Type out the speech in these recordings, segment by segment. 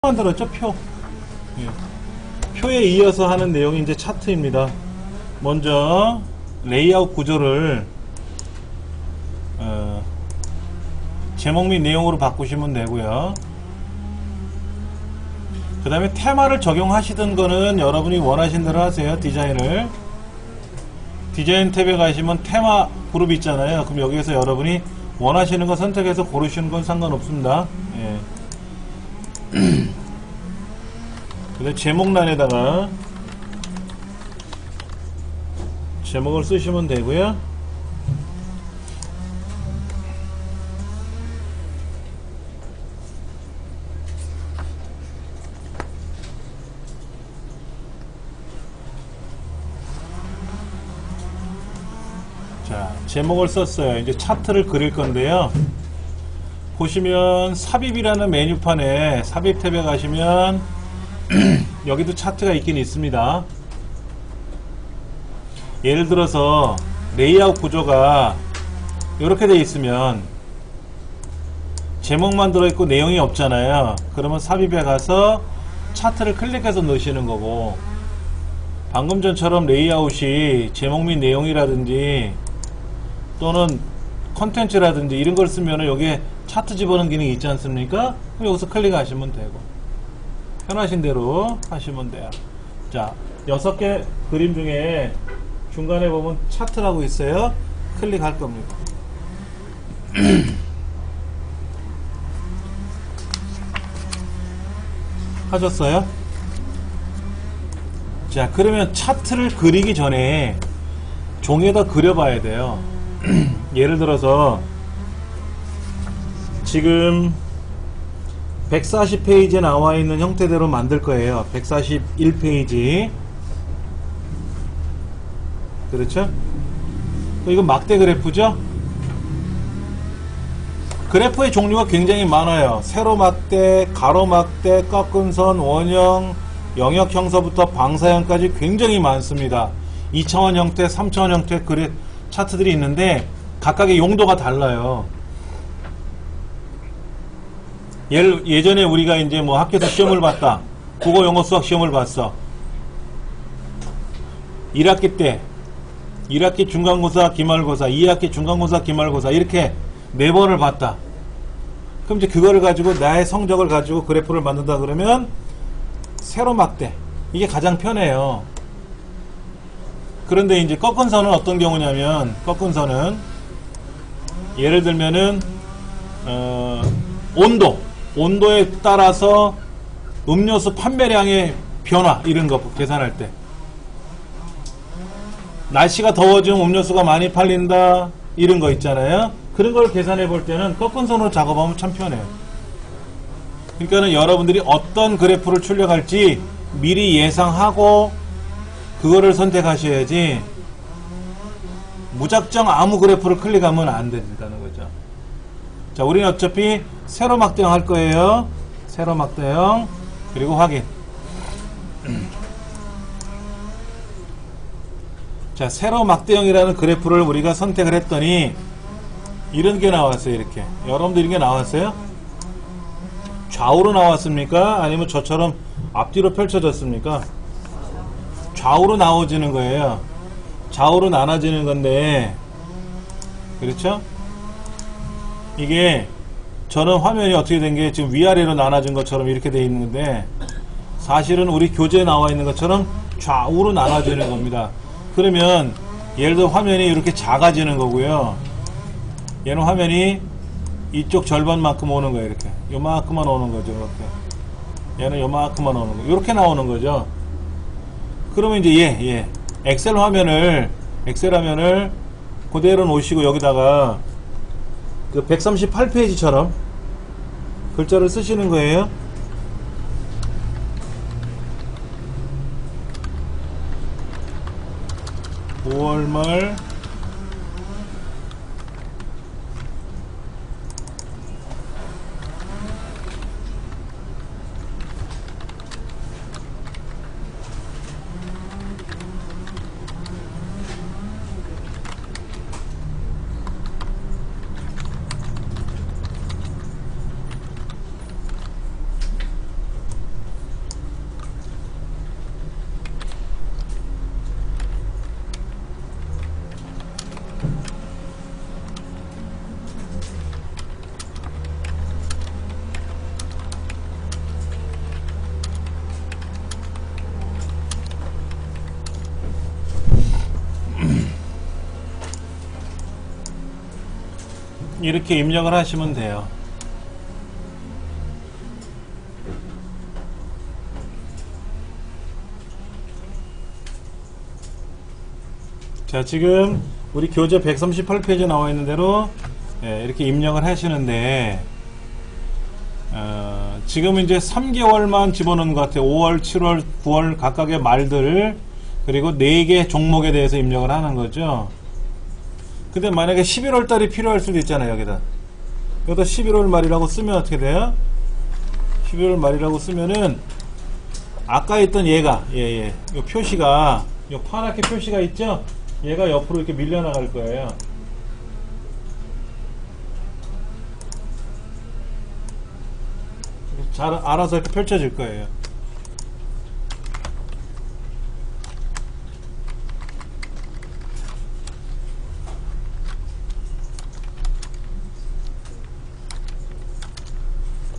만들었죠, 표. 예. 표에 이어서 하는 내용이 이제 차트입니다. 먼저 레이아웃 구조를 제목 및 내용으로 바꾸시면 되고요. 그 다음에 테마를 적용하시던 거는 여러분이 원하신 대로 하세요. 디자인을. 디자인 탭에 가시면 테마 그룹 있잖아요. 그럼 여기에서 여러분이 원하시는 거 선택해서 고르시는 건 상관없습니다. 예. 그 다음에 제목란에다가 제목을 쓰시면 되고요. 자, 제목을 썼어요. 이제 차트를 그릴 건데요. 보시면 삽입이라는 메뉴판에 삽입 탭에 가시면 여기도 차트가 있긴 있습니다. 예를 들어서 레이아웃 구조가 이렇게 되어 있으면 제목만 들어있고 내용이 없잖아요. 그러면 삽입에 가서 차트를 클릭해서 넣으시는 거고, 방금 전처럼 레이아웃이 제목 및 내용이라든지 또는 컨텐츠라든지 이런 걸 쓰면 여기에 차트 집어넣는 기능이 있지 않습니까? 그럼 여기서 클릭하시면 되고 편하신 대로 하시면 돼요. 자, 6개 그림 중에 중간에 보면 차트라고 있어요. 클릭할 겁니다. 하셨어요? 자, 그러면 차트를 그리기 전에 종이에다 그려봐야 돼요. 예를 들어서 지금 140페이지에 나와 있는 형태대로 만들 거예요. 141페이지. 그렇죠? 이건 막대 그래프죠? 그래프의 종류가 굉장히 많아요. 세로 막대, 가로 막대, 꺾은 선, 원형, 영역 형서부터 방사형까지 굉장히 많습니다. 2차원 형태, 3차원 형태 차트들이 있는데 각각의 용도가 달라요. 예전에 우리가 이제 뭐 학교에서 시험을 봤다. 국어, 영어, 수학 시험을 봤어. 1학기 때 1학기 중간고사, 기말고사, 2학기 중간고사, 기말고사 이렇게 4번을 봤다. 그럼 이제 그거를 가지고 나의 성적을 가지고 그래프를 만든다 그러면 세로 막대 이게 가장 편해요. 그런데 이제 꺾은 선은 어떤 경우냐면, 꺾은 선은 예를 들면은 온도에 따라서 음료수 판매량의 변화 이런 거 계산할 때, 날씨가 더워지면 음료수가 많이 팔린다 이런 거 있잖아요. 그런 걸 계산해 볼 때는 꺾은 선으로 작업하면 참 편해요. 그러니까는 여러분들이 어떤 그래프를 출력할지 미리 예상하고 그거를 선택하셔야지 무작정 아무 그래프를 클릭하면 안 된다는 거죠. 자, 우리는 어차피 세로 막대형 할 거예요. 세로 막대형. 그리고 확인. 자, 세로 막대형이라는 그래프를 우리가 선택을 했더니 이런 게 나왔어요. 이렇게. 여러분들 이런 게 나왔어요? 좌우로 나왔습니까? 아니면 저처럼 앞뒤로 펼쳐졌습니까? 좌우로 나눠지는 거예요. 좌우로 나눠지는 건데, 그렇죠? 이게 저는 화면이 어떻게 된 게 지금 위아래로 나눠진 것처럼 이렇게 돼 있는 건데, 사실은 우리 교재에 나와 있는 것처럼 좌우로 나눠지는 겁니다. 그러면 예를 들어 화면이 이렇게 작아지는 거고요. 얘는 화면이 이쪽 절반만큼 오는 거예요. 이렇게 요만큼만 오는 거죠. 이렇게. 얘는 요만큼만 오는 거. 이렇게 나오는 거죠. 그러면 이제 엑셀 화면을 그대로 놓으시고 여기다가 그 138페이지처럼 글자를 쓰시는 거예요. 5월 말 이렇게 입력을 하시면 돼요. 자, 지금 우리 교재 138페이지에 나와 있는 대로 이렇게 입력을 하시는데 지금 이제 3개월만 집어넣은 것 같아요. 5월, 7월, 9월 각각의 말들 그리고 4개 종목에 대해서 입력을 하는 거죠. 근데 만약에 11월 달이 필요할 수도 있잖아요. 여기다 11월 말이라고 쓰면 어떻게 돼요? 11월 말이라고 쓰면은 아까 있던 얘가 요 표시가 요 파랗게 표시가 있죠? 얘가 옆으로 이렇게 밀려나갈 거예요. 잘 알아서 이렇게 펼쳐질 거예요.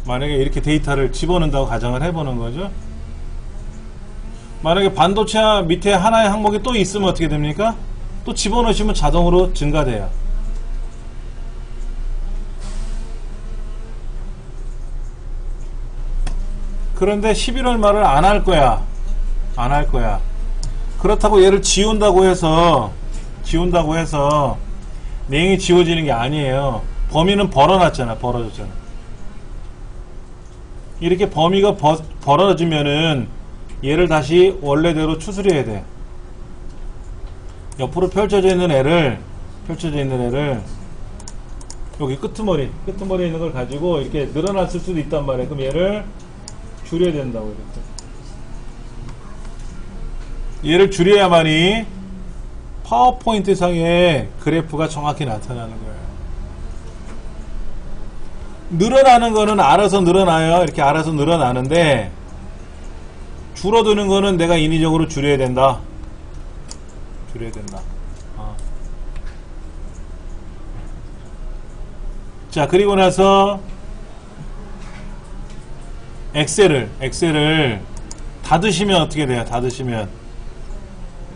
만약에 이렇게 데이터를 집어넣는다고 가정을 해보는 거죠. 만약에 반도체 밑에 하나의 항목이 또 있으면 어떻게 됩니까? 또 집어넣으시면 자동으로 증가돼요. 그런데 11월 말을 안 할 거야. 안 할 거야. 그렇다고 얘를 지운다고 해서 내용이 지워지는 게 아니에요. 범위는 벌어놨잖아. 벌어졌잖아. 이렇게 범위가 벌어지면은 얘를 다시 원래대로 추스려야 돼. 옆으로 펼쳐져 있는 애를 여기 끄트머리에 있는 걸 가지고 이렇게 늘어났을 수도 있단 말이에요. 그럼 얘를 줄여야 된다고 이렇게. 얘를 줄여야만이 파워포인트 상의 그래프가 정확히 나타나는 거예요. 늘어나는 거는 알아서 늘어나요. 이렇게 알아서 늘어나는데 줄어드는 거는 내가 인위적으로 줄여야 된다. 자, 그리고 나서 엑셀을 닫으시면 어떻게 돼요?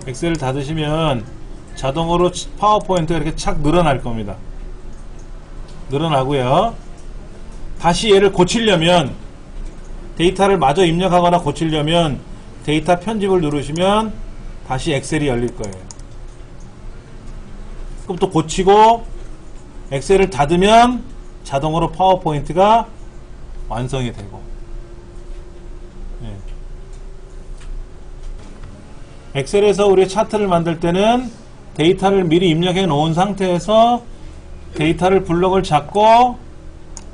엑셀을 닫으시면 자동으로 파워포인트가 이렇게 착 늘어날 겁니다. 늘어나고요. 다시 얘를 고치려면 데이터를 마저 입력하거나 고치려면 데이터 편집을 누르시면 다시 엑셀이 열릴 거예요. 그럼 또 고치고 엑셀을 닫으면 자동으로 파워포인트가 완성이 되고. 엑셀에서 우리 차트를 만들 때는 데이터를 미리 입력해 놓은 상태에서 데이터를 블럭을 잡고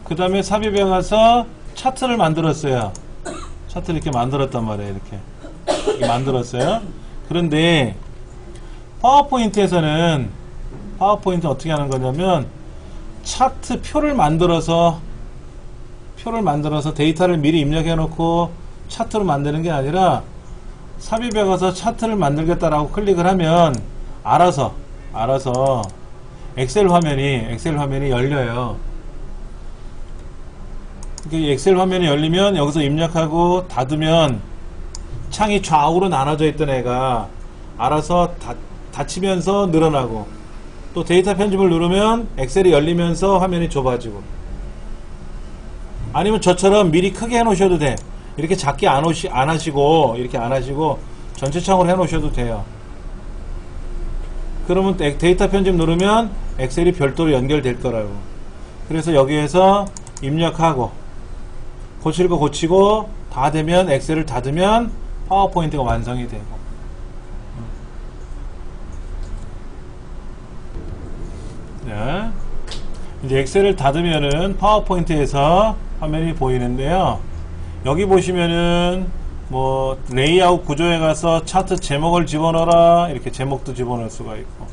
그 다음에 삽입해 가서 차트를 만들었어요. 차트를 이렇게 만들었단 말이에요. 이렇게 만들었어요. 그런데 파워포인트에서는 어떻게 하는 거냐면 차트 표를 만들어서 데이터를 미리 입력해 놓고 차트로 만드는 게 아니라 삽입해 가서 차트를 만들겠다라고 클릭을 하면 알아서 엑셀 화면이 열려요. 엑셀 화면이 열리면 여기서 입력하고 닫으면 창이 좌우로 나눠져 있던 애가 알아서 닫히면서 늘어나고, 또 데이터 편집을 누르면 엑셀이 열리면서 화면이 좁아지고, 아니면 저처럼 미리 크게 해 놓으셔도 돼. 이렇게 작게 안 하시고 전체 창으로 해 놓으셔도 돼요. 그러면 데이터 편집 누르면 엑셀이 별도로 연결될 거라고. 그래서 여기에서 입력하고 고칠 거 고치고 다 되면 엑셀을 닫으면 파워포인트가 완성이 되고. 네. 이제 엑셀을 닫으면은 파워포인트에서 화면이 보이는데요. 여기 보시면은 뭐 레이아웃 구조에 가서 차트 제목을 집어넣어라, 이렇게 제목도 집어넣을 수가 있고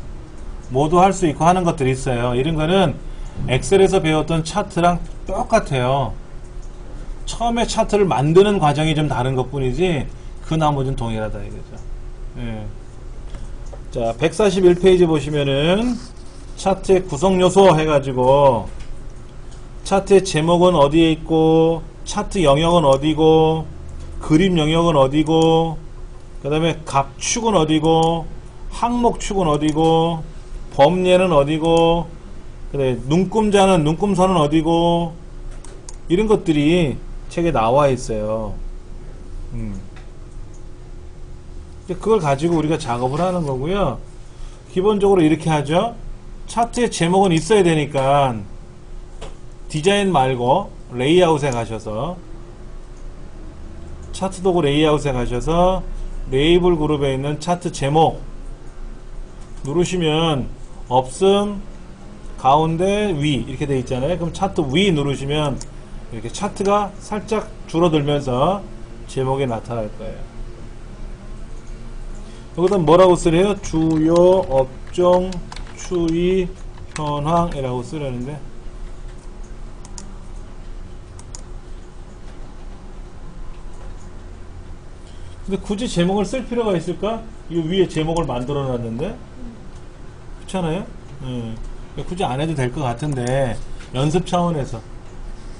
모두 할 수 있고 하는 것들이 있어요. 이런 거는 엑셀에서 배웠던 차트랑 똑같아요. 처음에 차트를 만드는 과정이 좀 다른 것 뿐이지 그 나머지는 동일하다 이거죠. 예. 자, 141페이지 보시면은 차트의 구성 요소 해가지고 차트의 제목은 어디에 있고, 차트 영역은 어디고, 그림 영역은 어디고, 그 다음에 값축은 어디고, 항목축은 어디고, 범례는 어디고, 그래, 눈금자는, 눈금선은 어디고, 이런 것들이 책에 나와 있어요. 이제 그걸 가지고 우리가 작업을 하는 거고요. 기본적으로 이렇게 하죠. 차트의 제목은 있어야 되니까, 디자인 말고, 레이아웃에 가셔서, 차트 도구 레이아웃에 가셔서, 레이블 그룹에 있는 차트 제목, 누르시면, 업승, 가운데, 위, 이렇게 돼 있잖아요. 그럼 차트 위 누르시면, 이렇게 차트가 살짝 줄어들면서 제목이 나타날 거예요. 여기다 뭐라고 쓰래요? 주요 업종 추이 현황이라고 쓰려는데, 근데 굳이 제목을 쓸 필요가 있을까? 이 위에 제목을 만들어 놨는데 그렇잖아요? 굳이 안 해도 될 것 같은데, 연습 차원에서,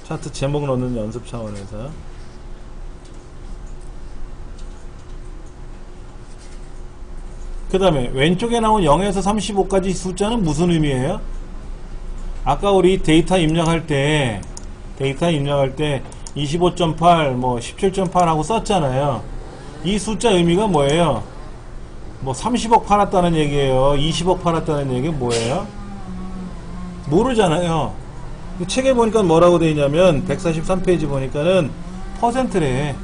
차트 제목 넣는 연습 차원에서. 그 다음에 왼쪽에 나온 0에서 35까지 숫자는 무슨 의미예요? 아까 우리 데이터 입력할 때 25.8, 뭐 17.8 하고 썼잖아요. 이 숫자 의미가 뭐예요? 뭐 30억 팔았다는 얘기예요? 20억 팔았다는 얘기는 뭐예요? 모르잖아요. 책에 보니까 뭐라고 되어 있냐면 143페이지 보니까는 퍼센트래.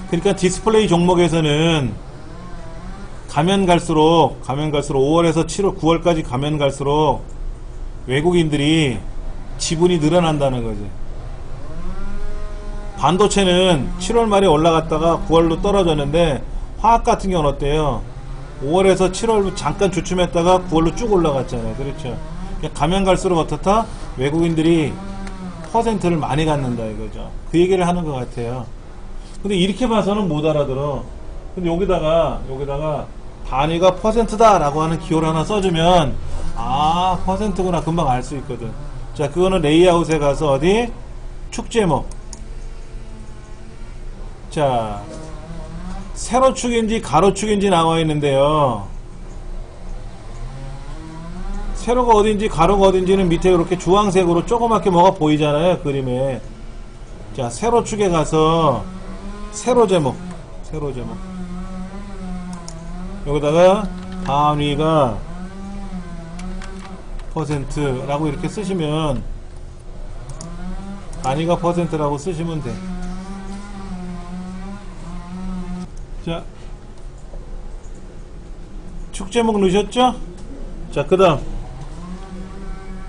그러니까 디스플레이 종목에서는 가면 갈수록 5월에서 7월, 9월까지 가면 갈수록 외국인들이 지분이 늘어난다는 거지. 반도체는 7월 말에 올라갔다가 9월로 떨어졌는데, 화학 같은 경우는 어때요? 5월에서 7월 잠깐 주춤했다가 9월로 쭉 올라갔잖아요. 그렇죠? 가면 갈수록 어떻다? 외국인들이 퍼센트를 많이 갖는다 이거죠. 그 얘기를 하는 것 같아요. 근데 이렇게 봐서는 못 알아들어. 근데 여기다가 단위가 퍼센트다 라고 하는 기호를 하나 써주면, 아, 퍼센트구나 금방 알 수 있거든. 자, 그거는 레이아웃에 가서 어디? 축제목. 자, 세로축인지 가로축인지 나와 있는데요. 세로가 어딘지 가로가 어딘지는 밑에 이렇게 주황색으로 조그맣게 뭐가 보이잖아요, 그림에. 자, 세로축에 가서 세로 제목. 여기다가 단위가 퍼센트라고 이렇게 쓰시면, 단위가 퍼센트라고 쓰시면 돼. 자, 축 제목 넣으셨죠? 자, 그 다음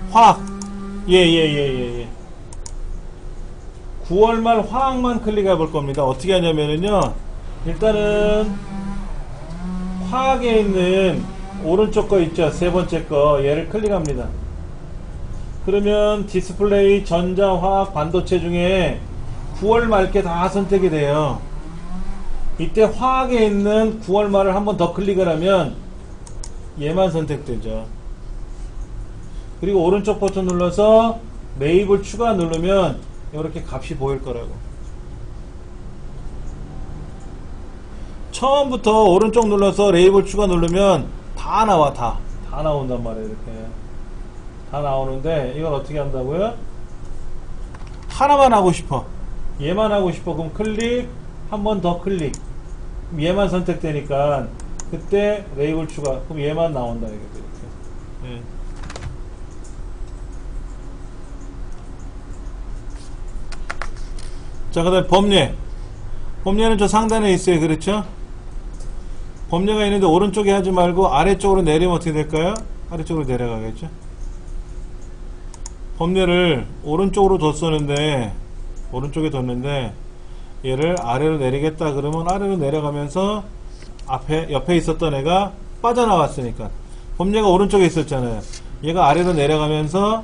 화학. 예. 9월 말 화학만 클릭해 볼 겁니다. 어떻게 하냐면요, 일단은 화학에 있는 오른쪽 거 있죠, 세 번째 거, 얘를 클릭합니다. 그러면 디스플레이, 전자, 화학, 반도체 중에 9월 말 게 다 선택이 돼요. 이때 화학에 있는 9월 말을 한 번 더 클릭을 하면 얘만 선택되죠. 그리고 오른쪽 버튼 눌러서 레이블 추가 누르면 이렇게 값이 보일 거라고. 처음부터 오른쪽 눌러서 레이블 추가 누르면 다 나와. 다 나온단 말이에요. 이렇게 다 나오는데, 이걸 어떻게 한다고요? 하나만 하고 싶어, 얘만 하고 싶어, 그럼 클릭, 한 번 더 클릭, 얘만 선택되니까 그때 레이블 추가, 그럼 얘만 나온다 이렇게. 예. 자, 그 다음에 범례는 저 상단에 있어요. 그렇죠? 범례가 있는데 오른쪽에 하지 말고 아래쪽으로 내리면 어떻게 될까요? 아래쪽으로 내려가겠죠? 범례를 오른쪽으로 뒀었는데, 오른쪽에 뒀는데 얘를 아래로 내리겠다 그러면 아래로 내려가면서 옆에 있었던 애가 빠져나왔으니까, 범례가 오른쪽에 있었잖아요. 얘가 아래로 내려가면서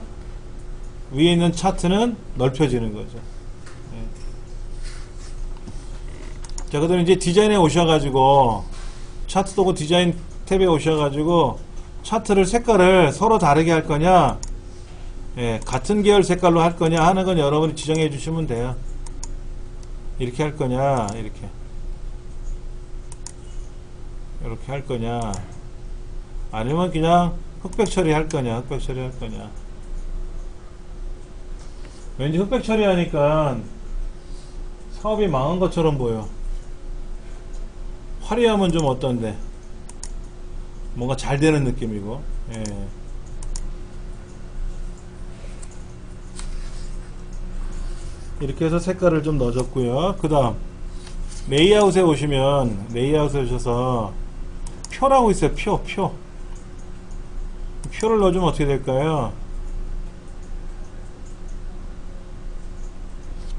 위에 있는 차트는 넓혀지는 거죠. 자, 그 다음에 이제 디자인에 오셔가지고, 차트 도구 디자인 탭에 오셔가지고, 차트를 색깔을 서로 다르게 할 거냐, 같은 계열 색깔로 할 거냐 하는 건 여러분이 지정해 주시면 돼요. 이렇게 할 거냐, 이렇게 할 거냐, 아니면 그냥 흑백 처리할 거냐, 흑백 처리할 거냐. 왠지 흑백 처리하니까 사업이 망한 것처럼 보여. 화려하면 좀 어떤데? 뭔가 잘 되는 느낌이고. 예. 이렇게 해서 색깔을 좀 넣어줬고요. 그 다음 레이아웃에 오시면, 레이아웃에 오셔서 표라고 있어요. 표를 넣어주면 어떻게 될까요?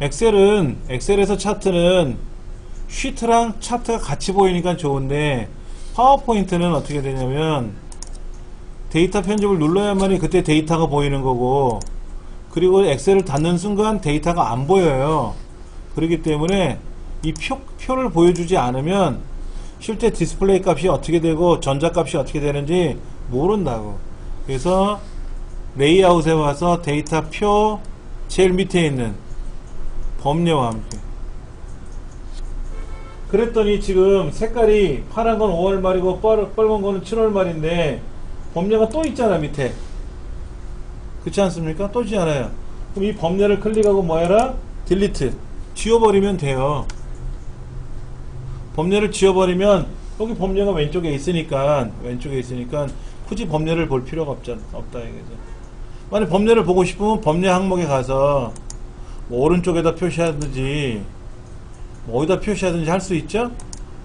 엑셀에서 차트는 시트랑 차트가 같이 보이니까 좋은데, 파워포인트는 어떻게 되냐면 데이터 편집을 눌러야만이 그때 데이터가 보이는 거고, 그리고 엑셀을 닫는 순간 데이터가 안 보여요. 그렇기 때문에 이 표를 보여주지 않으면 실제 디스플레이 값이 어떻게 되고 전자 값이 어떻게 되는지 모른다고. 그래서 레이아웃에 와서 데이터 표 제일 밑에 있는 범례와 함께. 그랬더니 지금 색깔이 파란 건 5월 말이고 빨간 거는 7월 말인데 범례가 또 있잖아, 밑에. 그렇지 않습니까? 또 있지 않아요. 그럼 이 범례를 클릭하고 뭐 해라? 딜리트. 지워버리면 돼요. 범례를 지워버리면 여기 범례가 왼쪽에 있으니까 굳이 범례를 볼 필요가 없다 이거죠. 만약 범례를 보고 싶으면 범례 항목에 가서 뭐 오른쪽에다 표시하든지 뭐 어디다 표시하든지 할 수 있죠?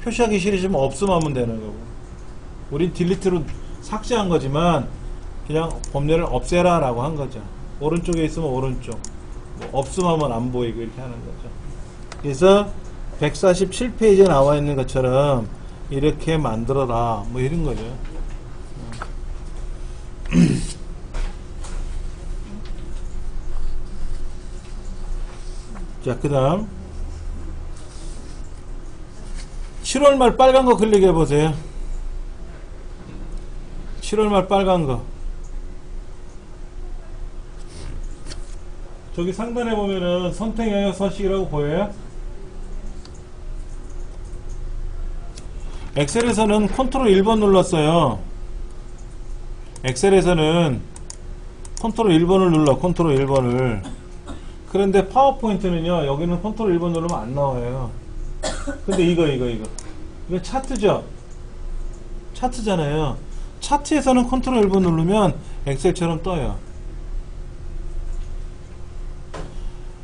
표시하기 싫으시면 없음하면 되는 거고. 우린 딜리트로 삭제한 거지만 그냥 범례를 없애라 라고 한 거죠. 오른쪽에 있으면 오른쪽, 뭐 없음하면 안 보이고 이렇게 하는 거죠. 그래서 147페이지에 나와 있는 것처럼 이렇게 만들어라 뭐 이런 거죠. 자, 그 다음 7월 말 빨간 거 클릭해 보세요. 7월 말 빨간 거. 저기 상단에 보면은 선택 영역 서식이라고 보여요? 엑셀에서는 컨트롤 1번 눌렀어요. 엑셀에서는 컨트롤 1번을 눌러, 컨트롤 1번을. 그런데 파워포인트는요, 여기는 컨트롤 1번 누르면 안 나와요. 근데 이거 차트죠? 차트잖아요. 차트에서는 컨트롤 1번 누르면 엑셀처럼 떠요.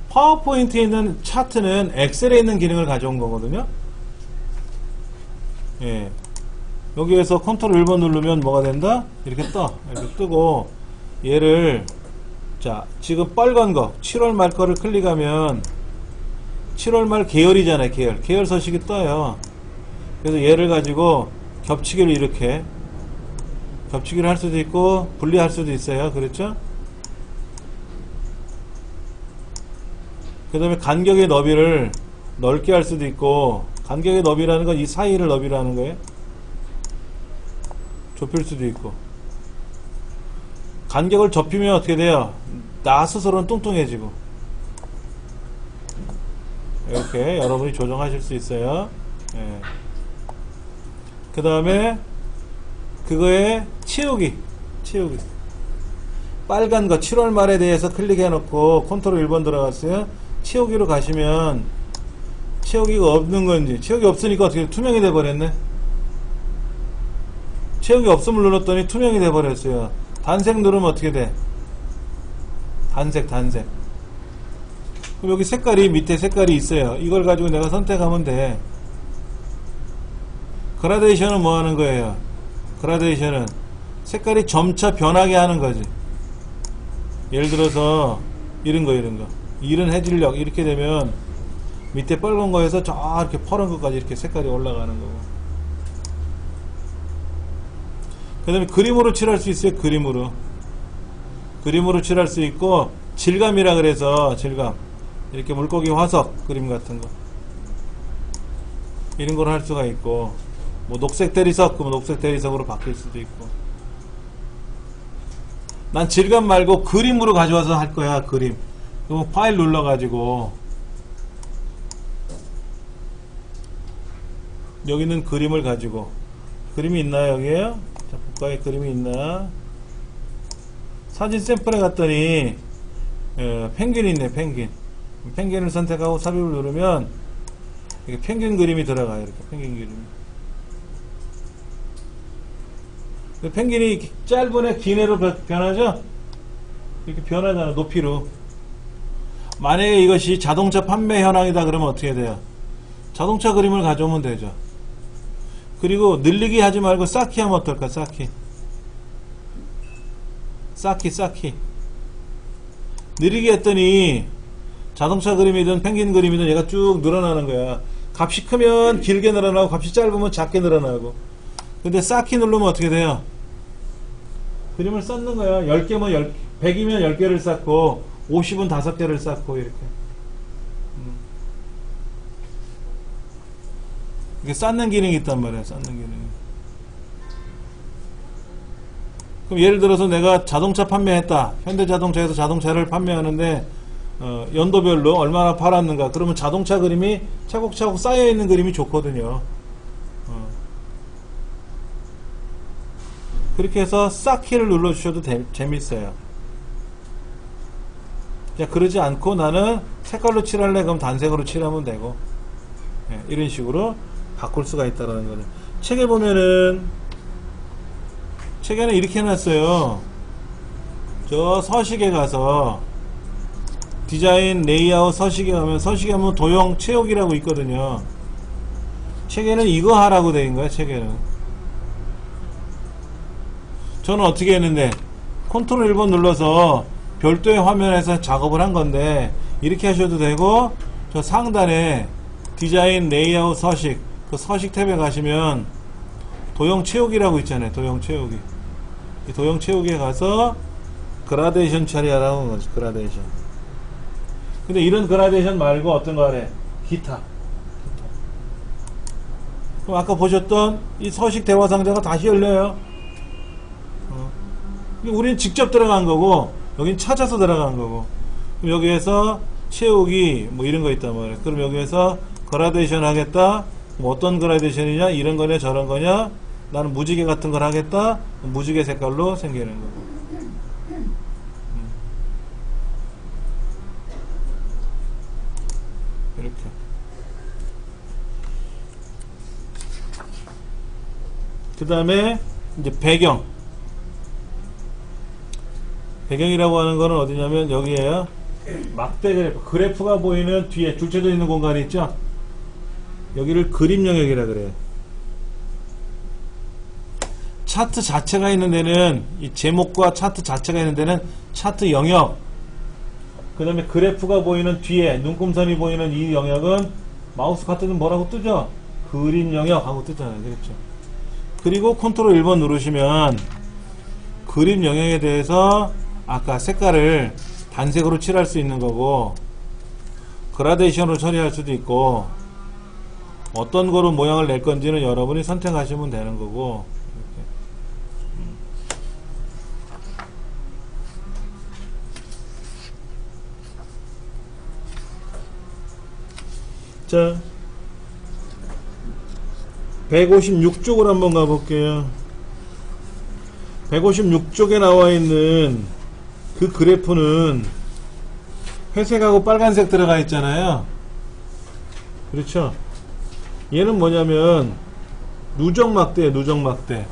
파워포인트에 있는 차트는 엑셀에 있는 기능을 가져온 거거든요. 예. 여기에서 컨트롤 1번 누르면 뭐가 된다? 이렇게 떠. 이렇게 뜨고, 얘를, 자, 지금 빨간 거, 7월 말 거를 클릭하면, 7월 말 계열이잖아요, 계열 서식이 떠요. 그래서 얘를 가지고 겹치기를 이렇게, 겹치기를 할 수도 있고, 분리할 수도 있어요. 그렇죠? 그 다음에 간격의 너비를 넓게 할 수도 있고, 간격의 너비라는 건 이 사이를 너비라는 거예요. 좁힐 수도 있고. 간격을 좁히면 어떻게 돼요? 나 스스로는 뚱뚱해지고. 이렇게 여러분이 조정하실 수 있어요. 예. 그 다음에 그거에 채우기. 빨간 거 7월 말에 대해서 클릭해 놓고 컨트롤 1번 들어갔어요. 채우기로 가시면 채우기가 없는 건지, 채우기 없으니까 어떻게 투명이 돼 버렸네. 채우기 없음을 눌렀더니 투명이 돼 버렸어요. 단색 누르면 어떻게 돼? 단색. 그럼 여기 색깔이, 밑에 색깔이 있어요. 이걸 가지고 내가 선택하면 돼. 그라데이션은 뭐 하는 거예요? 그라데이션은 색깔이 점차 변하게 하는 거지. 예를 들어서 이런 거 이런 해질녘 이렇게 되면 밑에 빨간 거에서 저 이렇게 파란 것까지 이렇게 색깔이 올라가는 거고. 그 다음에 그림으로 칠할 수 있어요. 그림으로 칠할 수 있고, 질감이라 그래서 질감, 이렇게 물고기 화석 그림 같은 거 이런 걸 할 수가 있고, 뭐 녹색 대리석 그러면 녹색 대리석으로 바뀔 수도 있고. 난 질감 말고 그림으로 가져와서 할 거야. 그림. 그럼 파일 눌러가지고 여기는 그림을 가지고, 그림이 있나요? 여기에요? 자, 국가에 그림이 있나? 사진 샘플에 갔더니 펭귄이 있네. 펭귄을 선택하고 삽입을 누르면 이렇게 펭귄 그림이 들어가요. 이렇게 펭귄 그림이. 펭귄이 짧은 애 긴 애로 변하죠? 이렇게 변하잖아. 높이로. 만약에 이것이 자동차 판매 현황이다 그러면 어떻게 돼요? 자동차 그림을 가져오면 되죠. 그리고 늘리기 하지 말고 쌓기 하면 어떨까? 쌓기. 느리게 했더니 자동차 그림이든 펭귄 그림이든 얘가 쭉 늘어나는 거야. 값이 크면 길게 늘어나고 값이 짧으면 작게 늘어나고. 근데 쌓기 누르면 어떻게 돼요? 그림을 쌓는 거야. 10개면 100이면 10개를 쌓고 50은 5개를 쌓고 이렇게. 이게 쌓는 기능이 있단 말이야. 쌓는 기능이. 그럼 예를 들어서 내가 자동차 판매했다. 현대자동차에서 자동차를 판매하는데 연도별로 얼마나 팔았는가. 그러면 자동차 그림이 차곡차곡 쌓여있는 그림이 좋거든요. 그렇게 해서 쌓기를 눌러주셔도 재밌어요. 그냥 그러지 않고 나는 색깔로 칠할래? 그럼 단색으로 칠하면 되고. 이런 식으로 바꿀 수가 있다는 거죠. 책에 보면은 책에는 이렇게 해놨어요. 저 서식에 가서 디자인 레이아웃 서식에 가면 서식에 가면 도형 채우기라고 있거든요. 책에는 이거 하라고 되어 있는 거야. 책에는. 저는 어떻게 했는데 컨트롤 1번 눌러서 별도의 화면에서 작업을 한 건데 이렇게 하셔도 되고 저 상단에 디자인 레이아웃 서식 그 서식 탭에 가시면 도형 채우기라고 있잖아요. 도형 채우기. 이 도형 채우기에 가서 그라데이션 처리하라고 하는 거죠. 그라데이션. 근데 이런 그라데이션 말고 어떤 거 하래? 기타. 그럼 아까 보셨던 이 서식 대화 상자가 다시 열려요. 우리는 직접 들어간 거고 여긴 찾아서 들어간 거고. 그럼 여기에서 채우기 뭐 이런 거 있단 말이에요. 그럼 여기에서 그라데이션 하겠다. 뭐 어떤 그라데이션이냐? 이런 거냐 저런 거냐? 나는 무지개 같은 걸 하겠다. 무지개 색깔로 생기는 거고. 이렇게. 그 다음에 이제 배경이라고 하는 거는 어디냐면 여기에요. 막대 그래프가 보이는 뒤에 줄쳐져 있는 공간이 있죠. 여기를 그림 영역이라 그래요. 차트 자체가 있는 데는 이 제목과 차트 자체가 있는 데는 차트 영역. 그 다음에 그래프가 보이는 뒤에 눈금선이 보이는 이 영역은 마우스 카트는 뭐라고 뜨죠? 그림 영역 하고 뜨잖아요. 그렇죠? 그리고 컨트롤 1번 누르시면 그림 영역에 대해서 아까 색깔을 단색으로 칠할 수 있는 거고 그라데이션으로 처리할 수도 있고 어떤 거로 모양을 낼 건지는 여러분이 선택하시면 되는 거고. 자, 156쪽으로 한번 가볼게요. 156쪽에 나와 있는 그 그래프는 회색하고 빨간색 들어가 있잖아요. 그렇죠? 얘는 뭐냐면 누적막대예요. 누적막대.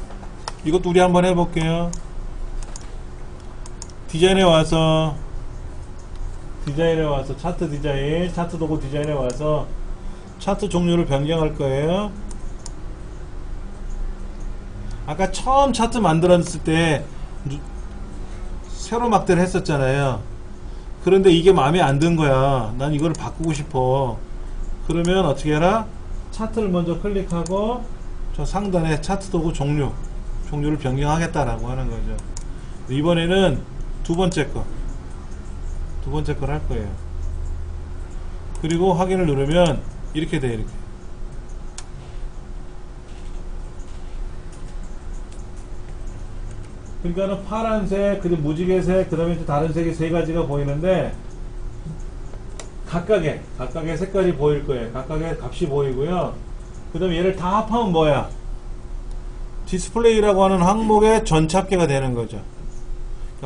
이것도 우리 한번 해볼게요. 디자인에 와서 차트 디자인, 차트 도구 디자인에 와서 차트 종류를 변경할 거예요. 아까 처음 차트 만들었을 때 세로 막대를 했었잖아요. 그런데 이게 마음에 안 든 거야. 난 이걸 바꾸고 싶어. 그러면 어떻게 해라? 차트를 먼저 클릭하고 저 상단에 차트 도구 종류를 변경하겠다라고 하는 거죠. 이번에는 두 번째 걸 할 거예요. 그리고 확인을 누르면 이렇게 돼. 이렇게. 그러니까는 파란색, 그리고 무지개색, 그 다음에 다른 색이 세 가지가 보이는데 각각의 색깔이 보일 거예요. 각각의 값이 보이고요. 그 다음에 얘를 다 합하면 뭐야? 디스플레이라고 하는 항목의 전체 합계가 되는 거죠.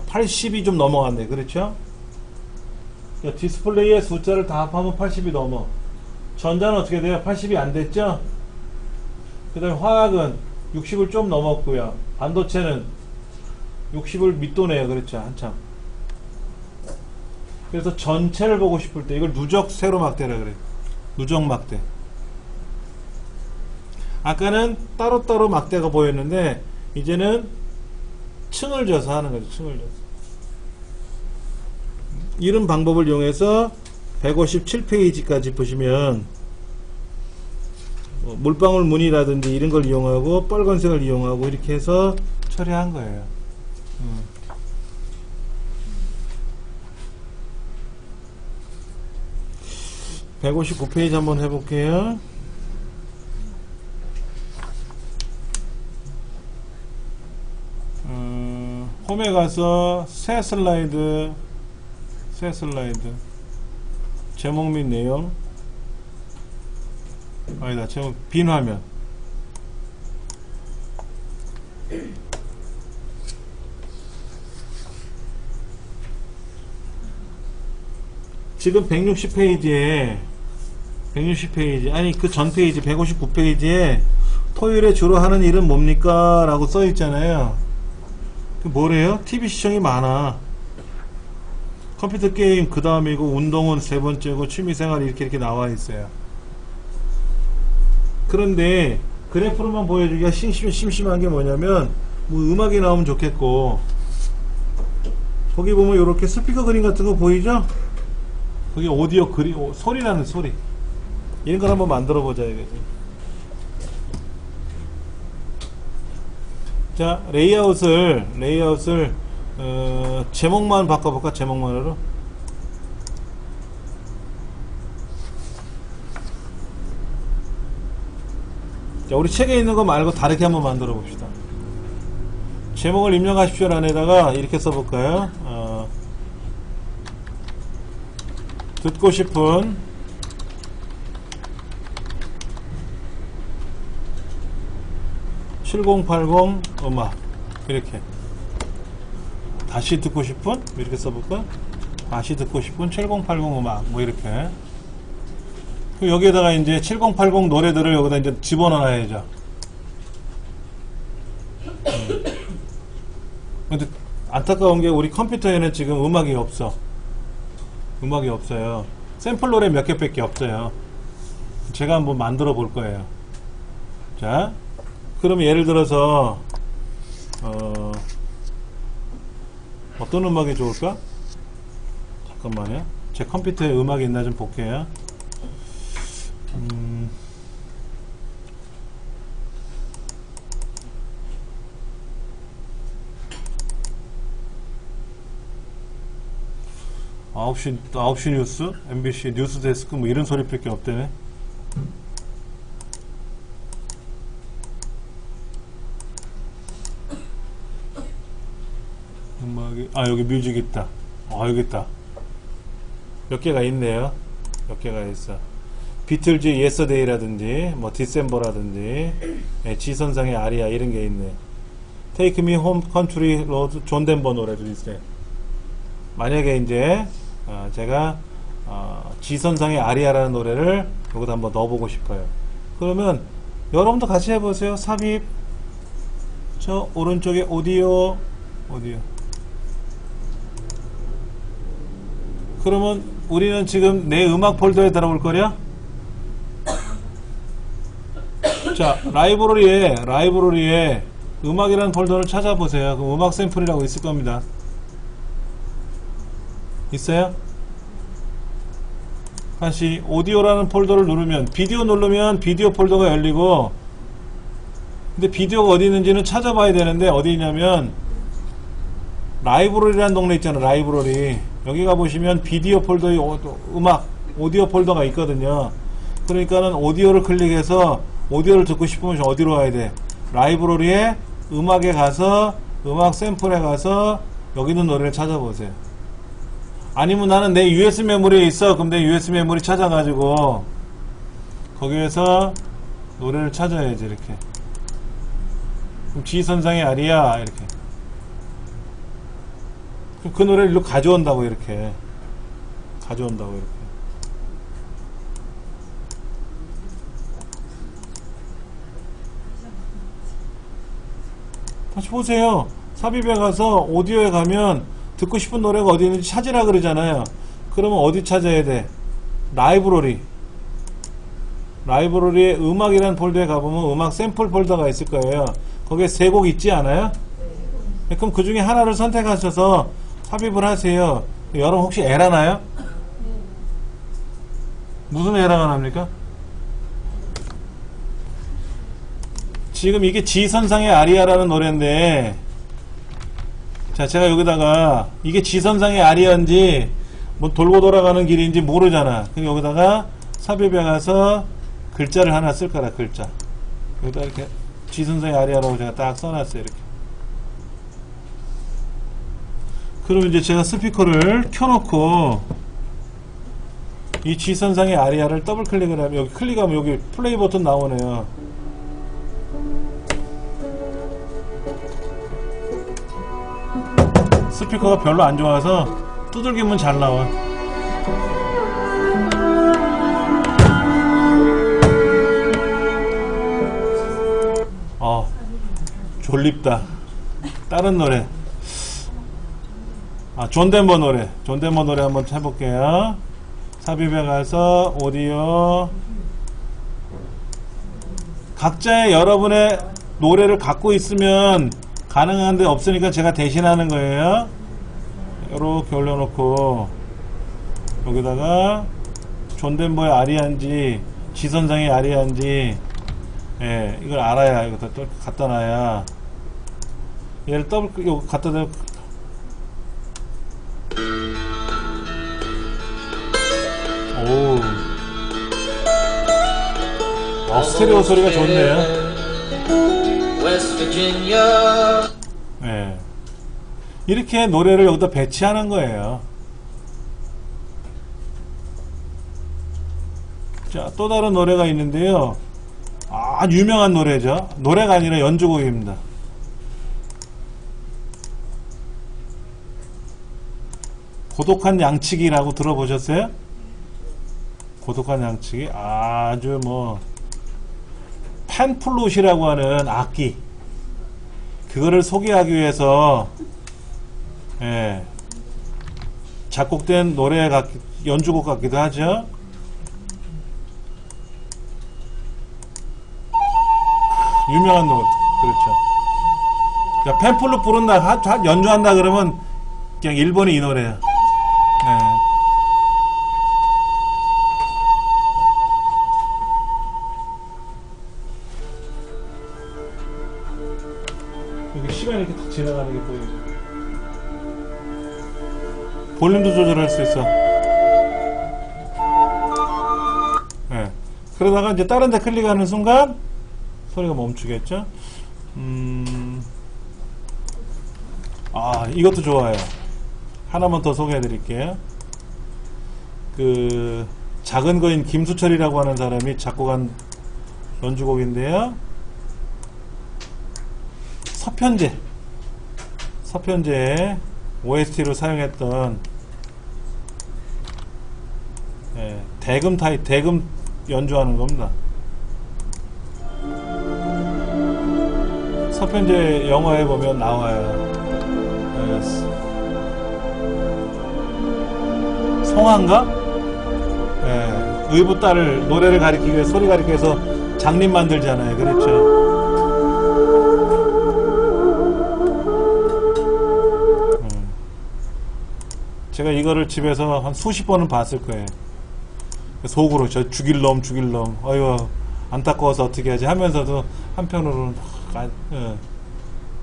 80이 좀 넘어갔네. 그렇죠? 디스플레이의 숫자를 다 합하면 80이 넘어. 전자는 어떻게 돼요? 80이 안 됐죠? 그 다음에 화학은 60을 좀 넘었고요. 반도체는 60을 밑도네요. 그렇죠? 한참. 그래서 전체를 보고 싶을 때 이걸 누적 세로 막대라 그래요. 누적 막대. 아까는 따로따로 막대가 보였는데 이제는 층을 져서 하는 거죠. 층을 져서. 이런 방법을 이용해서 157페이지까지 보시면 물방울 무늬라든지 이런 걸 이용하고 빨간색을 이용하고 이렇게 해서 처리한 거예요. 159페이지 한번 해볼게요. 홈에 가서 새 슬라이드 제목 및 내용 아니다 제목 빈 화면 지금 160페이지에 아니 그 전 페이지 159페이지에 토요일에 주로 하는 일은 뭡니까? 라고 써 있잖아요. 그 뭐래요? TV 시청이 많아. 컴퓨터 게임 그 다음이고 운동은 세 번째고 취미생활 이렇게 나와 있어요. 그런데 그래프로만 보여주기가 심심한 게 뭐냐면 뭐 음악이 나오면 좋겠고 거기 보면 이렇게 스피커 그림 같은 거 보이죠? 그게 오디오 그림 소리 나는 소리 이런 걸 한번 만들어 보자 이거지. 자 레이아웃을 제목만 바꿔볼까? 제목만으로 자 우리 책에 있는 거 말고 다르게 한번 만들어 봅시다. 제목을 입력하십시오 안에다가 이렇게 써볼까요? 듣고 싶은 (7080) 음악 이렇게 다시 듣고 싶은 이렇게 써볼까? 다시 듣고 싶은 7080 음악 뭐 이렇게 여기에다가 이제 7080 노래들을 여기다 이제 집어넣어야죠. 근데 안타까운 게 우리 컴퓨터에는 지금 음악이 없어요. 샘플 노래 몇 개밖에 없어요. 제가 한번 만들어 볼 거예요. 자, 그럼 예를 들어서 어떤 음악이 좋을까? 잠깐만요. 제 컴퓨터에 음악이 있나 좀 볼게요. 9시 뉴스, MBC 뉴스 데스크 뭐 이런 소리밖에 없대네. 음악이 여기 뮤직 있다. 여기 있다. 몇 개가 있네요. 몇 개가 있어. 비틀즈 예스터데이라든지 뭐 디셈버라든지 지선상의 아리아 이런 게 있네. 테이크 미 홈 컨트리 로드 존 덴버 노래도 있어요. 만약에 이제 제가 지선상의 아리아라는 노래를 여기다 한번 넣어보고 싶어요. 그러면 여러분도 같이 해보세요. 삽입 저 오른쪽에 오디오 그러면 우리는 지금 내 음악 폴더에 들어올 거냐? 자 라이브러리에 음악이라는 폴더를 찾아보세요. 그럼 음악 샘플이라고 있을 겁니다. 있어요? 다시 오디오라는 폴더를 누르면 비디오 누르면 비디오 폴더가 열리고 근데 비디오가 어디 있는지는 찾아봐야 되는데 어디 있냐면 라이브러리라는 동네 있잖아요. 라이브러리 여기 가보시면 비디오 폴더에 음악 오디오 폴더가 있거든요. 그러니까는 오디오를 클릭해서 오디오를 듣고 싶으면 어디로 가야 돼? 라이브러리에 음악에 가서 음악 샘플에 가서 여기 있는 노래를 찾아보세요. 아니면 나는 내 USB 메모리에 있어. 그럼 내 USB 메모리 찾아가지고 거기에서 노래를 찾아야지. 이렇게 그럼 지선상의 아리아 이렇게 그럼 그 노래를 일로 가져온다고 이렇게. 가져온다고 이렇게. 다시 보세요. 삽입에 가서 오디오에 가면 듣고 싶은 노래가 어디 있는지 찾으라 그러잖아요. 그러면 어디 찾아야 돼? 라이브러리. 라이브러리에 음악이라는 폴더에 가보면 음악 샘플 폴더가 있을 거예요. 거기에 3곡 있지 않아요? 그럼 그 중에 하나를 선택하셔서 삽입을 하세요. 여러분 혹시 에러 나요? 무슨 에러가 납니까? 지금 이게 지선상의 아리아라는 노래인데, 자, 제가 여기다가 이게 지선상의 아리아인지 뭐 돌고 돌아가는 길인지 모르잖아. 그럼 여기다가 삽입에 가서 글자를 하나 쓸 거라. 글자 여기다 이렇게 지선상의 아리아라고 제가 딱 써놨어요. 이렇게. 그럼 이제 제가 스피커를 켜놓고 이 지선상의 아리아를 더블 클릭을 하면 여기 클릭하면 여기 플레이 버튼 나오네요. 스피커가 별로 안 좋아서 두들기면 잘 나와. 졸립다. 다른 노래. 존 덴버 노래. 존 덴버 노래 한번 해볼게요. 삽입에 가서 오디오. 각자의 여러분의 노래를 갖고 있으면 가능한데 없으니까 제가 대신하는 거예요. 이렇게 올려놓고 여기다가 존 덴버의 아리아인지 지선상의 아리아인지 이걸 알아야 이거 또 갖다 놔야 얘를 더블 이거 갖다 대. 스테레오 소리가 좋네요. 이렇게 노래를 여기다 배치하는 거예요. 자, 또 다른 노래가 있는데요. 아주 유명한 노래죠. 노래가 아니라 연주곡입니다. 고독한 양치기라고 들어보셨어요? 고독한 양치기? 아주 뭐 펜플룻이라고 하는 악기, 그거를 소개하기 위해서 작곡된 노래 연주곡 같기도 하죠. 유명한 노래. 그렇죠. 펜플룻 부른다, 연주한다 그러면 그냥 1번이 이 노래야. 여기 시간이 이렇게 딱 지나가는 게 보이죠. 볼륨도 조절할 수 있어. 그러다가 이제 다른 데 클릭하는 순간 소리가 멈추겠죠. 이것도 좋아요. 하나만 더 소개해 드릴게요. 그 작은 거인 김수철이라고 하는 사람이 작곡한 연주곡인데요. 서편제 OST로 사용했던 대금 연주하는 겁니다. 서편제 영화에 보면 나와요. 송한가? 의붓 딸을 노래를 가리키기 위해 소리 가리키기 위해서 장님 만들잖아요. 그렇죠. 제가 이거를 집에서 한 수십 번은 봤을 거예요. 속으로 저 죽일 놈 아유 안타까워서 어떻게 하지 하면서도 한편으로는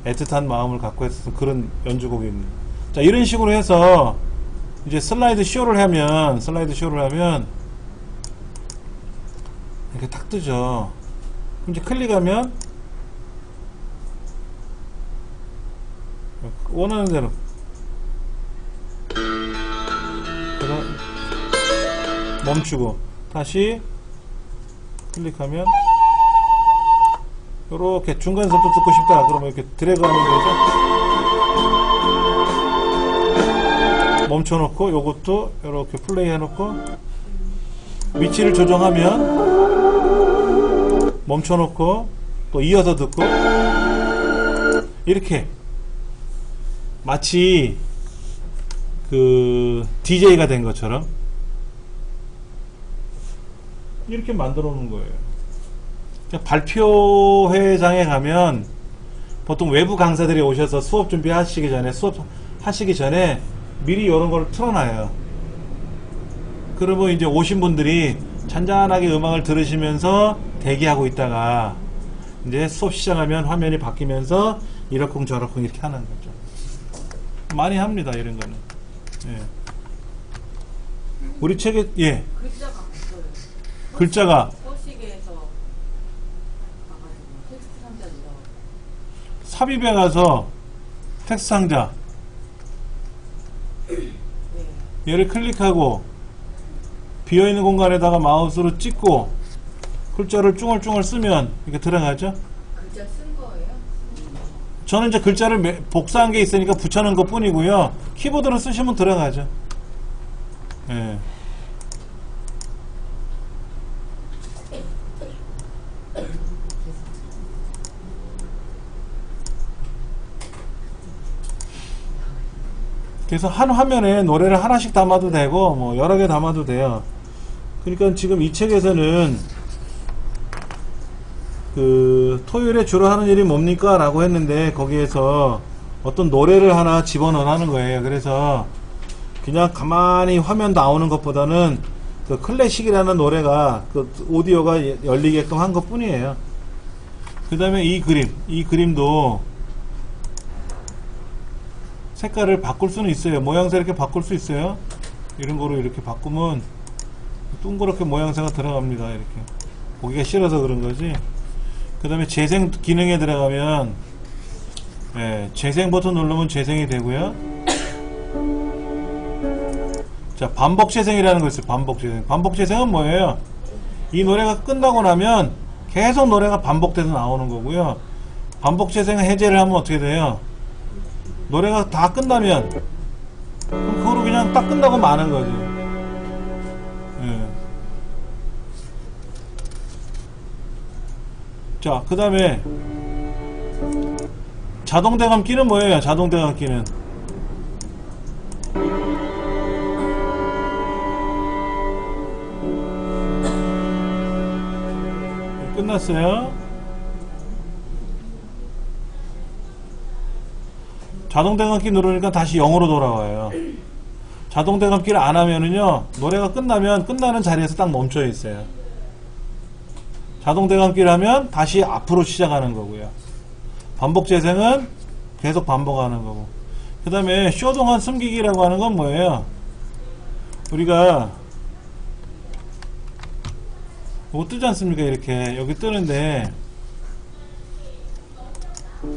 애틋한 마음을 갖고 했었던 그런 연주곡입니다. 자, 이런 식으로 해서 이제 슬라이드 쇼를 하면 이렇게 탁 뜨죠. 그럼 이제 클릭하면 원하는 대로 멈추고 다시 클릭하면 이렇게 중간에서부터 듣고 싶다 그러면 이렇게 드래그 하는 거죠. 멈춰놓고 요것도 이렇게 플레이 해놓고 위치를 조정하면 멈춰놓고 또 이어서 듣고 이렇게 마치 그 DJ가 된 것처럼 이렇게 만들어 놓은 거예요. 발표회장에 가면 보통 외부 강사들이 오셔서 수업 준비하시기 전에 미리 이런 걸 틀어놔요. 그러면 이제 오신 분들이 잔잔하게 음악을 들으시면서 대기하고 있다가 이제 수업 시작하면 화면이 바뀌면서 이러쿵저러쿵 이렇게 하는 거죠. 많이 합니다, 이런 거는. 예. 우리 책에, 예. 글자가 없어요. 글자가. 서식에서 텍스트 상자 넣어. 삽입에 가서 텍스트 상자. 네. 얘를 클릭하고 비어있는 공간에다가 마우스로 찍고 글자를 쭈글쭈글 쓰면 이렇게 들어가죠. 글자 쓴 거예요? 저는 이제 글자를 복사한 게 있으니까 붙여놓은 것 뿐이고요. 키보드로 쓰시면 들어가죠. 예. 그래서 한 화면에 노래를 하나씩 담아도 되고 뭐 여러 개 담아도 돼요. 그러니까 지금 이 책에서는 그 토요일에 주로 하는 일이 뭡니까? 라고 했는데 거기에서 어떤 노래를 하나 집어넣으라는 거예요. 그래서 그냥 가만히 화면 나오는 것보다는 그 클래식이라는 노래가 그 오디오가 열리게끔 한 것 뿐이에요. 그 다음에 이 그림도 색깔을 바꿀 수는 있어요. 모양새 이렇게 바꿀 수 있어요. 이런 거로 이렇게 바꾸면 둥그렇게 모양새가 들어갑니다. 이렇게 보기가 싫어서 그런 거지. 그 다음에 재생 기능에 들어가면 재생 버튼 누르면 재생이 되고요. 자, 반복 재생이라는 거 있어요. 반복 재생. 반복 재생은 뭐예요? 이 노래가 끝나고 나면 계속 노래가 반복돼서 나오는 거고요. 반복 재생 해제를 하면 어떻게 돼요? 노래가 다 끝나면 그럼 그거로 그냥 딱 끝나고 마는 거지. 예. 자, 그 다음에 자동 대감기는 뭐예요? 자동 대감기는 끝났어요. 자동 대감기 누르니까 다시 0으로 돌아와요. 자동 대감기를 안 하면은요, 노래가 끝나면 끝나는 자리에서 딱 멈춰 있어요. 자동 대감기를 하면 다시 앞으로 시작하는 거고요. 반복 재생은 계속 반복하는 거고. 그 다음에 쇼 동안 숨기기라고 하는 건 뭐예요? 우리가 이거 뜨지 않습니까? 이렇게 여기 뜨는데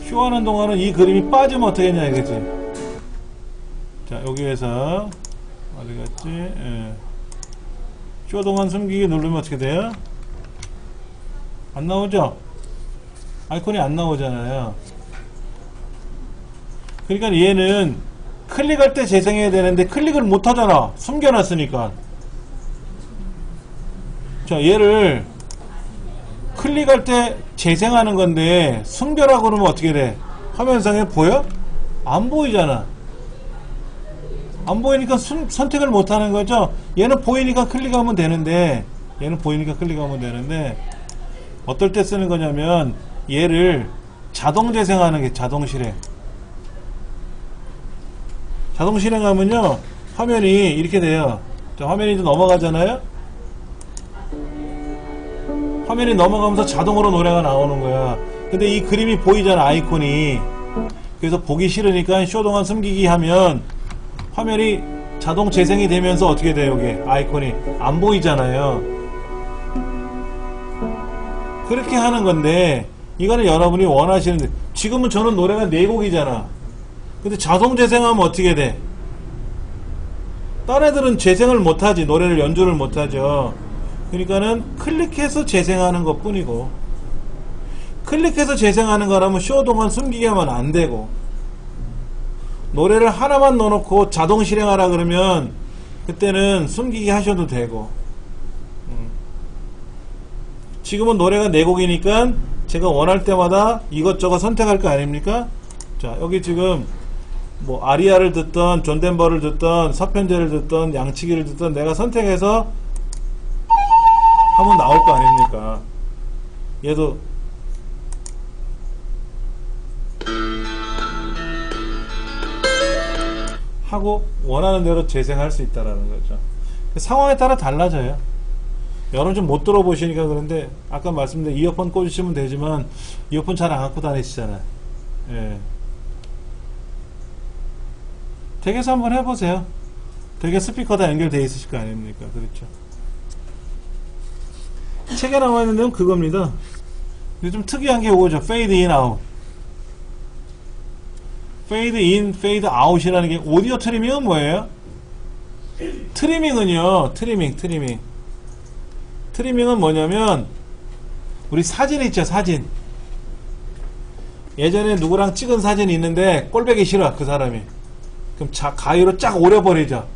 쇼하는 동안은 이 그림이 빠지면 어떻게 했냐 이거지. 자, 여기에서 어디 갔지? 예. 쇼 동안 숨기기 누르면 어떻게 돼요? 안 나오죠? 아이콘이 안 나오잖아요. 그러니까 얘는 클릭할 때 재생해야 되는데 클릭을 못 하잖아. 숨겨놨으니까. 자, 얘를 클릭할 때 재생하는 건데 숨겨라 그러면 어떻게 돼? 화면상에 보여? 안 보이잖아. 안 보이니까 선택을 못 하는 거죠. 얘는 보이니까 클릭하면 되는데 어떨 때 쓰는 거냐면 얘를 자동 재생하는 게 자동 실행. 자동 실행하면요 화면이 이렇게 돼요. 자, 화면이 이제 넘어가잖아요. 화면이 넘어가면서 자동으로 노래가 나오는 거야. 근데 이 그림이 보이잖아, 아이콘이. 그래서 보기 싫으니까 쇼 동안 숨기기 하면 화면이 자동 재생이 되면서 어떻게 돼요? 여기 아이콘이 안 보이잖아요. 그렇게 하는 건데 이거는 여러분이 원하시는데, 지금은 저는 노래가 4곡이잖아. 근데 자동 재생하면 어떻게 돼? 딴 애들은 재생을 못하지. 노래를 연주를 못하죠. 그러니까는 클릭해서 재생하는 것 뿐이고, 클릭해서 재생하는 거라면 쇼 동안 숨기게 하면 안 되고, 노래를 하나만 넣어놓고 자동 실행하라 그러면 그때는 숨기기 하셔도 되고, 지금은 노래가 4곡이니까 제가 원할 때마다 이것저것 선택할 거 아닙니까? 자, 여기 지금 뭐 아리아를 듣던 존 덴버를 듣던 서편제를 듣던 양치기를 듣던 내가 선택해서 하면 나올 거 아닙니까? 얘도 하고 원하는 대로 재생할 수 있다라는 거죠. 상황에 따라 달라져요. 여러분 좀 못 들어보시니까 그런데 아까 말씀드린 이어폰 꽂으시면 되지만 이어폰 잘 안 갖고 다니시잖아요. 예. 댁에서 한번 해보세요. 댁에 스피커 다 연결되어 있으실 거 아닙니까? 그렇죠. 책에 나와 있는 내용 그겁니다. 근데 좀 특이한 게 이거죠. 페이드 인 아웃. 페이드 인, 페이드 아웃이라는 게 오디오 트리밍은 뭐예요? 트리밍은요. 트리밍은 뭐냐면 우리 사진 있죠. 사진. 예전에 누구랑 찍은 사진이 있는데 꼴보기 싫어. 그 사람이. 그럼 가위로 쫙 오려버리죠.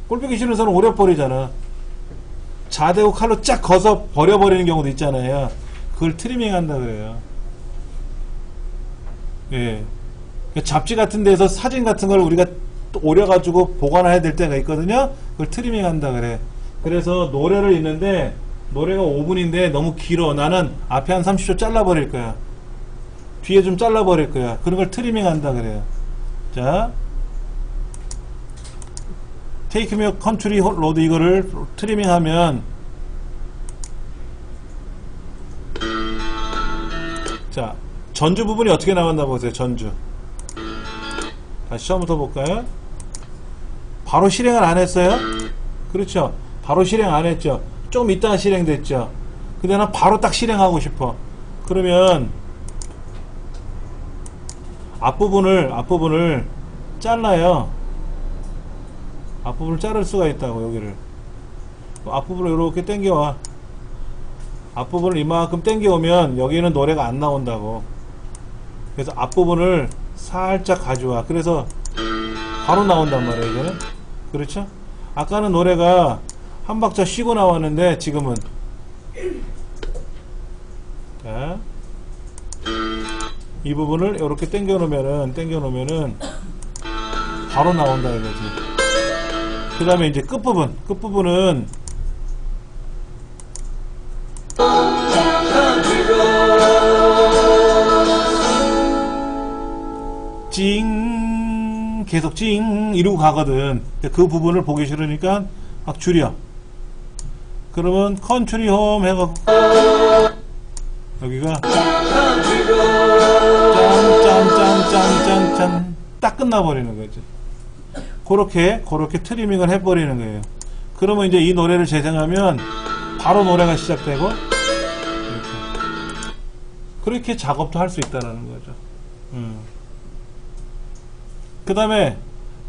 꼴보기 싫은 사람 오려버리잖아. 자대고 칼로 쫙 거서 버려버리는 경우도 있잖아요. 그걸 트리밍 한다 그래요. 예. 잡지 같은 데서 사진 같은 걸 우리가 또 오려가지고 보관해야 될 때가 있거든요. 그걸 트리밍 한다 그래. 그래서 노래를 읽는데 노래가 5분인데 너무 길어. 나는 앞에 한 30초 잘라버릴 거야. 뒤에 좀 잘라버릴 거야. 그런 걸 트리밍 한다 그래요. 자, Take Me Country Road 이거를 트리밍 하면, 자, 전주 부분이 어떻게 나왔나 보세요. 전주. 다시 처음부터 볼까요? 바로 실행을 안 했어요? 그렇죠. 바로 실행 안 했죠. 좀 이따가 실행됐죠. 근데 난 바로 딱 실행하고 싶어. 그러면 앞부분을 잘라요. 앞부분을 자를 수가 있다고. 여기를 앞부분을 이렇게 당겨와. 앞부분을 이만큼 당겨오면 여기는 노래가 안 나온다고. 그래서 앞부분을 살짝 가져와. 그래서 바로 나온단 말이에요. 이거는. 그렇죠? 아까는 노래가 한 박자 쉬고 나왔는데 지금은, 자, 이 부분을 이렇게 당겨 놓으면은 바로 나온다 이거지. 그 다음에 이제 끝부분은 찡, 계속 찡 이러고 가거든. 그 부분을 보기 싫으니까 막 줄여. 그러면 컨트리 홈 해갖고 여기가 짠짠짠짠짠짠 딱 끝나버리는 거죠. 그렇게 트리밍을 해버리는 거예요. 그러면 이제 이 노래를 재생하면 바로 노래가 시작되고 그렇게 작업도 할 수 있다는 거죠. 그 다음에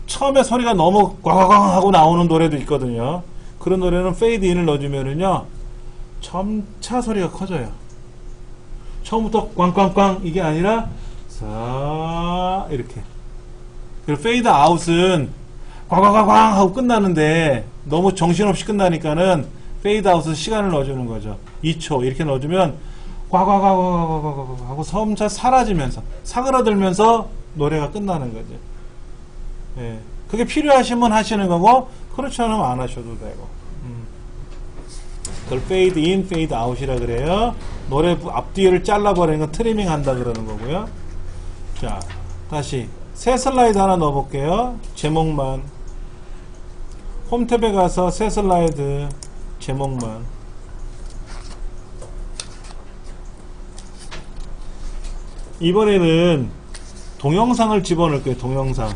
처음에 소리가 너무 꽝꽝꽝 하고 나오는 노래도 있거든요. 그런 노래는 페이드 인을 넣어주면은요 점차 소리가 커져요. 처음부터 꽝꽝꽝 이게 아니라 사 이렇게. 그리고 페이드 아웃은 꽝꽝꽝꽝 하고 끝나는데 너무 정신없이 끝나니까는 페이드 아웃은 시간을 넣어주는 거죠. 2초 이렇게 넣어주면 꽝꽝꽝꽝 하고 점차 사라지면서 사그러들면서 노래가 끝나는 거죠. 예. 그게 필요하시면 하시는 거고 그렇지 않으면 안 하셔도 되고. 그걸 페이드 인, 페이드 아웃이라 그래요. 노래 앞뒤를 잘라버리는 건 트리밍 한다 그러는 거고요. 자, 다시 새 슬라이드 하나 넣어볼게요. 제목만. 홈탭에 가서 새 슬라이드 제목만. 이번에는 동영상을 집어넣을게요. 동영상.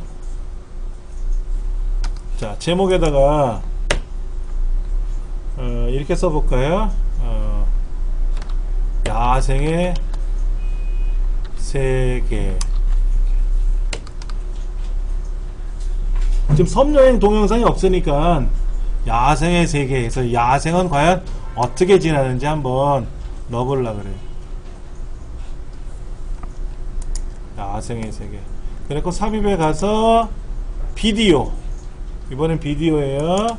자, 제목에다가 이렇게 써볼까요? 야생의 세계. 지금 섬여행 동영상이 없으니까 야생의 세계에서 야생은 과연 어떻게 지나는지 한번 넣어보려고 그래요. 야생의 세계. 그리고 삽입에 가서 비디오. 이번엔 비디오예요.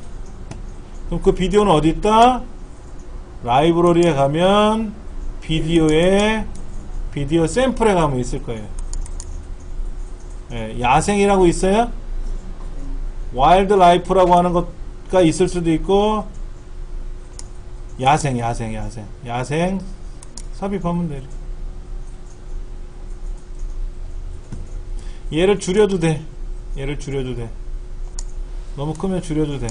그럼 그 비디오는 어디 있다? 라이브러리에 가면 비디오에 비디오 샘플에 가면 있을 거예요. 예, 야생이라고 있어요? 와일드 라이프라고 하는 것가 있을 수도 있고, 야생 삽입하면 돼. 얘를 줄여도 돼. 너무 크면 줄여도 돼.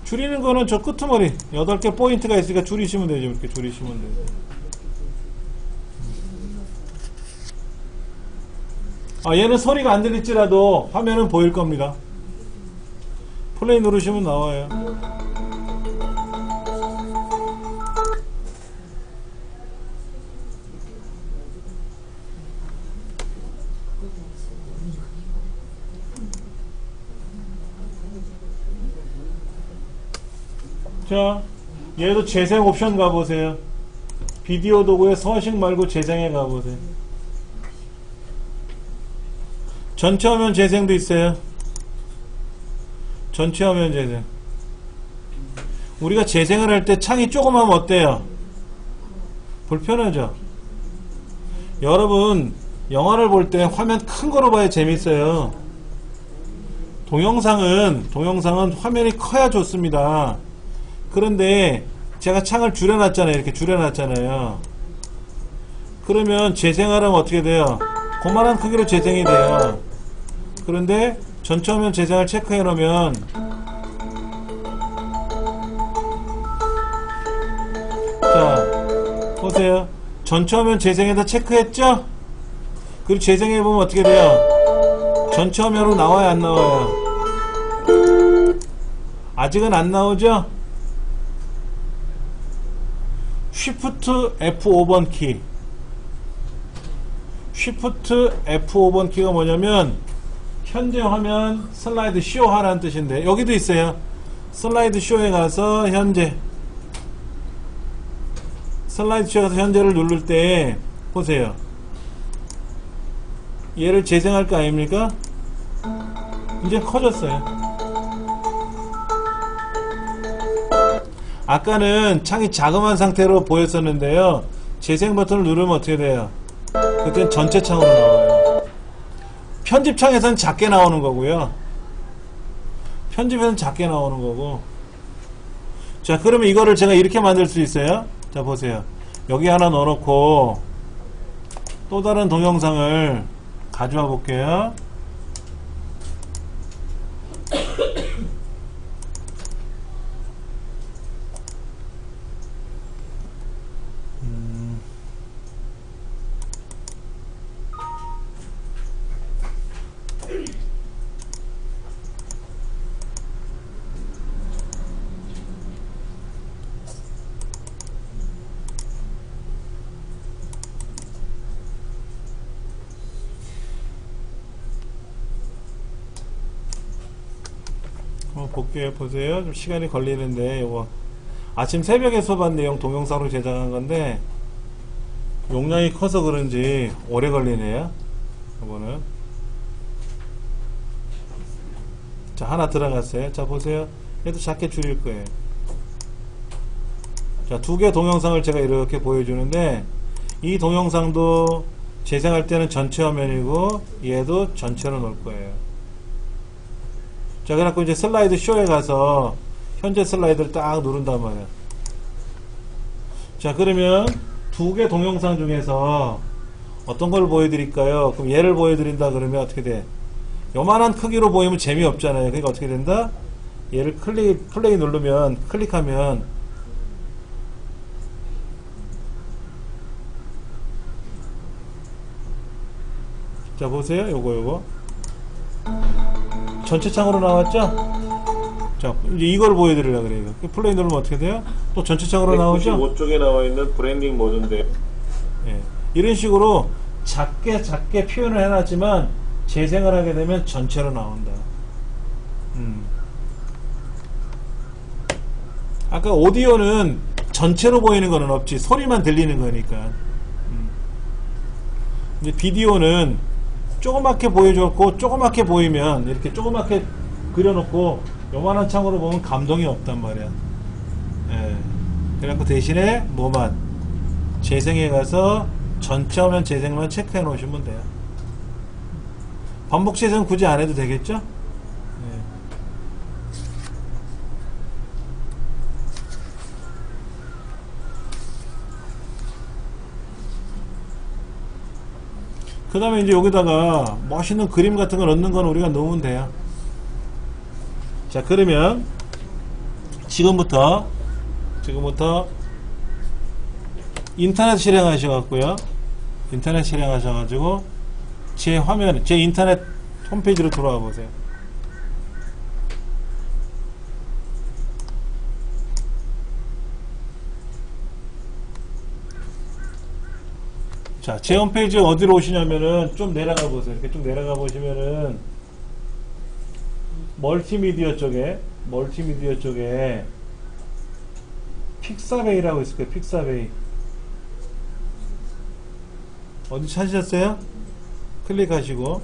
줄이는 거는 저 끄트머리 8개 포인트가 있으니까 줄이시면 되죠. 이렇게 줄이시면 되죠. 얘는 소리가 안 들릴지라도 화면은 보일 겁니다. 플레이 누르시면 나와요. 자, 얘도 재생 옵션 가보세요. 비디오 도구에 서식 말고 재생에 가보세요. 전체 화면 재생도 있어요. 전체 화면 재생. 우리가 재생을 할 때 창이 조그마하면 어때요? 불편하죠? 여러분, 영화를 볼 때 화면 큰 거로 봐야 재밌어요. 동영상은 화면이 커야 좋습니다. 그런데 제가 창을 줄여놨잖아요. 이렇게 줄여놨잖아요. 그러면 재생하려면 어떻게 돼요? 그만한 크기로 재생이 돼요. 그런데 전체 화면 재생을 체크해 놓으면 자 보세요. 전체 화면 재생에다 체크했죠? 그리고 재생해 보면 어떻게 돼요? 전체 화면으로 나와요, 안 나와요? 아직은 안 나오죠? Shift F5번 키. Shift F5번 키가 뭐냐면 현재 화면 슬라이드 쇼 하라는 뜻인데, 여기도 있어요. 슬라이드 쇼에 가서 현재, 슬라이드 쇼에 가서 현재를 누를 때 보세요. 얘를 재생할 거 아닙니까? 이제 커졌어요. 아까는 창이 자그마한 상태로 보였었는데요. 재생 버튼을 누르면 어떻게 돼요? 그때는 전체 창으로 나와요. 편집창에서는 작게 나오는 거고요. 편집에서는 작게 나오는 거고. 자, 그러면 이거를 제가 이렇게 만들 수 있어요. 자, 보세요. 여기 하나 넣어놓고 또 다른 동영상을 가져와 볼게요. 볼게요. 보세요. 좀 시간이 걸리는데, 요거 아침 새벽에 수업한 내용 동영상으로 제작한 건데 용량이 커서 그런지 오래 걸리네요. 요거는 자, 하나 들어갔어요. 자, 보세요. 얘도 작게 줄일 거예요. 자, 2개 동영상을 제가 이렇게 보여주는데, 이 동영상도 재생할 때는 전체 화면이고 얘도 전체로 놓을 거예요. 자, 그래갖고 이제 슬라이드 쇼에 가서 현재 슬라이드를 딱 누른단 말이야. 자, 그러면 2개 동영상 중에서 어떤 걸 보여드릴까요? 그럼 얘를 보여드린다 그러면 어떻게 돼? 요만한 크기로 보이면 재미없잖아요. 그러니까 어떻게 된다? 얘를 플레이 누르면, 클릭하면 자, 보세요. 요거 전체 창으로 나왔죠? 자, 이제 이걸 보여드리려고 그래요. 플레이 누르면 어떻게 돼요? 또 전체 창으로 나오죠? 95쪽에 나와 있는 브랜딩 모드인데, 예. 이런 식으로 작게 표현을 해놨지만 재생을 하게 되면 전체로 나온다. 아까 오디오는 전체로 보이는 거는 없지. 소리만 들리는 거니까. 이제 비디오는 조그맣게 보여줬고 조그맣게 보이면 이렇게 조그맣게 그려놓고 요만한 창으로 보면 감동이 없단 말이야. 예. 그래갖고 대신에 뭐만 재생해 가서 전체 화면 재생만 체크해 놓으시면 돼요. 반복 재생 굳이 안 해도 되겠죠? 예. 그 다음에 이제 여기다가 멋있는 그림 같은 거 넣는 건 우리가 넣으면 돼요. 자, 그러면 지금부터 인터넷 실행하셔갖고요. 인터넷 실행하셔가지고 제 화면, 제 인터넷 홈페이지로 들어와 보세요. 자, 제 홈페이지 어디로 오시냐면은 좀 내려가 보세요. 이렇게 좀 내려가 보시면은 멀티미디어 쪽에 픽사베이라고 있을 거예요. 픽사베이. 어디 찾으셨어요? 클릭하시고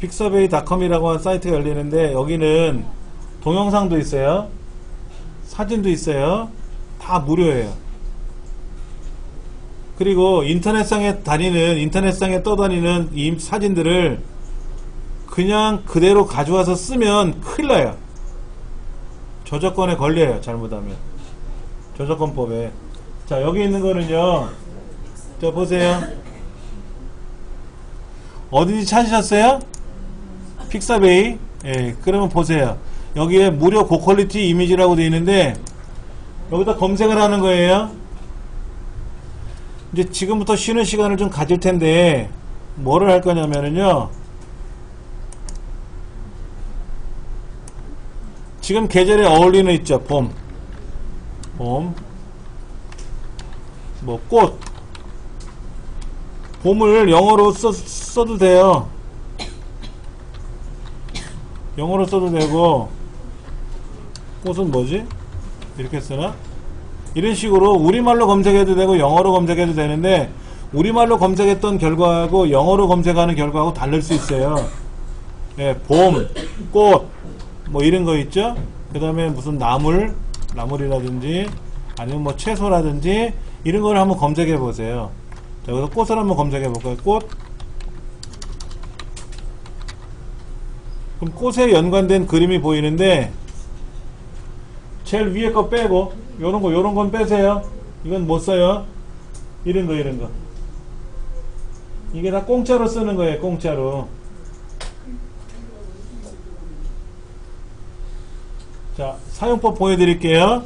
픽사베이.com이라고 하는 사이트가 열리는데 여기는 동영상도 있어요. 사진도 있어요. 다 무료예요. 그리고 인터넷상에 떠다니는 이 사진들을 그냥 그대로 가져와서 쓰면 큰일 나요. 저작권에 걸려요. 잘못하면. 저작권법에. 자, 여기 있는 거는요. 자, 보세요. 어딘지 찾으셨어요? 픽사베이. 예, 그러면 보세요. 여기에 무료 고퀄리티 이미지라고 되어 있는데 여기다 검색을 하는 거예요. 이제 지금부터 쉬는 시간을 좀 가질 텐데 뭐를 할 거냐면은요. 지금 계절에 어울리는 있죠. 봄, 뭐 꽃. 봄을 영어로 써도 돼요. 영어로 써도 되고 꽃은 뭐지? 이렇게 쓰나? 이런 식으로 우리말로 검색해도 되고 영어로 검색해도 되는데 우리말로 검색했던 결과하고 영어로 검색하는 결과하고 다를 수 있어요. 예, 봄, 꽃, 뭐 이런 거 있죠? 그 다음에 무슨 나물이라든지 아니면 뭐 채소라든지 이런 걸 한번 검색해 보세요. 자, 여기서 꽃을 한번 검색해 볼까요? 꽃. 그럼 꽃에 연관된 그림이 보이는데 제일 위에 거 빼고 요런 건 빼세요. 이건 못 써요. 이런 거. 이게 다 공짜로 쓰는 거예요. 공짜로. 자, 사용법 보여드릴게요.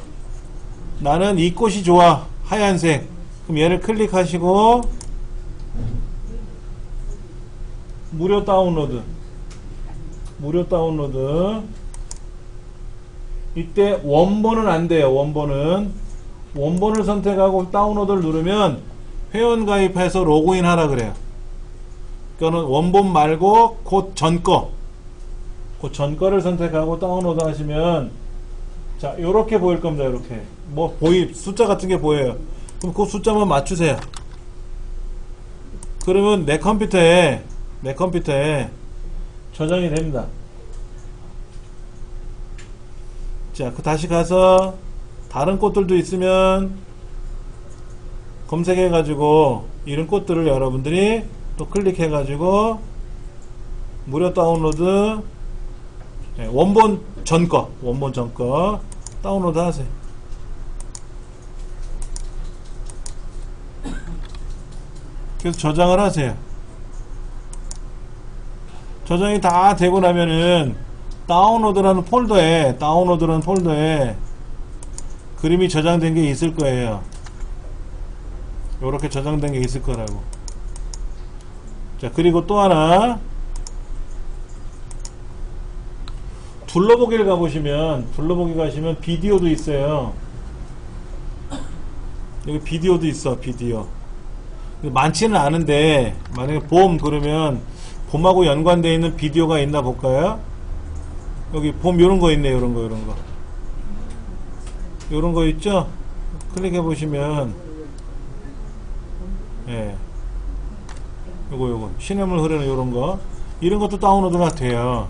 나는 이 꽃이 좋아. 하얀색. 그럼 얘를 클릭하시고 무료 다운로드. 이때 원본은 안 돼요. 원본을 선택하고 다운로드를 누르면 회원 가입해서 로그인 하라 그래요. 그거는 원본 말고 곧 전거. 그 전거를 선택하고 다운로드 하시면 자, 요렇게 보일 겁니다. 요렇게. 뭐 숫자 같은 게 보여요. 그럼 그 숫자만 맞추세요. 그러면 내 컴퓨터에 저장이 됩니다. 자, 다시 가서 다른 꽃들도 있으면 검색해 가지고 이런 꽃들을 여러분들이 또 클릭해 가지고 무료 다운로드, 네, 원본 전거 다운로드 하세요. 그래서 저장을 하세요. 저장이 다 되고 나면은 다운로드라는 폴더에 그림이 저장된 게 있을 거예요. 요렇게 저장된 게 있을 거라고. 자, 그리고 또 하나 둘러보기를 가보시면 비디오도 있어요. 여기 비디오도 있어. 비디오 많지는 않은데 만약에 봄 그러면 봄하고 연관되어 있는 비디오가 있나 볼까요? 여기 봄 요런 거 있네. 요런 거 요런 거 있죠? 클릭해 보시면 예, 요거 시냇물 흐르는 요런 거, 이런 것도 다운로드가 돼요.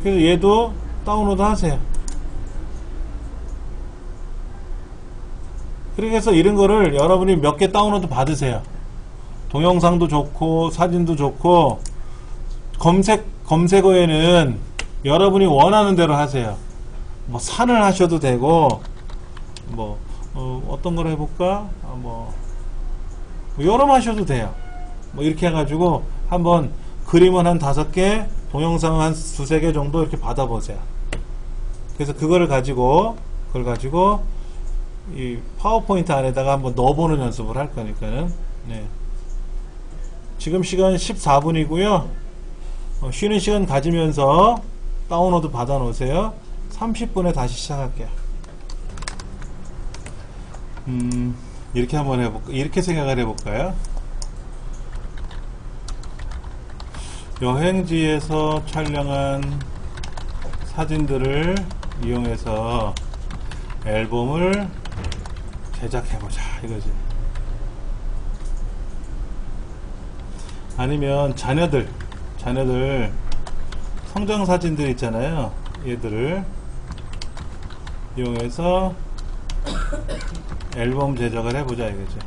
그래서 얘도 다운로드 하세요. 그렇게 해서 이런 거를 여러분이 몇 개 다운로드 받으세요. 동영상도 좋고 사진도 좋고, 검색어에는 여러분이 원하는 대로 하세요. 뭐 산을 하셔도 되고, 뭐 어떤 걸 해볼까? 뭐 여러 하셔도 돼요. 뭐 이렇게 해가지고 한번 그림은 한 5개, 동영상은 한 2-3개 정도 이렇게 받아보세요. 그래서 그걸 가지고 이 파워포인트 안에다가 한번 넣어보는 연습을 할 거니까는. 네. 지금 시간 14분이고요. 쉬는 시간 가지면서 다운로드 받아 놓으세요. 30분에 다시 시작할게요. 이렇게 한번 해볼까? 이렇게 생각을 해볼까요? 여행지에서 촬영한 사진들을 이용해서 앨범을 제작해보자, 이거지. 아니면 자녀들 성장사진들 있잖아요. 얘들을 이용해서 앨범 제작을 해보자, 이거죠.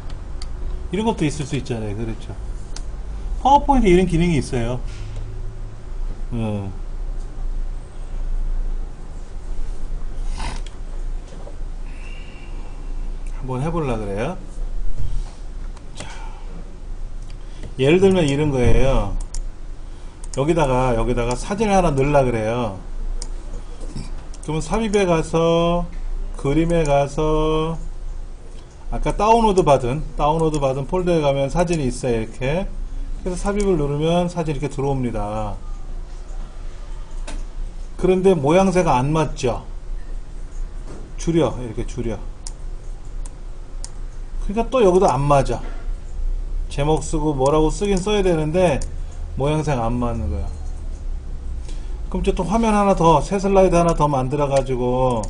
이런 것도 있을 수 있잖아요. 그렇죠. 파워포인트에 이런 기능이 있어요. 한번 해보려 그래요. 자, 예를 들면 이런 거예요. 여기다가 사진을 하나 넣으려 그래요. 그러면 삽입에 가서, 그림에 가서, 아까 다운로드 받은 폴더에 가면 사진이 있어요. 이렇게. 그래서 삽입을 누르면 사진이 이렇게 들어옵니다. 그런데 모양새가 안 맞죠? 이렇게 줄여. 그러니까 또 여기도 안 맞아. 제목 쓰고 뭐라고 쓰긴 써야 되는데 모양새가 안 맞는 거야. 그럼 이제 또 화면 하나 더, 새 슬라이드 하나 더 만들어 가지고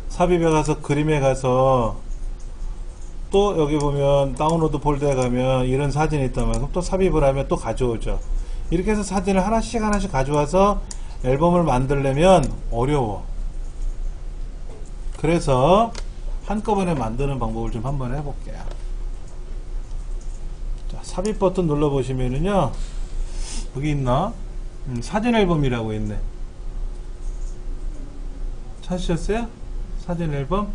삽입에 가서, 그림에 가서, 또 여기 보면 다운로드 폴더에 가면 이런 사진이 있다면, 그럼 또 삽입을 하면 또 가져오죠. 이렇게 해서 사진을 하나씩 가져와서 앨범을 만들려면 어려워. 그래서 한꺼번에 만드는 방법을 좀 한번 해볼게요. 자, 삽입 버튼 눌러보시면은요, 여기 있나? 사진 앨범이라고 있네. 찾으셨어요? 사진 앨범?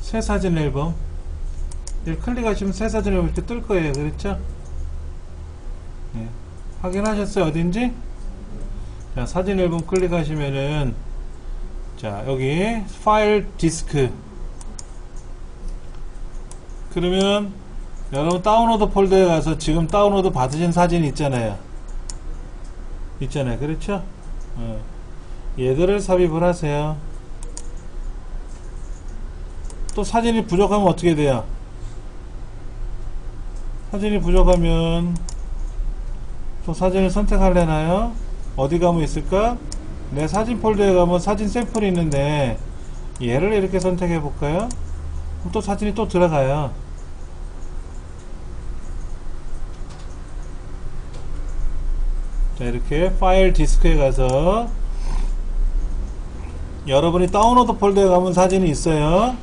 새 사진 앨범. 여기 클릭하시면 새 사진 앨범 이렇게 뜰 거예요. 그렇죠? 네. 확인하셨어요? 어딘지? 자, 사진 앨범 클릭하시면은, 자, 여기 파일 디스크. 그러면 여러분 다운로드 폴더에 가서 지금 다운로드 받으신 사진 있잖아요. 그렇죠? 얘들을 삽입을 하세요. 또 사진이 부족하면 어떻게 돼요? 사진이 부족하면 또 사진을 선택하려나요? 어디 가면 있을까? 내 사진 폴더에 가면 사진 샘플이 있는데 얘를 이렇게 선택해 볼까요? 그럼 또 사진이 또 들어가요. 자, 이렇게 파일 디스크에 가서 여러분이 다운로드 폴더에 가면 사진이 있어요.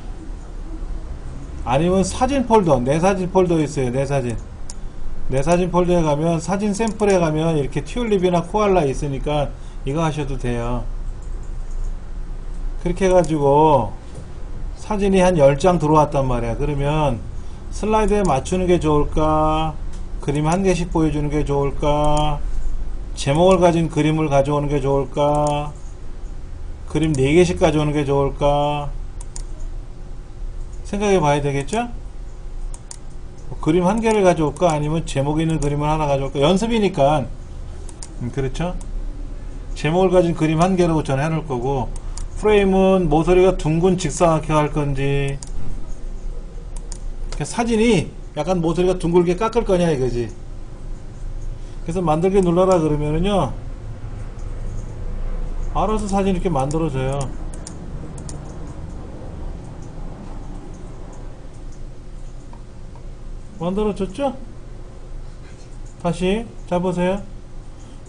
아니면 사진 폴더, 내 사진 폴더 있어요. 내 사진 폴더에 가면 사진 샘플에 가면 이렇게 튤립이나 코알라 있으니까 이거 하셔도 돼요. 그렇게 해가지고 사진이 한 10장 들어왔단 말이야. 그러면 슬라이드에 맞추는 게 좋을까? 그림 한 개씩 보여주는 게 좋을까? 제목을 가진 그림을 가져오는 게 좋을까? 그림 4개씩 가져오는 게 좋을까? 생각해 봐야 되겠죠? 그림 한 개를 가져올까? 아니면 제목 있는 그림을 하나 가져올까? 연습이니까. 그렇죠? 제목을 가진 그림 한 개로 저는 해놓을 거고, 프레임은 모서리가 둥근 직사각형 할 건지, 사진이 약간 모서리가 둥글게 깎을 거냐 이거지. 그래서 만들기 눌러라 그러면은요 알아서 사진 이렇게 만들어줘요. 만들어줬죠? 다시 자 보세요.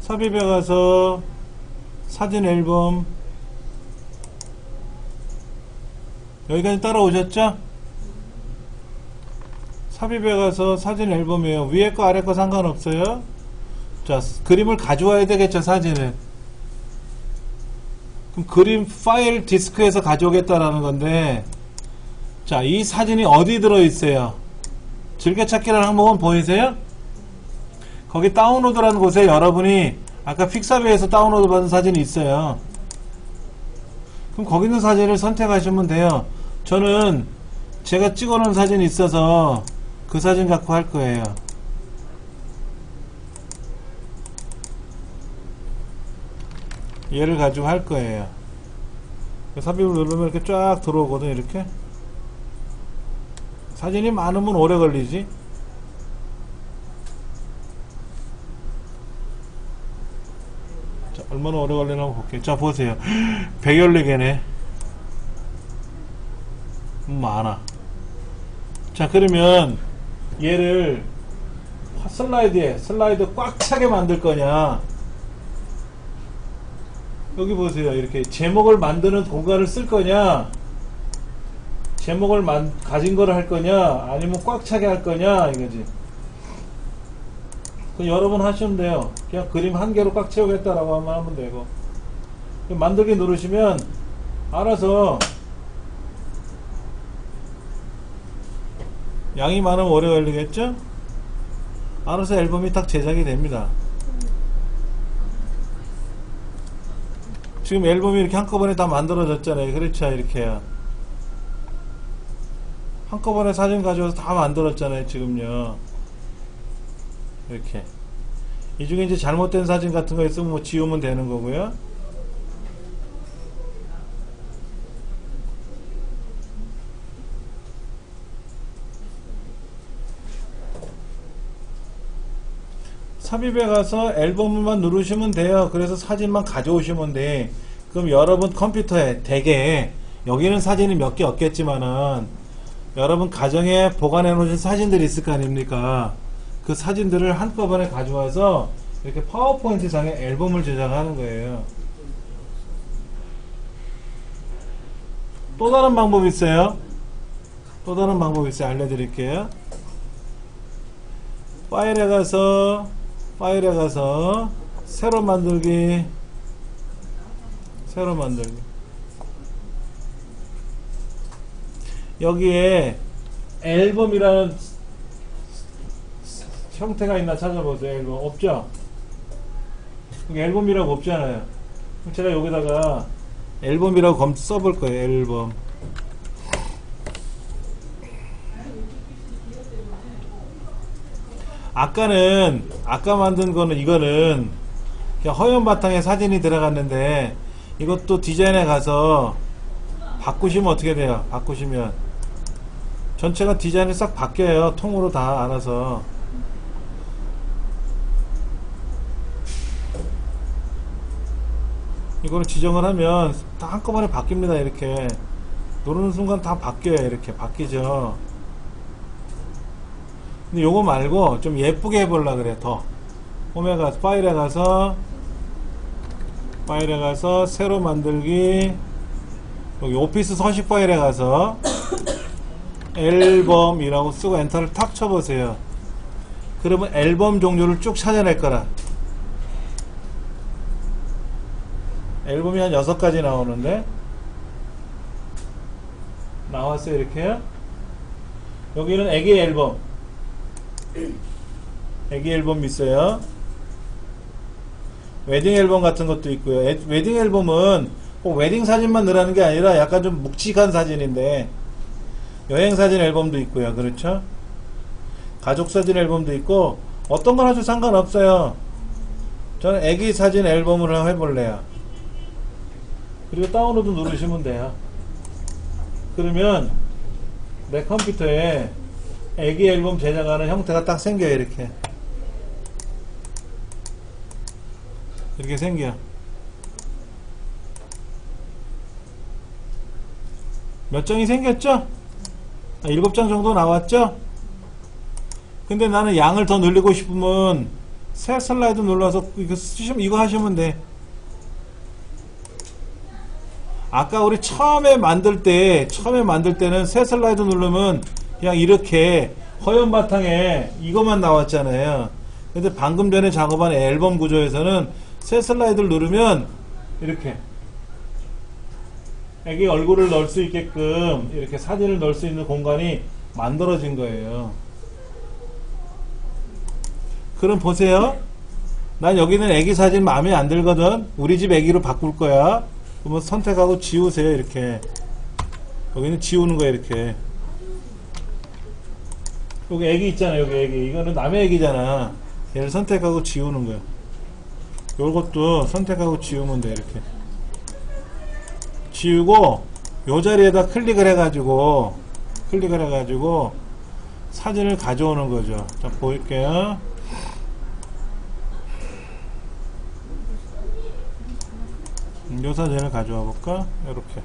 삽입에 가서 사진 앨범 여기까지 따라오셨죠? 삽입에 가서 사진 앨범이에요. 위에 거 아래 거 상관없어요. 자, 그림을 가져와야 되겠죠, 사진을. 그럼 그림 파일 디스크에서 가져오겠다라는 건데, 자, 이 사진이 어디 들어있어요? 즐겨찾기라는 항목은 보이세요? 거기 다운로드라는 곳에 여러분이 아까 픽사비에서 다운로드 받은 사진이 있어요. 그럼 거기 있는 사진을 선택하시면 돼요. 저는 제가 찍어놓은 사진이 있어서 그 사진 갖고 할 거예요. 얘를 가지고 할 거예요. 삽입을 누르면 이렇게 쫙 들어오거든. 이렇게 사진이 많으면 오래 걸리지. 자, 얼마나 오래 걸리나 한번 볼게요. 자, 보세요. 114개네. 많아. 자, 그러면 얘를 슬라이드 꽉 차게 만들 거냐, 여기 보세요. 이렇게 제목을 만드는 공간을 쓸 거냐, 제목을 가진 거를 할 거냐, 아니면 꽉 차게 할 거냐 이거지. 그 여러분 하시면 돼요. 그냥 그림 한 개로 꽉 채우겠다라고 하면 되고, 만들기 누르시면 알아서 양이 많으면 오래 걸리겠죠? 알아서 앨범이 딱 제작이 됩니다. 지금 앨범이 이렇게 한꺼번에 다 만들어졌잖아요. 그렇죠? 이렇게요. 한꺼번에 사진 가져와서 다 만들었잖아요. 지금요. 이렇게. 이 중에 이제 잘못된 사진 같은 거 있으면 뭐 지우면 되는 거고요. 삽입에 가서 앨범만 누르시면 돼요. 그래서 사진만 가져오시면 돼. 그럼 여러분 컴퓨터에 대개 여기는 사진이 몇 개 없겠지만은 여러분 가정에 보관해 놓으신 사진들이 있을 거 아닙니까? 그 사진들을 한꺼번에 가져와서 이렇게 파워포인트 상에 앨범을 제작하는 거예요. 또 다른 방법이 있어요. 또 다른 방법이 있어요. 알려드릴게요. 파일에 가서 새로 만들기. 여기에 앨범이라는 형태가 있나 찾아보세요. 앨범 없죠? 여기 앨범이라고 없잖아요. 제가 여기다가 앨범이라고 써볼 거예요. 앨범. 아까 만든 거는, 이거는 그냥 허연 바탕에 사진이 들어갔는데, 이것도 디자인에 가서 바꾸시면 어떻게 돼요? 바꾸시면 전체가 디자인이 싹 바뀌어요. 통으로 다 알아서. 이거를 지정을 하면 다 한꺼번에 바뀝니다. 이렇게 누르는 순간 다 바뀌어요. 이렇게 바뀌죠. 근데 요거 말고 좀 예쁘게 해보려고 그래. 더 홈에 가서 파일에 가서 새로 만들기. 여기 오피스 서식 파일에 가서 앨범이라고 쓰고 엔터를 탁 쳐보세요. 그러면 앨범 종류를 쭉 찾아낼 거라. 앨범이 한 6가지 나오는데, 나왔어요. 이렇게요. 여기는 애기 앨범 있어요. 웨딩 앨범 같은 것도 있고요. 웨딩 앨범은 꼭 웨딩 사진만 넣으라는 게 아니라 약간 좀 묵직한 사진인데, 여행 사진 앨범도 있고요. 그렇죠? 가족 사진 앨범도 있고, 어떤 걸 하셔도 상관없어요. 저는 애기 사진 앨범으로 해볼래요. 그리고 다운로드 누르시면 돼요. 그러면 내 컴퓨터에 애기 앨범 제작하는 형태가 딱 생겨요. 이렇게 생겨. 몇 장이 생겼죠? 7장 정도 나왔죠? 근데 나는 양을 더 늘리고 싶으면 새 슬라이드 눌러서 이거 하시면 돼. 아까 우리 처음에 만들 때는 새 슬라이드 누르면 그냥 이렇게 허연 바탕에 이것만 나왔잖아요. 근데 방금 전에 작업한 앨범 구조에서는 새 슬라이드를 누르면 이렇게 애기 얼굴을 넣을 수 있게끔 이렇게 사진을 넣을 수 있는 공간이 만들어진 거예요. 그럼 보세요. 난 여기는 애기 사진 마음에 안 들거든. 우리 집 애기로 바꿀 거야. 그러면 선택하고 지우세요. 이렇게 여기는 지우는 거야. 이렇게 여기 애기 있잖아. 여기 애기 이거는 남의 애기잖아. 얘를 선택하고 지우는 거야. 요것도 선택하고 지우면 돼. 이렇게 지우고 요 자리에다 클릭을 해가지고 사진을 가져오는 거죠. 자, 보일게요. 요 사진을 가져와 볼까? 이렇게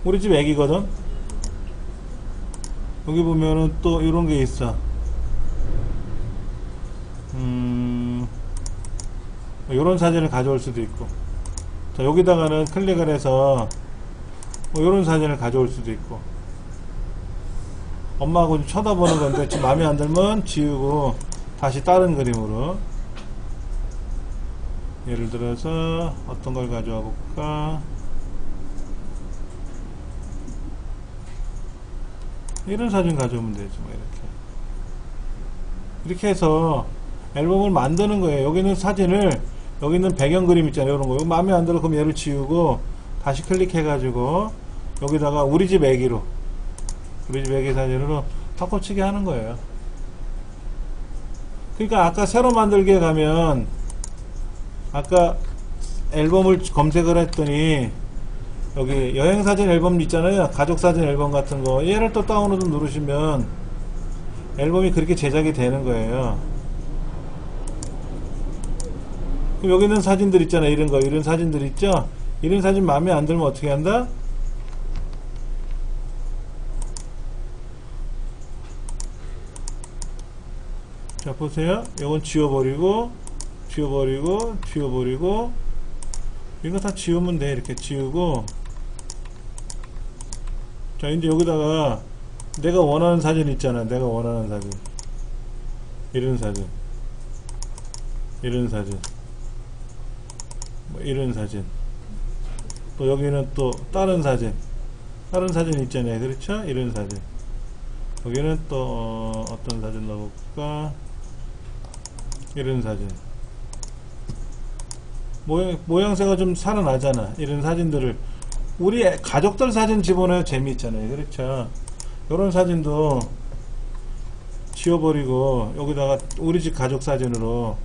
우리 집 애기거든. 여기 보면은 또 이런 게 있어. 요런 사진을 가져올 수도 있고, 자, 여기다가는 클릭을 해서 뭐 요런 사진을 가져올 수도 있고, 엄마하고 좀 쳐다보는 건데 지금 마음에 안 들면 지우고 다시 다른 그림으로. 예를 들어서 어떤 걸 가져와 볼까? 이런 사진 가져오면 되지 뭐. 이렇게 해서 앨범을 만드는 거예요. 여기는 사진을, 여기는 배경 그림 있잖아요. 이런 거. 이거 마음에 안 들어 그럼 얘를 지우고 다시 클릭해 가지고 여기다가 우리 집 애기 사진으로 바꿔치기 하는 거예요. 그러니까 아까 새로 만들기에 가면, 아까 앨범을 검색을 했더니 여기 여행사진 앨범 있잖아요. 가족사진 앨범 같은 거, 얘를 또 다운로드 누르시면 앨범이 그렇게 제작이 되는 거예요. 그럼 여기 있는 사진들 있잖아요. 이런 사진들 있죠? 이런 사진 마음에 안 들면 어떻게 한다? 자, 보세요. 이건 지워버리고 이거 다 지우면 돼. 이렇게 지우고, 자, 이제 여기다가 내가 원하는 사진 있잖아. 내가 원하는 사진, 이런 사진, 뭐 이런 사진, 또 여기는 또 다른 사진 있잖아요. 그렇죠? 이런 사진. 여기는 또 어떤 사진 넣어볼까? 이런 사진. 모양새가 좀 살아나잖아. 이런 사진들을 우리 가족들 사진 집어넣어야 재미있잖아요. 그렇죠? 이런 사진도 지워버리고 여기다가 우리 집 가족 사진으로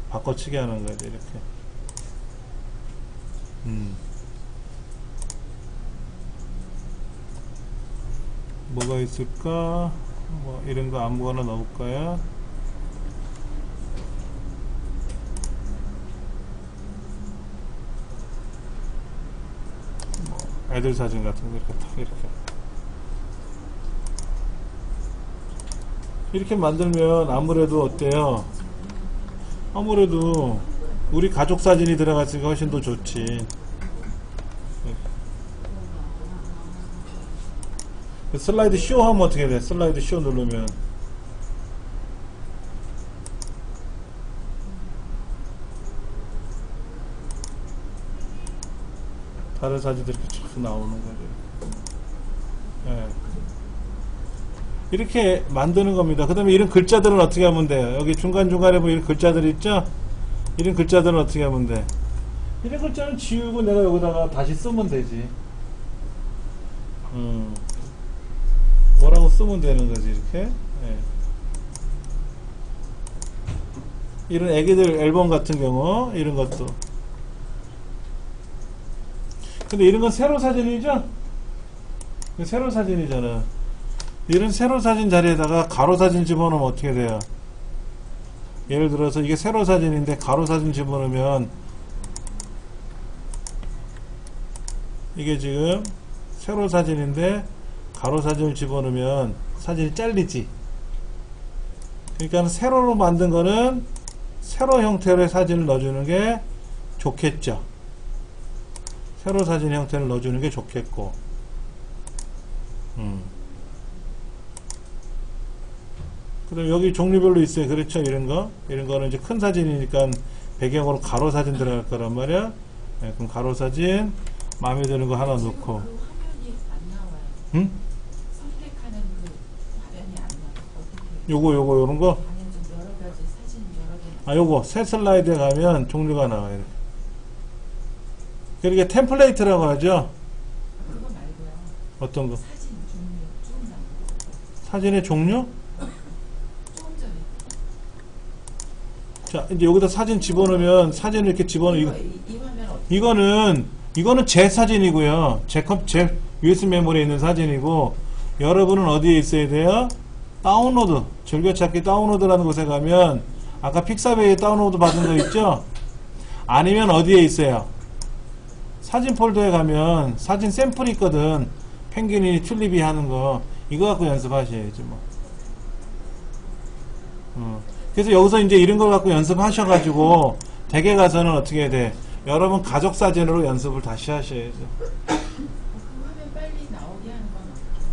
바꿔치기 하는 거죠. 이렇게. 뭐가 있을까? 뭐 이런 거 아무거나 넣을까요? 뭐 애들 사진 같은 거 이렇게 딱 이렇게 만들면 아무래도 어때요? 아무래도 우리 가족 사진이 들어갔으니까 훨씬 더 좋지. 슬라이드 쇼 하면 어떻게 돼? 슬라이드 쇼 누르면 다른 사진들이 이렇게 쭉 나오는 거죠. 네. 이렇게 만드는 겁니다. 그 다음에 이런 글자들은 어떻게 하면 돼요? 여기 중간중간에 보면 이런 글자들 있죠? 이런 글자들은 어떻게 하면 돼? 이런 글자는 지우고 내가 여기다가 다시 쓰면 되지. 뭐라고 쓰면 되는 거지, 이렇게. 네. 이런 애기들 앨범 같은 경우, 이런 것도. 근데 이런 건 세로 사진이죠? 이거 세로 사진이잖아. 이런 세로 사진 자리에다가 가로 사진 집어넣으면 어떻게 돼요? 예를 들어서 이게 세로 사진인데 가로 사진 집어넣으면 이게 지금 세로 사진인데 가로 사진을 집어넣으면 사진이 잘리지. 그러니까 세로로 만든 거는 세로 형태의 사진을 넣어주는 게 좋겠죠. 세로 사진 형태를 넣어주는 게 좋겠고. 그다음 여기 종류별로 있어요. 그렇죠? 이런 거. 이런 거는 이제 큰 사진이니까 배경으로 가로 사진 들어갈 거란 말이야. 네, 그럼 가로 사진 마음에 드는 거 하나 넣고. 그 화면이 안 나와요. 응? 선택하는 그 화면이 안 나와. 어떻게? 요거 요런 거. 아니면 좀 여러 가지 사진 여러 개. 아, 요거 새 슬라이드에 가면 종류가 나와요. 이렇게. 그러니까 템플레이트라고 하죠. 그거 말고요. 어떤 거? 사진 종류 쭉 나와. 사진의 종류? 조금 전에. 자, 이제 여기다 사진 집어넣으면 사진을 이렇게 집어넣으면 이 화면 어떻게? 이거는 제 사진이고요. 제 USB 메모리에 있는 사진이고, 여러분은 어디에 있어야 돼요? 다운로드, 즐겨찾기 다운로드라는 곳에 가면 아까 픽사베이에 다운로드 받은 거 있죠? 아니면 어디에 있어요? 사진 폴더에 가면 사진 샘플이 있거든. 펭귄이 튤립이 하는 거. 이거 갖고 연습하셔야지 뭐. 그래서 여기서 이제 이런 걸 갖고 연습하셔가지고 댁에 가서는 어떻게 해야 돼? 여러분 가족 사진으로 연습을 다시 하셔야죠. 그 화면 빨리 나오게 하는 건 어떻게?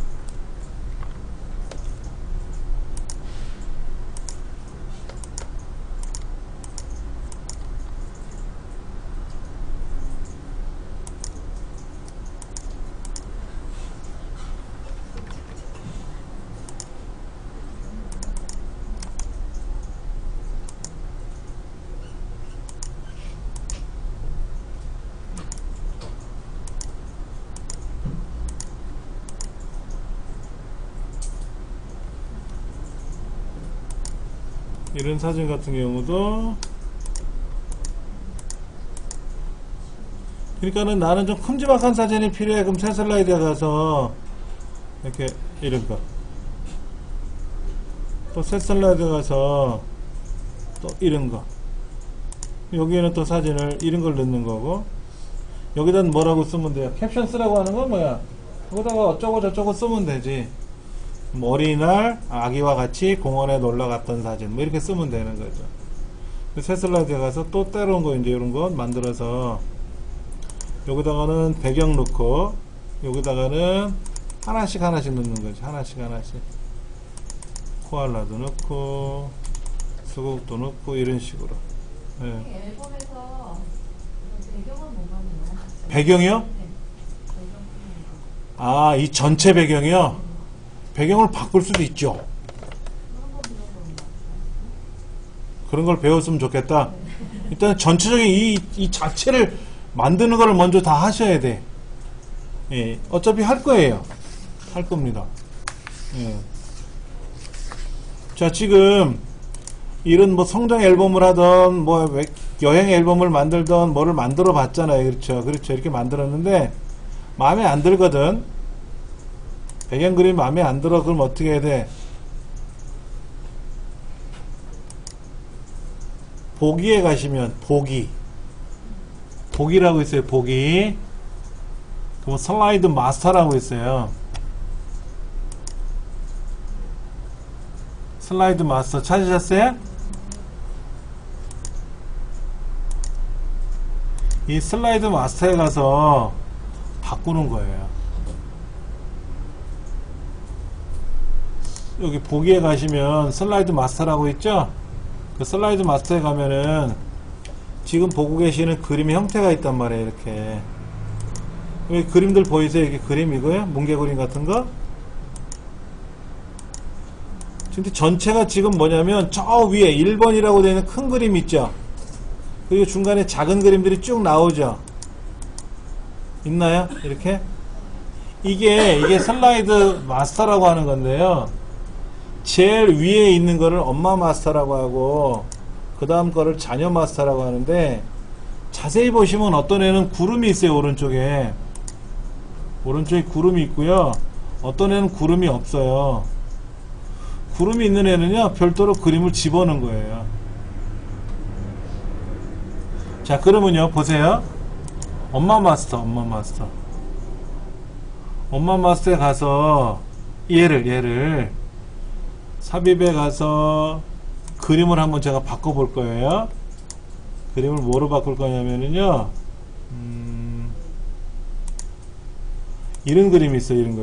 이런 사진 같은 경우도 그러니까는 나는 좀 큼지막한 사진이 필요해. 그럼 새 슬라이드에 가서 이렇게 이런 거, 또 새 슬라이드에 가서 또 이런 거, 여기에는 또 사진을 이런 걸 넣는 거고, 여기다 뭐라고 쓰면 돼요? 캡션 쓰라고 하는 건 뭐야? 여기다가 어쩌고 저쩌고 쓰면 되지. 뭐 어린이날 아기와 같이 공원에 놀러 갔던 사진 뭐 이렇게 쓰면 되는 거죠. 새 슬라이드에 가서 또 때로운 거 이제 이런 거 만들어서 여기다가는 배경 넣고 여기다가는 하나씩 넣는 거죠. 하나씩 코알라도 넣고 수국도 넣고 이런 식으로. 네. 앨범에서 배경은 뭐가 나와요? 배경이요? 네. 아, 이 전체 배경이요? 배경을 바꿀 수도 있죠. 그런 걸 배웠으면 좋겠다. 일단 전체적인 이 자체를 만드는 걸 먼저 다 하셔야 돼. 예, 어차피 할 거예요. 할 겁니다. 예. 자, 지금 이런 뭐 성장 앨범을 하던 뭐 여행 앨범을 만들던 뭐를 만들어 봤잖아요. 그렇죠. 이렇게 만들었는데 마음에 안 들거든. 배경 그림 마음에 안 들어. 그럼 어떻게 해야 돼? 보기에 가시면 보기라고 있어요. 보기. 그럼 슬라이드 마스터라고 있어요. 슬라이드 마스터 찾으셨어요? 이 슬라이드 마스터에 가서 바꾸는 거예요. 여기 보기에 가시면 슬라이드 마스터라고 있죠? 그 슬라이드 마스터에 가면은 지금 보고 계시는 그림의 형태가 있단 말이에요. 이렇게 여기 그림들 보이세요? 이게 그림 이거요? 뭉개 그림 같은 거? 근데 전체가 지금 뭐냐면 저 위에 1번이라고 되어 있는 큰 그림 있죠? 그리고 중간에 작은 그림들이 쭉 나오죠? 있나요? 이렇게? 이게 슬라이드 마스터라고 하는 건데요. 제일 위에 있는 거를 엄마 마스터라고 하고 그 다음 거를 자녀 마스터라고 하는데, 자세히 보시면 어떤 애는 구름이 있어요. 오른쪽에 구름이 있고요. 어떤 애는 구름이 없어요. 구름이 있는 애는요 별도로 그림을 집어넣은 거예요. 자 그러면요 보세요. 엄마 마스터에 가서 얘를 삽입에 가서 그림을 한번 제가 바꿔볼 거예요. 그림을 뭐로 바꿀 거냐면은요 이런 그림이 있어요. 이런 거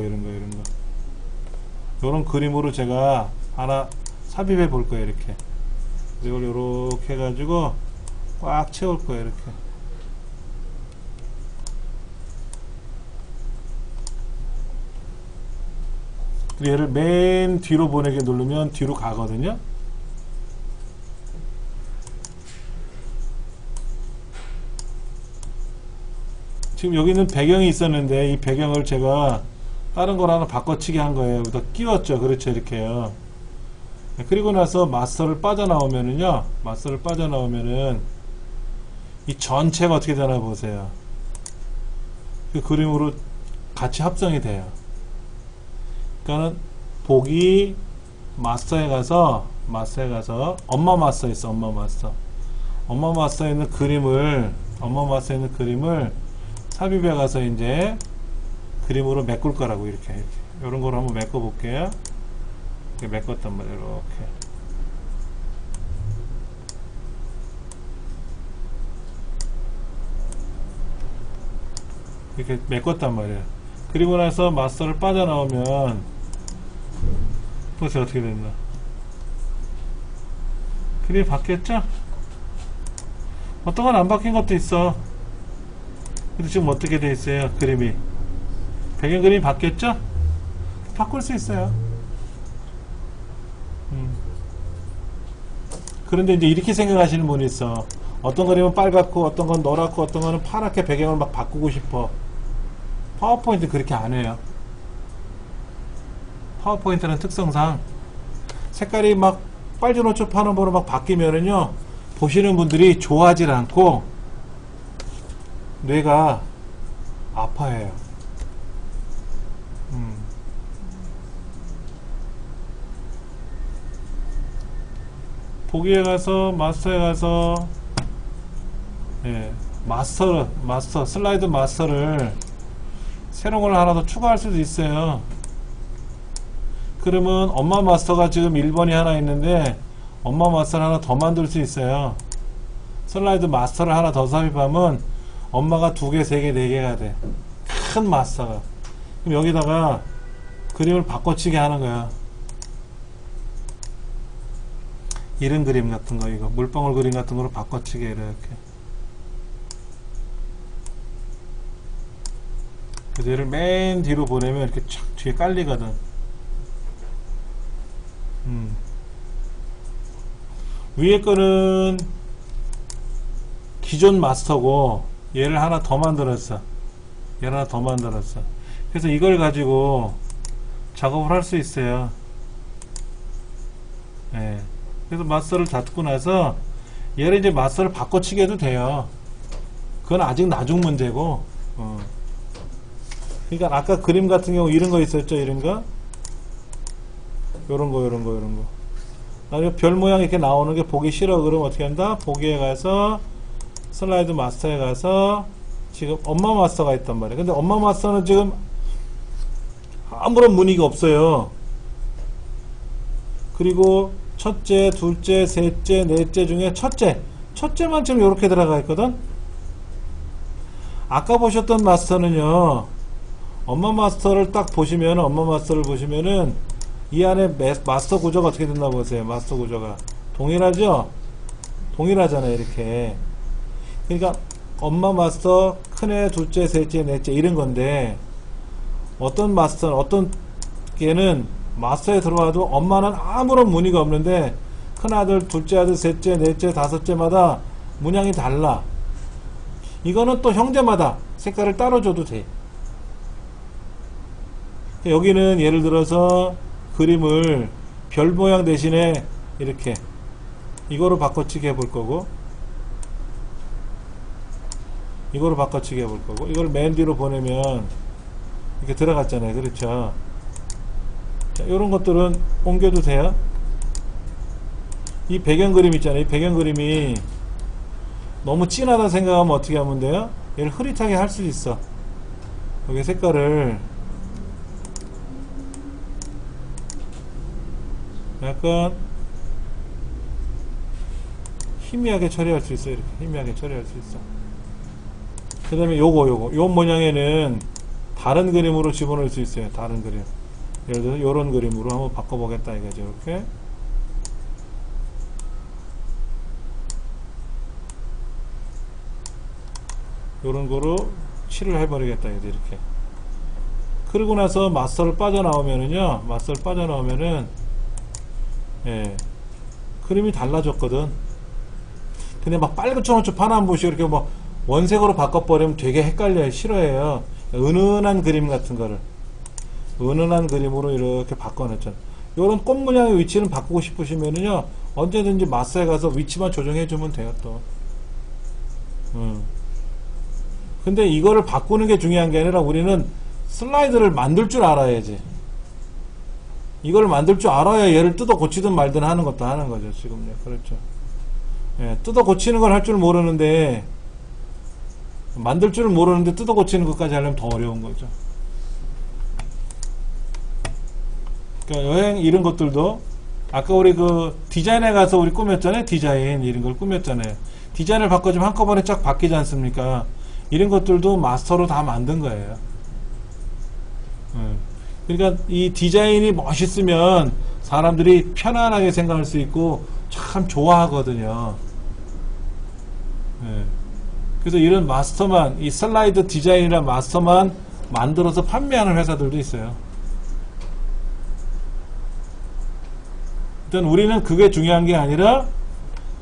요런 그림으로 제가 하나 삽입해 볼 거예요. 이렇게 이걸 요렇게 해가지고 꽉 채울 거예요. 이렇게 그리고 얘를 맨 뒤로 보내게 누르면 뒤로 가거든요. 지금 여기는 배경이 있었는데 이 배경을 제가 다른 걸 하나 바꿔치기 한 거예요. 여기다 끼웠죠. 그렇죠. 이렇게요. 그리고 나서 마스터를 빠져나오면은요. 이 전체가 어떻게 되나 보세요. 그 그림으로 같이 합성이 돼요. 그러니까는 보기 마스터에 가서 엄마 마스터 있어. 엄마 마스터에 있는 그림을 삽입해 가서 이제 그림으로 메꿀 거라고 이렇게 이런 거로 한번 메꿔 볼게요. 이렇게 메꿨단 말이에요. 이렇게 메꿨단 말이에요. 그리고 나서 마스터를 빠져나오면 보세요. 어떻게 됐나. 그림이 바뀌었죠? 어떤 건 안 바뀐 것도 있어. 근데 지금 어떻게 돼 있어요? 그림이 배경 그림이 바뀌었죠? 바꿀 수 있어요. 그런데 이제 이렇게 생각하시는 분이 있어. 어떤 그림은 빨갛고 어떤 건 노랗고 어떤 거는 파랗게 배경을 막 바꾸고 싶어. 파워포인트 그렇게 안 해요. 파워포인트는 특성상 색깔이 막 빨주노초 파란보로 막 바뀌면은요 보시는 분들이 좋아하지 않고 뇌가 아파해요. 보기에 가서 마스터에 가서 마스터 슬라이드 마스터를 새로운 걸 하나 더 추가할 수도 있어요. 그러면 엄마 마스터가 지금 1번이 하나 있는데 엄마 마스터를 하나 더 만들 수 있어요. 슬라이드 마스터를 하나 더 삽입하면 엄마가 2개, 3개, 4개가 돼. 큰 마스터가. 그럼 여기다가 그림을 바꿔치기 하는 거야. 이런 그림 같은 거, 이거 물방울 그림 같은 거로 바꿔치기 이렇게. 그래서 얘를 맨 뒤로 보내면 이렇게 촥 뒤에 깔리거든. 위에 거는 기존 마스터고 얘를 하나 더 만들었어. 그래서 이걸 가지고 작업을 할 수 있어요. 그래서 마스터를 닫고 나서 얘를 이제 마스터를 바꿔치기 해도 돼요. 그건 아직 나중 문제고. 그러니까 아까 그림 같은 경우 이런 거 있었죠. 이런 거. 요런 거. 나중에 별 모양 이렇게 나오는 게 보기 싫어. 그러면 어떻게 한다? 보기에 가서 슬라이드 마스터에 가서 지금 엄마 마스터가 있단 말이에요. 근데 엄마 마스터는 지금 아무런 무늬가 없어요. 그리고 첫째, 둘째, 셋째, 넷째 중에 첫째만 지금 이렇게 들어가 있거든. 아까 보셨던 마스터는요, 엄마 마스터를 딱 보시면, 이 안에 마스터 구조가 어떻게 됐나 보세요. 마스터 구조가 동일하죠? 동일하잖아요. 이렇게. 그러니까 엄마 마스터, 큰애, 둘째, 셋째, 넷째 이런 건데, 어떤 마스터는, 어떤 개는 마스터에 들어와도 엄마는 아무런 무늬가 없는데 큰아들, 둘째 아들, 셋째, 넷째, 다섯째마다 문양이 달라. 이거는 또 형제마다 색깔을 따로 줘도 돼. 여기는 예를 들어서 그림을 별 모양 대신에 이렇게 이거로 바꿔치기 해볼 거고, 이거를 맨 뒤로 보내면 이렇게 들어갔잖아요. 그렇죠? 자, 이런 것들은 옮겨도 돼요. 이 배경 그림 있잖아요. 이 배경 그림이 너무 진하다 생각하면 어떻게 하면 돼요? 얘를 흐릿하게 할 수 있어. 여기 색깔을 약간 희미하게 처리할 수 있어. 이렇게 희미하게 처리할 수 있어. 그 다음에 요 모양에는 다른 그림으로 집어넣을 수 있어요. 다른 그림. 예를 들어서 요런 그림으로 한번 바꿔보겠다 이거죠. 이렇게. 요런 거로 칠을 해버리겠다 이거죠. 이렇게. 그러고 나서 마스터를 빠져나오면은요. 마스터를 빠져나오면은 예. 그림이 달라졌거든. 근데 막 빨갛초록초 파란 붓이 이렇게 뭐 원색으로 바꿔버리면 되게 헷갈려요. 싫어해요. 은은한 그림 같은 거를. 은은한 그림으로 이렇게 바꿔냈잖아. 요런 꽃 모양의 위치는 바꾸고 싶으시면은요. 언제든지 마스터에 가서 위치만 조정해주면 돼요, 또. 근데 이거를 바꾸는 게 중요한 게 아니라 우리는 슬라이드를 만들 줄 알아야지. 이걸 만들 줄 알아야 얘를 뜯어 고치든 말든 하는 것도 하는 거죠, 지금요. 그렇죠. 예, 뜯어 고치는 걸 할 줄 모르는데, 만들 줄 모르는데 뜯어 고치는 것까지 하려면 더 어려운 거죠. 그러니까 여행 이런 것들도, 아까 우리 그 디자인에 가서 우리 꾸몄잖아요. 디자인, 이런 걸 꾸몄잖아요. 디자인을 바꿔주면 한꺼번에 쫙 바뀌지 않습니까? 이런 것들도 마스터로 다 만든 거예요. 그러니까 이 디자인이 멋있으면 사람들이 편안하게 생각할 수 있고 참 좋아하거든요. 그래서 이런 마스터만, 이 슬라이드 디자인이나 마스터만 만들어서 판매하는 회사들도 있어요. 일단 우리는 그게 중요한 게 아니라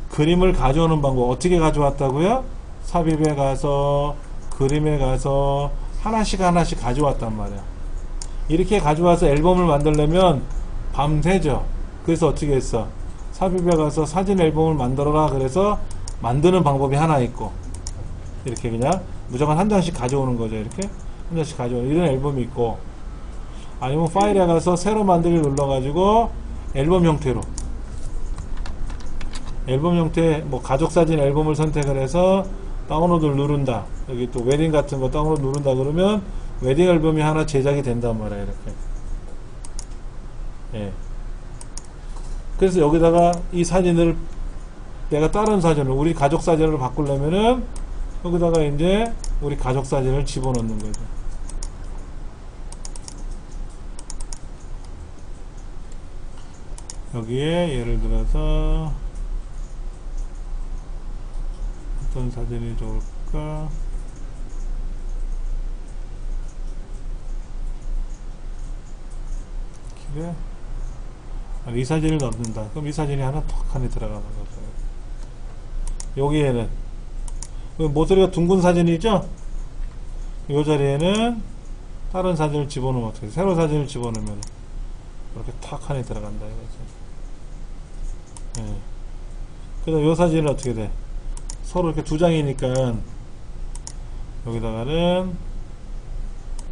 그림을 가져오는 방법. 어떻게 가져왔다고요? 삽입에 가서, 그림에 가서 하나씩 하나씩 가져왔단 말이야. 이렇게 가져와서 앨범을 만들려면 밤새죠. 그래서 어떻게 했어? 삽입에 가서 사진 앨범을 만들어라. 그래서 만드는 방법이 하나 있고, 이렇게 그냥 무조건 한 장씩 가져오는 거죠. 이렇게 한 장씩 가져오는 이런 앨범이 있고, 아니면 파일에 가서 새로 만들기 눌러가지고 앨범 형태로, 앨범 형태, 뭐 가족사진 앨범을 선택을 해서 다운로드를 누른다. 여기 또 웨딩 같은 거 다운로드 누른다 그러면 웨딩 앨범이 하나 제작이 된단 말이에요. 이렇게. 예. 그래서 여기다가 이 사진을 내가 다른 사진을, 우리 가족 사진으로 바꾸려면은 여기다가 이제 우리 가족 사진을 집어넣는 거죠. 여기에 예를 들어서 어떤 사진이 좋을까? 그래? 이 사진을 넣는다. 그럼 이 사진이 하나 턱 안에 들어가는 거죠. 여기에는 모서리가 둥근 사진이죠? 이 자리에는 다른 사진을 집어넣으면 어떻게 돼? 새로 사진을 집어넣으면 이렇게 탁 안에 들어간다 이거죠. 예. 그래서 이 사진은 어떻게 돼? 서로 이렇게 두 장이니까 여기다가는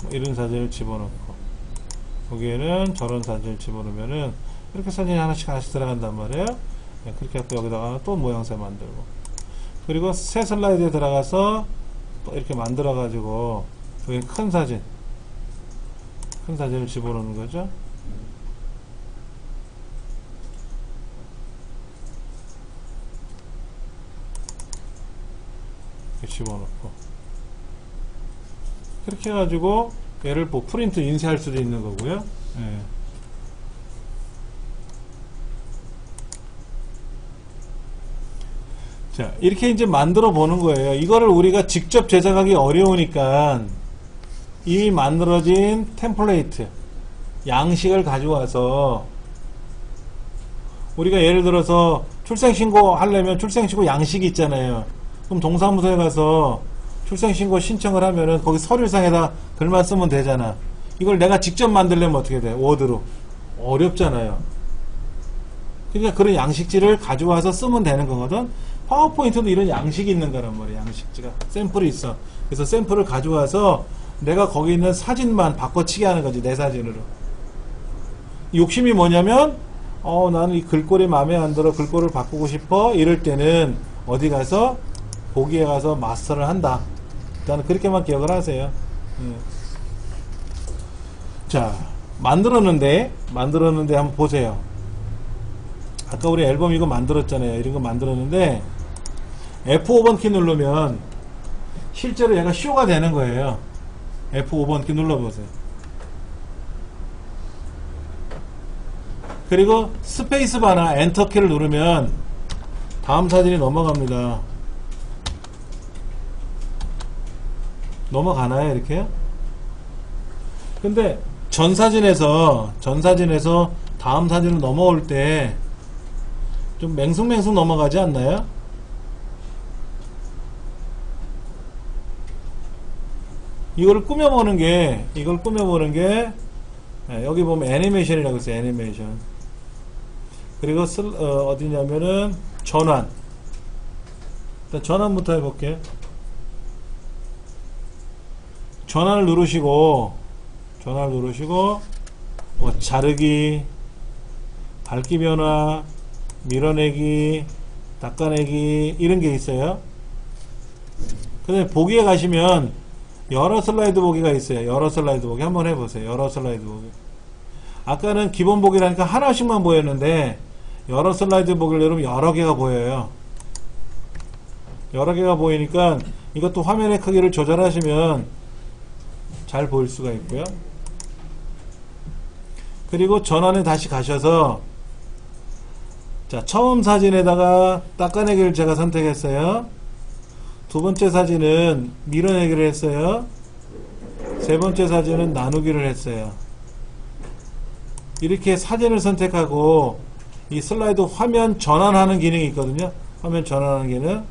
뭐 이런 사진을 집어넣고 여기에는 저런 사진을 집어넣으면은 이렇게 사진이 하나씩 하나씩 들어간단 말이에요. 네, 그렇게 해서 여기다가 또 모양새 만들고, 그리고 새 슬라이드에 들어가서 또 이렇게 만들어 가지고 여기 큰 사진을 집어넣는 거죠. 이렇게 집어넣고, 그렇게 해가지고 얘를 뭐 프린트 인쇄할 수도 있는 거고요. 예. 자, 이렇게 이제 만들어 보는 거예요. 이거를 우리가 직접 제작하기 어려우니까 이미 만들어진 템플레이트, 양식을 가져와서 우리가 예를 들어서 출생신고 하려면 출생신고 양식이 있잖아요. 그럼 동사무소에 가서 출생신고 신청을 하면은 거기 서류상에다 글만 쓰면 되잖아. 이걸 내가 직접 만들려면 어떻게 돼? 워드로. 어렵잖아요. 그러니까 그런 양식지를 가져와서 쓰면 되는 거거든. 파워포인트도 이런 양식이 있는 거란 말이야. 양식지가 샘플이 있어. 그래서 샘플을 가져와서 내가 거기 있는 사진만 바꿔치기 하는 거지. 내 사진으로. 욕심이 뭐냐면 나는 이 글꼴이 마음에 안 들어, 글꼴을 바꾸고 싶어, 이럴 때는 어디 가서 보기에 가서 마스터를 한다. 일단 그렇게만 기억을 하세요. 자, 만들었는데 한번 보세요. 아까 우리 앨범 이거 만들었잖아요. 이런 거 만들었는데 F5번 키 누르면 실제로 얘가 쇼가 되는 거예요. F5번 키 눌러보세요. 그리고 스페이스바나 엔터 키를 누르면 다음 사진이 넘어갑니다. 넘어가나요, 이렇게? 근데 전 사진에서 다음 사진으로 넘어올 때 좀 맹숭맹숭 넘어가지 않나요? 이걸 꾸며보는 게 여기 보면 애니메이션이라고 있어요. 애니메이션. 그리고 어디냐면은 전환. 일단 전환부터 해볼게요. 전환을 누르시고 뭐 자르기, 밝기 변화, 밀어내기, 닦아내기 이런 게 있어요. 근데 보기에 가시면 여러 슬라이드 보기가 있어요. 여러 슬라이드 보기 한번 해보세요. 여러 슬라이드 보기. 아까는 기본 보기라니까 하나씩만 보였는데 여러 슬라이드 보기를 누르면 여러 개가 보여요. 여러 개가 보이니까 이것도 화면의 크기를 조절하시면 잘 보일 수가 있고요. 그리고 전환에 다시 가셔서 자, 처음 사진에다가 닦아내기를 제가 선택했어요. 두 번째 사진은 밀어내기를 했어요. 세 번째 사진은 나누기를 했어요. 이렇게 사진을 선택하고 이 슬라이드 화면 전환하는 기능이 있거든요. 화면 전환하는 기능.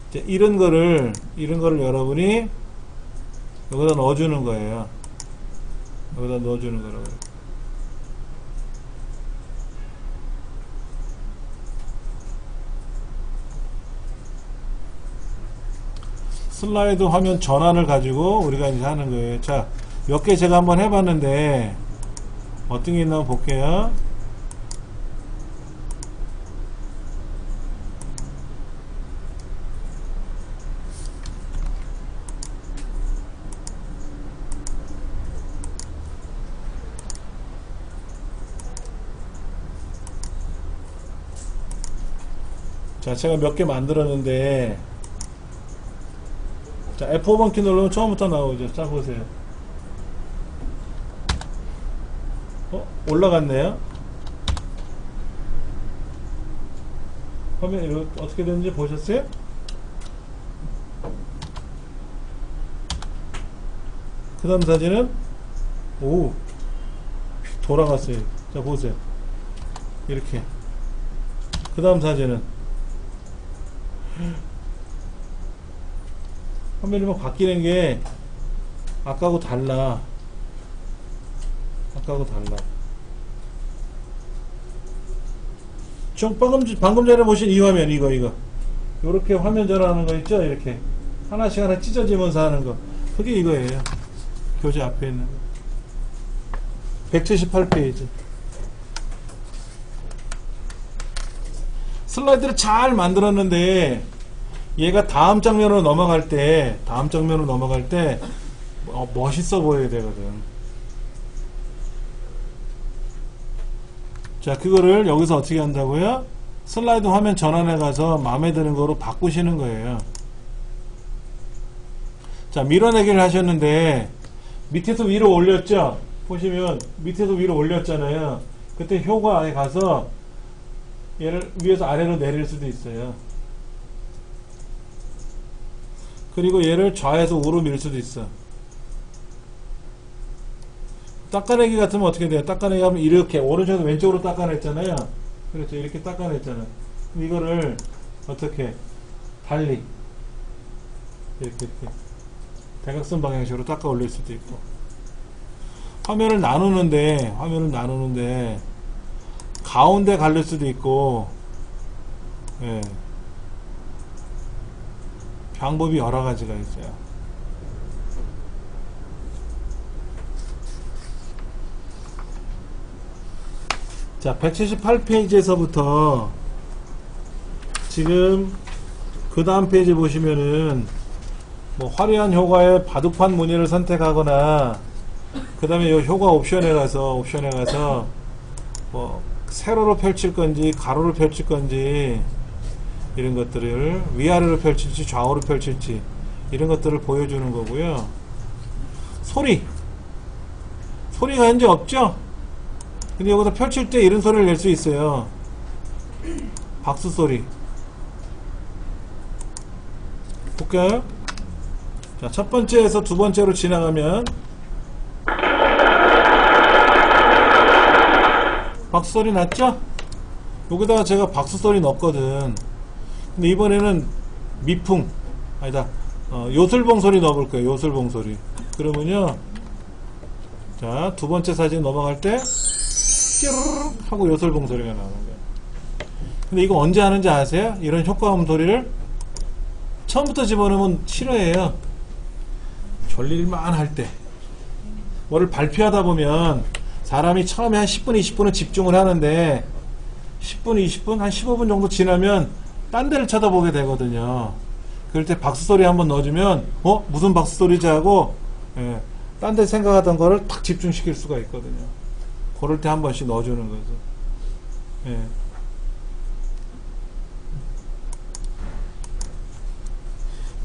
이제 이런 거를 여러분이 여기다 넣어주는 거예요. 여기다 넣어주는 거라고요. 슬라이드 화면 전환을 가지고 우리가 이제 하는 거예요. 자, 몇 개 제가 한번 해봤는데 어떤 게 있나 한번 볼게요. 자, 제가 몇 개 만들었는데 자, F5번 키 누르면 처음부터 나오죠. 자, 보세요. 올라갔네요. 화면 이렇게 어떻게 되는지 보셨어요? 그 다음 사진은 돌아갔어요. 자, 보세요. 이렇게. 그 다음 사진은 화면이 막 바뀌는 게 아까하고 달라. 방금 전에 보신 이 화면, 이거. 요렇게 화면 전환하는 거 있죠? 이렇게. 하나씩 찢어지면서 하는 거. 그게 이거예요. 교재 앞에 있는 거. 178페이지. 슬라이드를 잘 만들었는데, 얘가 다음 장면으로 넘어갈 때 멋있어 보여야 되거든. 자, 그거를 여기서 어떻게 한다고요? 슬라이드 화면 전환해 가서 마음에 드는 거로 바꾸시는 거예요. 자, 밀어내기를 하셨는데 밑에서 위로 올렸죠? 보시면 밑에서 위로 올렸잖아요. 그때 효과에 가서 얘를 위에서 아래로 내릴 수도 있어요. 그리고 얘를 좌에서 우로 밀 수도 있어. 닦아내기 같으면 어떻게 돼요? 닦아내기 하면 이렇게 오른쪽에서 왼쪽으로 닦아냈잖아요. 그렇죠. 이렇게 닦아냈잖아요. 이거를 어떻게 달리 이렇게 대각선 방향식으로 닦아 올릴 수도 있고, 화면을 나누는데 가운데 갈릴 수도 있고, 예. 방법이 여러 가지가 있어요. 자, 178페이지에서부터 지금 그 다음 페이지 보시면은 뭐 화려한 효과의 바둑판 무늬를 선택하거나 그 다음에 요 효과 옵션에 가서 뭐 세로로 펼칠 건지 가로로 펼칠 건지 이런 것들을 위아래로 펼칠지 좌우로 펼칠지 이런 것들을 보여주는 거고요. 소리가 현재 없죠? 근데 여기서 펼칠 때 이런 소리를 낼 수 있어요. 박수 소리. 볼까요? 자, 첫 번째에서 두 번째로 지나가면 박수 소리 났죠? 여기다가 제가 박수 소리 넣었거든. 근데 이번에는 요술봉 소리 넣어볼 거예요. 요술봉 소리. 그러면요, 자, 두 번째 사진 넘어갈 때 찌르르 하고 요술봉 소리가 나오는 거예요. 근데 이거 언제 하는지 아세요? 이런 효과음 소리를 처음부터 집어넣으면 싫어해요. 졸릴만 할 때, 뭐를 발표하다 보면 사람이 처음에 한 10분, 20분은 집중을 하는데 10분, 20분, 한 15분 정도 지나면 딴 데를 쳐다보게 되거든요. 그럴 때 박수 소리 한번 넣어주면 무슨 박수 소리지 하고 딴 데 생각하던 거를 탁 집중시킬 수가 있거든요. 그럴 때 한 번씩 넣어주는 거죠. 예.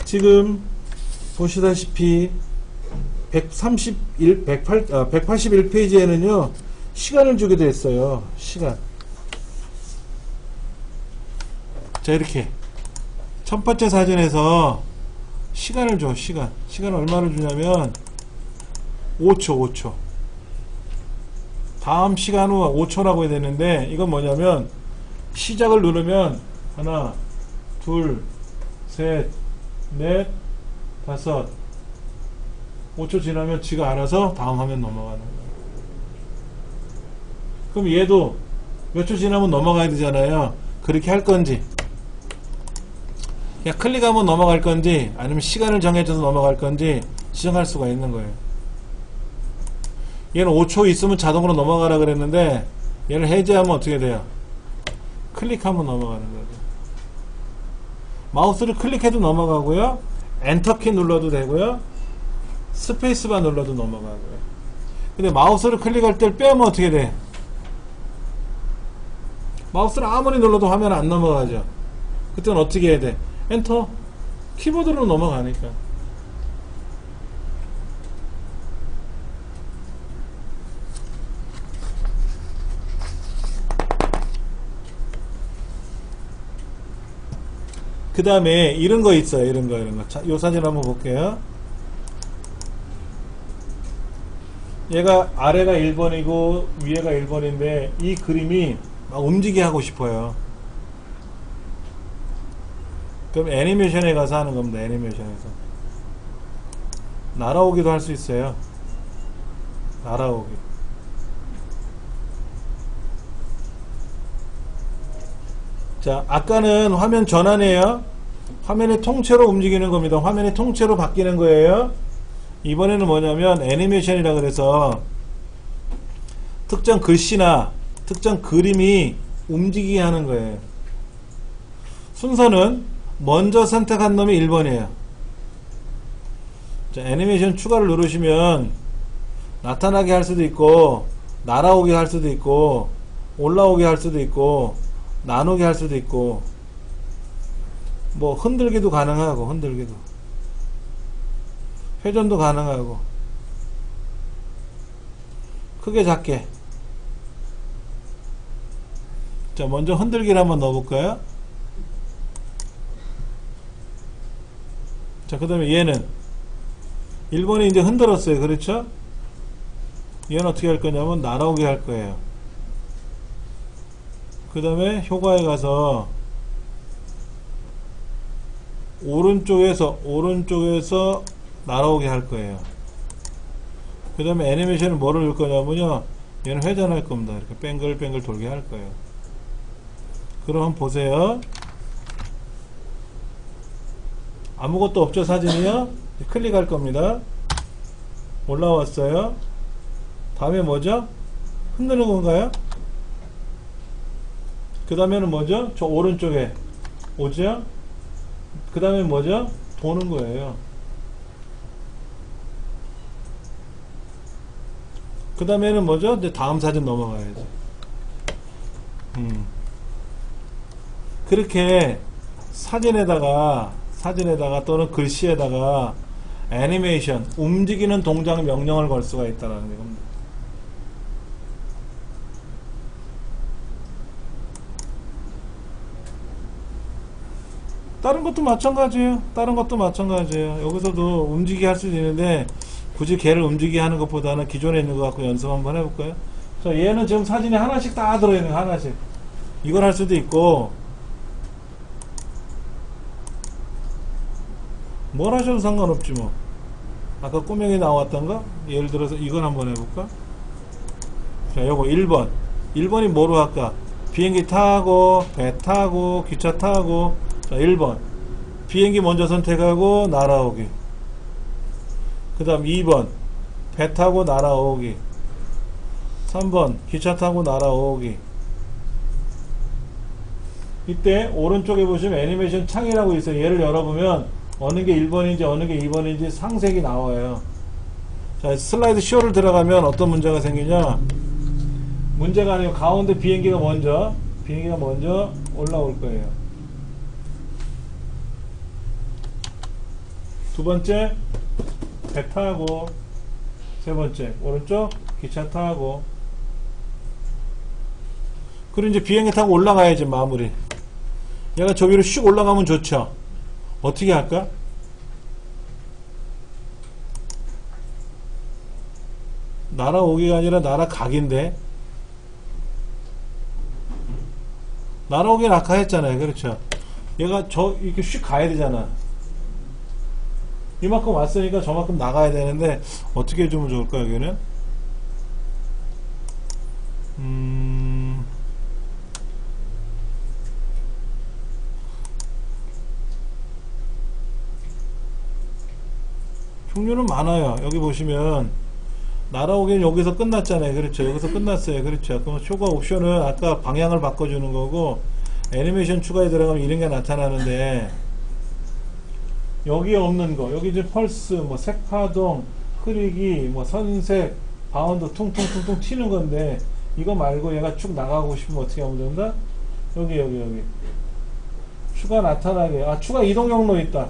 지금 보시다시피 181페이지에는요 시간을 주게 됐어요. 시간. 자, 이렇게 첫 번째 사진에서 시간을 줘. 시간 얼마를 주냐면 5초. 다음 시간 후 5초라고 해야 되는데 이건 뭐냐면 시작을 누르면 하나, 둘, 셋, 넷, 다섯, 5초 지나면 지가 알아서 다음 화면 넘어가는 거예요. 그럼 얘도 몇 초 지나면 넘어가야 되잖아요. 그렇게 할 건지 그냥 클릭하면 넘어갈 건지 아니면 시간을 정해줘서 넘어갈 건지 지정할 수가 있는 거예요. 얘는 5초 있으면 자동으로 넘어가라 그랬는데 얘를 해제하면 어떻게 돼요? 클릭하면 넘어가는 거죠. 마우스를 클릭해도 넘어가고요, 엔터키 눌러도 되고요, 스페이스바 눌러도 넘어가고요. 근데 마우스를 클릭할 때 빼면 어떻게 돼? 마우스를 아무리 눌러도 화면 안 넘어가죠. 그때는 어떻게 해야 돼? 엔터. 키보드로 넘어가니까. 그 다음에 이런 거 있어요. 이런 거. 자, 요 사진 한번 볼게요. 얘가 아래가 1번이고 위에가 1번인데 이 그림이 막 움직이게 하고 싶어요. 그럼 애니메이션에 가서 하는 겁니다. 애니메이션에서 날아오기도 할 수 있어요. 날아오기. 자, 아까는 화면 전환이에요. 화면의 통째로 움직이는 겁니다. 화면의 통째로 바뀌는 거예요. 이번에는 뭐냐면 애니메이션이라 그래서 특정 글씨나 특정 그림이 움직이게 하는 거예요. 순서는 먼저 선택한 놈이 1번이에요. 자, 애니메이션 추가를 누르시면 나타나게 할 수도 있고 날아오게 할 수도 있고 올라오게 할 수도 있고 나누게 할 수도 있고 뭐 흔들기도 가능하고 흔들기도 회전도 가능하고 크게 작게. 자, 먼저 흔들기를 한번 넣어볼까요? 자, 그 다음에 얘는 1번이 이제 흔들었어요. 그렇죠? 얘는 어떻게 할 거냐면 날아오게 할 거예요. 그 다음에 효과에 가서 오른쪽에서 날아오게 할 거예요. 그 다음에 애니메이션은 뭐를 넣을 거냐면요, 얘는 회전할 겁니다. 이렇게 뱅글뱅글 돌게 할 거예요. 그럼 한번 보세요. 아무것도 없죠, 사진이요? 클릭할 겁니다. 올라왔어요. 다음에 뭐죠? 흔드는 건가요? 그 다음에는 뭐죠? 저 오른쪽에 오죠? 그 다음에 뭐죠? 도는 거예요. 그 다음에는 뭐죠? 이제 다음 사진 넘어가야지. 그렇게 사진에다가 또는 글씨에다가 애니메이션, 움직이는 동작 명령을 걸 수가 있다는 겁니다. 다른 것도 마찬가지예요. 여기서도 움직이게 할 수도 있는데 굳이 걔를 움직이게 하는 것보다는 기존에 있는 거 갖고 연습 한번 해볼까요? 자, 얘는 지금 사진이 하나씩 다 들어있는 거, 하나씩. 이걸 할 수도 있고, 뭘 하셔도 상관없지 뭐. 아까 꼬명이 나왔던 거? 예를 들어서 이걸 한번 해볼까? 자, 요거 1번. 1번이 뭐로 할까? 비행기 타고, 배 타고, 기차 타고. 자, 1번. 비행기 먼저 선택하고, 날아오기. 그 다음 2번. 배 타고 날아오기. 3번. 기차 타고 날아오기. 이때 오른쪽에 보시면 애니메이션 창이라고 있어요. 얘를 열어보면 어느 게 1번인지 어느 게 2번인지 상색이 나와요. 자, 슬라이드 쇼를 들어가면 어떤 문제가 생기냐? 문제가 아니고 가운데 비행기가 먼저 올라올 거예요. 두 번째 배 타고, 세 번째 오른쪽 기차 타고. 그리고 이제 비행기 타고 올라가야지 마무리. 얘가 저 위로 슉 올라가면 좋죠. 어떻게 할까? 날아오기가 아니라 날아가기인데, 날아오기는 아까 했잖아요. 그렇죠? 얘가 이렇게 슉 가야 되잖아. 이만큼 왔으니까 저만큼 나가야 되는데 어떻게 해주면 좋을까? 여기는 종류는 많아요. 여기 보시면 날아오기는 여기서 끝났잖아요. 그렇죠? 여기서 끝났어요. 그렇죠? 그럼 쇼가 옵션은 아까 방향을 바꿔주는 거고, 애니메이션 추가에 들어가면 이런 게 나타나는데, 여기에 없는 거, 여기 이제 펄스, 뭐 색파동, 흐리기, 뭐 선색, 바운드 퉁퉁퉁퉁 튀는 건데, 이거 말고 얘가 쭉 나가고 싶으면 어떻게 하면 된다? 여기 추가 나타나게. 추가 이동 경로 있다.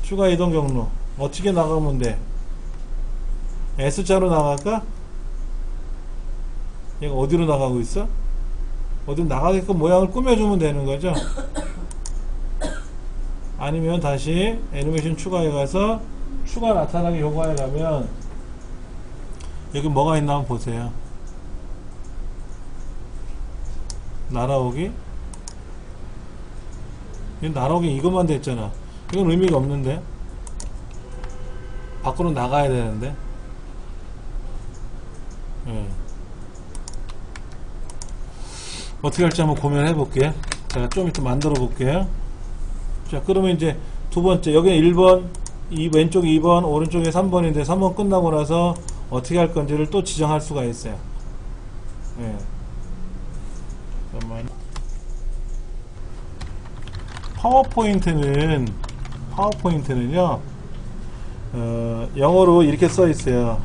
추가 이동 경로 어떻게 나가면 돼? S자로 나갈까? 얘가 어디로 나가고 있어? 어디 나가게끔 모양을 꾸며주면 되는 거죠. 아니면 다시 애니메이션 추가해 가서 추가 나타나게 요구해 가면, 여기 뭐가 있나 한번 보세요. 날아오기? 날아오기 이것만 됐잖아. 이건 의미가 없는데, 밖으로 나가야 되는데. 어떻게 할지 한번 고민해 볼게요. 제가 좀 이따 만들어 볼게요. 자, 그러면 이제 두 번째, 여기는 1번, 왼쪽 2번, 오른쪽에 3번인데 3번 끝나고 나서 어떻게 할 건지를 또 지정할 수가 있어요. 잠깐만. 파워포인트는요, 영어로 이렇게 써 있어요.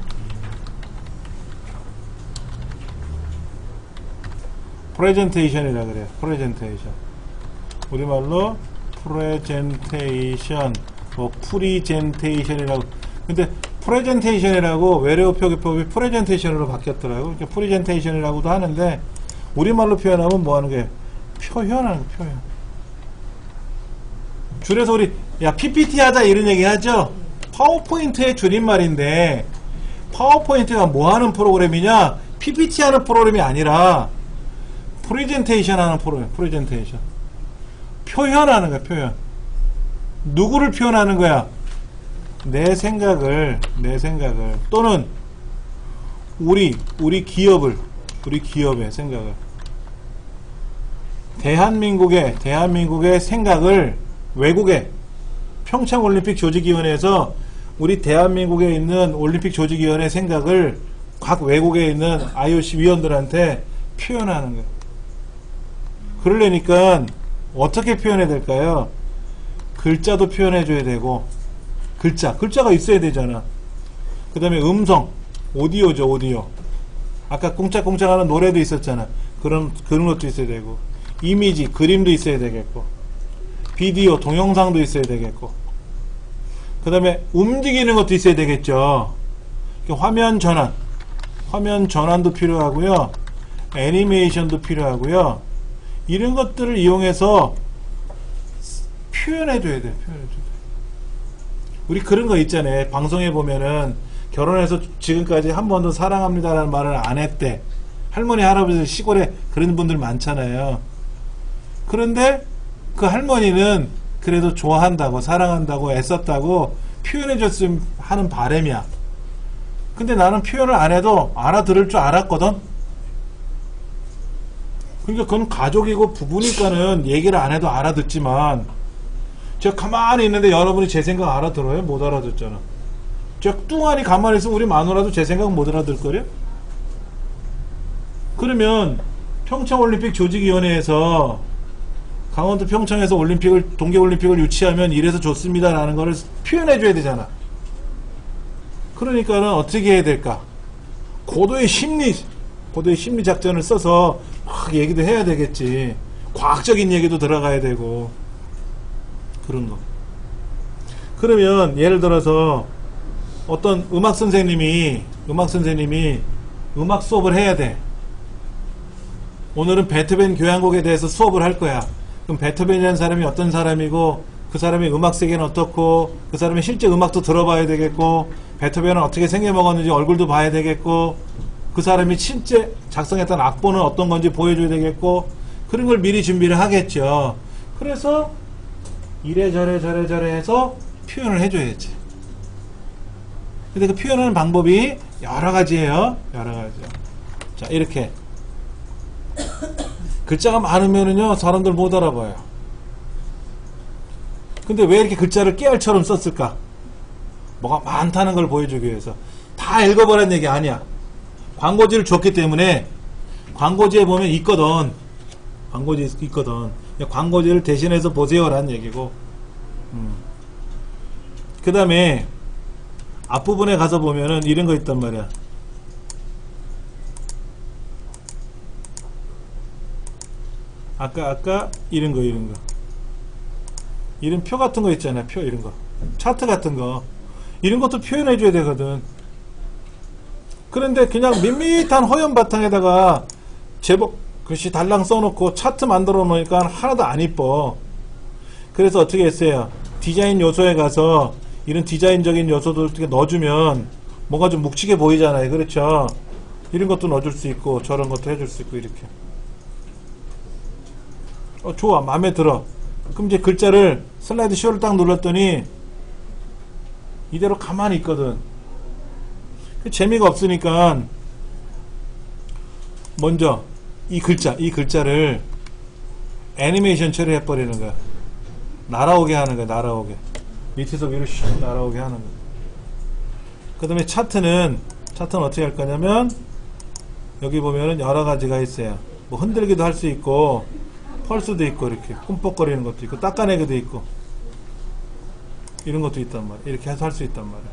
프레젠테이션이라 그래요. 프레젠테이션. 우리말로 프레젠테이션, 뭐 프리젠테이션이라고. 근데 프레젠테이션이라고 외래어 표기법이 프레젠테이션으로 바뀌었더라고요. 프리젠테이션이라고도 하는데, 우리말로 표현하면 뭐 하는 게 표현하는 거, 표현. 줄여서 우리 PPT 하자 이런 얘기 하죠. 파워포인트의 줄임말인데, 파워포인트가 뭐 하는 프로그램이냐? PPT 하는 프로그램이 아니라 프레젠테이션 하는 프로그램. 프레젠테이션. 표현하는 거야, 표현. 누구를 표현하는 거야? 내 생각을 또는 우리 기업의 생각을, 대한민국의 생각을 외국에, 평창올림픽 조직위원회에서 우리 대한민국에 있는 올림픽 조직위원회 생각을 각 외국에 있는 IOC 위원들한테 표현하는 거예요. 그러려니까 어떻게 표현해야 될까요? 글자도 표현해줘야 되고, 글자가 있어야 되잖아. 그 다음에 음성, 오디오죠, 오디오. 아까 꽁짝꽁짝 하는 노래도 있었잖아. 그런 것도 있어야 되고, 이미지, 그림도 있어야 되겠고, 비디오, 동영상도 있어야 되겠고, 그 다음에 움직이는 것도 있어야 되겠죠. 화면 전환도 필요하고요. 애니메이션도 필요하고요. 이런 것들을 이용해서 표현해줘야 돼. 우리 그런 거 있잖아요. 방송에 보면은 결혼해서 지금까지 한 번도 사랑합니다라는 말을 안 했대. 할머니, 할아버지 시골에 그런 분들 많잖아요. 그런데 그 할머니는 그래도 좋아한다고, 사랑한다고, 애썼다고 표현해줬으면 하는 바람이야. 근데 나는 표현을 안 해도 알아들을 줄 알았거든. 그러니까 그건 가족이고 부부니까는 얘기를 안 해도 알아듣지만, 제가 가만히 있는데 여러분이 제 생각 알아들어요? 못 알아듣잖아. 제가 뚱하니 가만히 있으면 우리 마누라도 제 생각 못 알아들걸요? 그러면 평창올림픽 조직위원회에서 강원도 평창에서 동계올림픽을 유치하면 이래서 좋습니다라는 거를 표현해줘야 되잖아. 그러니까는 어떻게 해야 될까? 고도의 심리 작전을 써서 막 얘기도 해야 되겠지. 과학적인 얘기도 들어가야 되고, 그런 거. 그러면 예를 들어서 어떤 음악 선생님이 음악 수업을 해야 돼. 오늘은 베토벤 교향곡에 대해서 수업을 할 거야. 그럼 베토벤이라는 사람이 어떤 사람이고, 그 사람의 음악 세계는 어떻고, 그 사람의 실제 음악도 들어봐야 되겠고, 베토벤은 어떻게 생겨먹었는지 얼굴도 봐야 되겠고, 그 사람이 실제 작성했던 악보는 어떤 건지 보여줘야 되겠고, 그런 걸 미리 준비를 하겠죠. 그래서 이래저래 해서 표현을 해줘야지. 근데 그 표현하는 방법이 여러 가지예요. 여러 가지요. 자, 이렇게 글자가 많으면은요 사람들 못 알아봐요. 근데 왜 이렇게 글자를 깨알처럼 썼을까? 뭐가 많다는 걸 보여주기 위해서. 다 읽어보라는 얘기 아니야. 광고지를 줬기 때문에, 광고지에 보면 있거든. 광고지를 대신해서 보세요라는 얘기고. 그 다음에 앞부분에 가서 보면은 이런 거 있단 말이야. 아까 이런 거 이런 표 같은 거 있잖아요. 표 이런 거, 차트 같은 거, 이런 것도 표현해 줘야 되거든. 그런데 그냥 밋밋한 허연 바탕에다가 제목 글씨 달랑 써놓고 차트 만들어 놓으니까 하나도 안 이뻐. 그래서 어떻게 했어요? 디자인 요소에 가서 이런 디자인적인 요소도 어떻게 넣어주면 뭔가 좀 묵직해 보이잖아요. 그렇죠? 이런 것도 넣어줄 수 있고, 저런 것도 해줄 수 있고, 이렇게. 좋아, 마음에 들어. 그럼 이제 글자를 슬라이드 쇼를 딱 눌렀더니 이대로 가만히 있거든. 재미가 없으니까 먼저 이 글자를 애니메이션 처리해 버리는 거야. 날아오게 하는 거야. 날아오게. 밑에서 위로 슉 날아오게 하는 거야. 그 다음에 차트는 어떻게 할 거냐면, 여기 보면은 여러 가지가 있어요. 뭐 흔들기도 할 수 있고, 펄스도 있고, 이렇게 꿈뻑거리는 것도 있고, 닦아내기도 있고, 이런 것도 있단 말이야. 이렇게 해서 할 수 있단 말이야.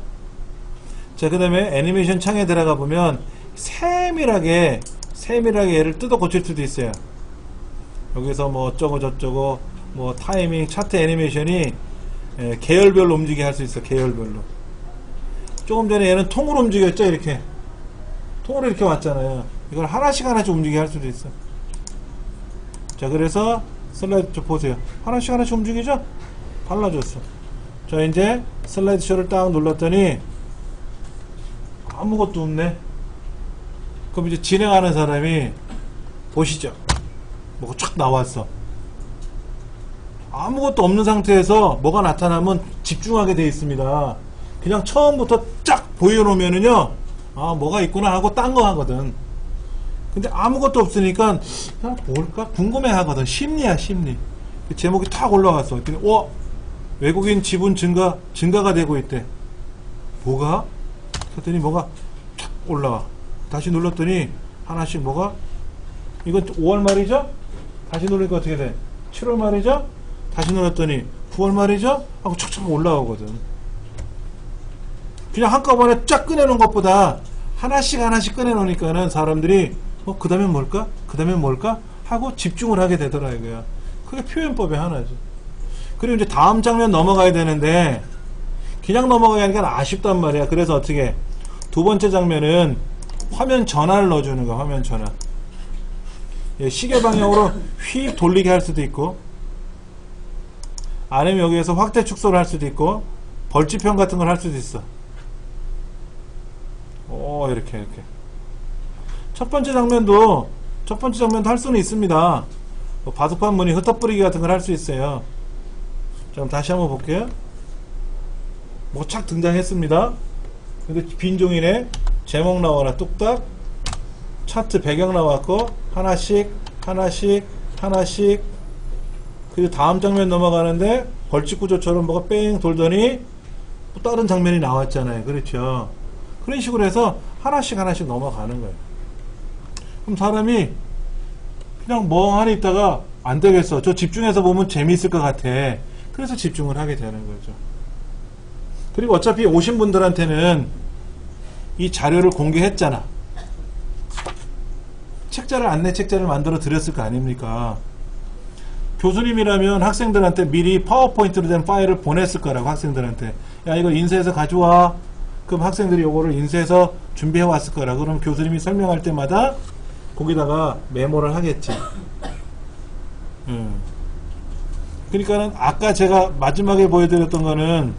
자, 그 다음에 애니메이션 창에 들어가 보면 세밀하게 얘를 뜯어 고칠 수도 있어요. 여기서 뭐 어쩌고 저쩌고, 뭐 타이밍, 차트 애니메이션이 계열별로 움직이게 할 수 있어. 계열별로. 조금 전에 얘는 통으로 움직였죠. 이렇게 통으로 이렇게 왔잖아요. 이걸 하나씩 움직이게 할 수도 있어. 자, 그래서 슬라이드 좀 보세요. 하나씩 움직이죠? 달라졌어. 자, 이제 슬라이드 쇼를 딱 눌렀더니 아무것도 없네. 그럼 이제 진행하는 사람이 보시죠. 뭐가 촥 나왔어. 아무것도 없는 상태에서 뭐가 나타나면 집중하게 되어 있습니다. 그냥 처음부터 쫙 보여놓으면은요, 아, 뭐가 있구나 하고 딴 거 하거든. 근데 아무것도 없으니까 그냥 뭘까 궁금해 하거든. 심리야, 심리. 제목이 탁 올라왔어. 와, 외국인 지분 증가가 되고 있대. 뭐가? 그랬더니 뭐가 탁 올라와. 다시 눌렀더니 하나씩 뭐가 이거 5월 말이죠? 다시 누르니까 어떻게 돼? 7월 말이죠? 다시 눌렀더니 9월 말이죠? 하고 척척 올라오거든. 그냥 한꺼번에 쫙 꺼내놓은 것보다 하나씩 하나씩 꺼내놓으니까는 사람들이 그 다음에 뭘까? 그 다음에 뭘까? 하고 집중을 하게 되더라 이거야. 그게 표현법의 하나죠. 그리고 이제 다음 장면 넘어가야 되는데 그냥 넘어가기가 아쉽단 말이야. 그래서 어떻게 두 번째 장면은 화면 전환을 넣어주는 거야. 화면 전환. 예, 시계 방향으로 휙 돌리게 할 수도 있고, 아니면 여기에서 확대 축소를 할 수도 있고, 벌집형 같은 걸 할 수도 있어. 이렇게. 첫 번째 장면도 할 수는 있습니다. 바둑판 무늬 흩어뿌리기 같은 걸 할 수 있어요. 자, 그럼 다시 한번 볼게요. 착 등장했습니다. 근데 빈 종이네. 제목 나와라 뚝딱. 차트 배경 나왔고, 하나씩. 그리고 다음 장면 넘어가는데 벌집 구조처럼 뭐가 뺑 돌더니 또 다른 장면이 나왔잖아요. 그렇죠. 그런 식으로 해서 하나씩 넘어가는 거예요. 그럼 사람이 그냥 멍하니 있다가 안 되겠어. 저 집중해서 보면 재미있을 것 같아. 그래서 집중을 하게 되는 거죠. 그리고 어차피 오신 분들한테는 이 자료를 공개했잖아. 안내 책자를 만들어 드렸을 거 아닙니까? 교수님이라면 학생들한테 미리 파워포인트로 된 파일을 보냈을 거라고. 학생들한테 야 이거 인쇄해서 가져와. 그럼 학생들이 요거를 인쇄해서 준비해 왔을 거라. 그럼 교수님이 설명할 때마다 거기다가 메모를 하겠지. 그러니까는 아까 제가 마지막에 보여드렸던 거는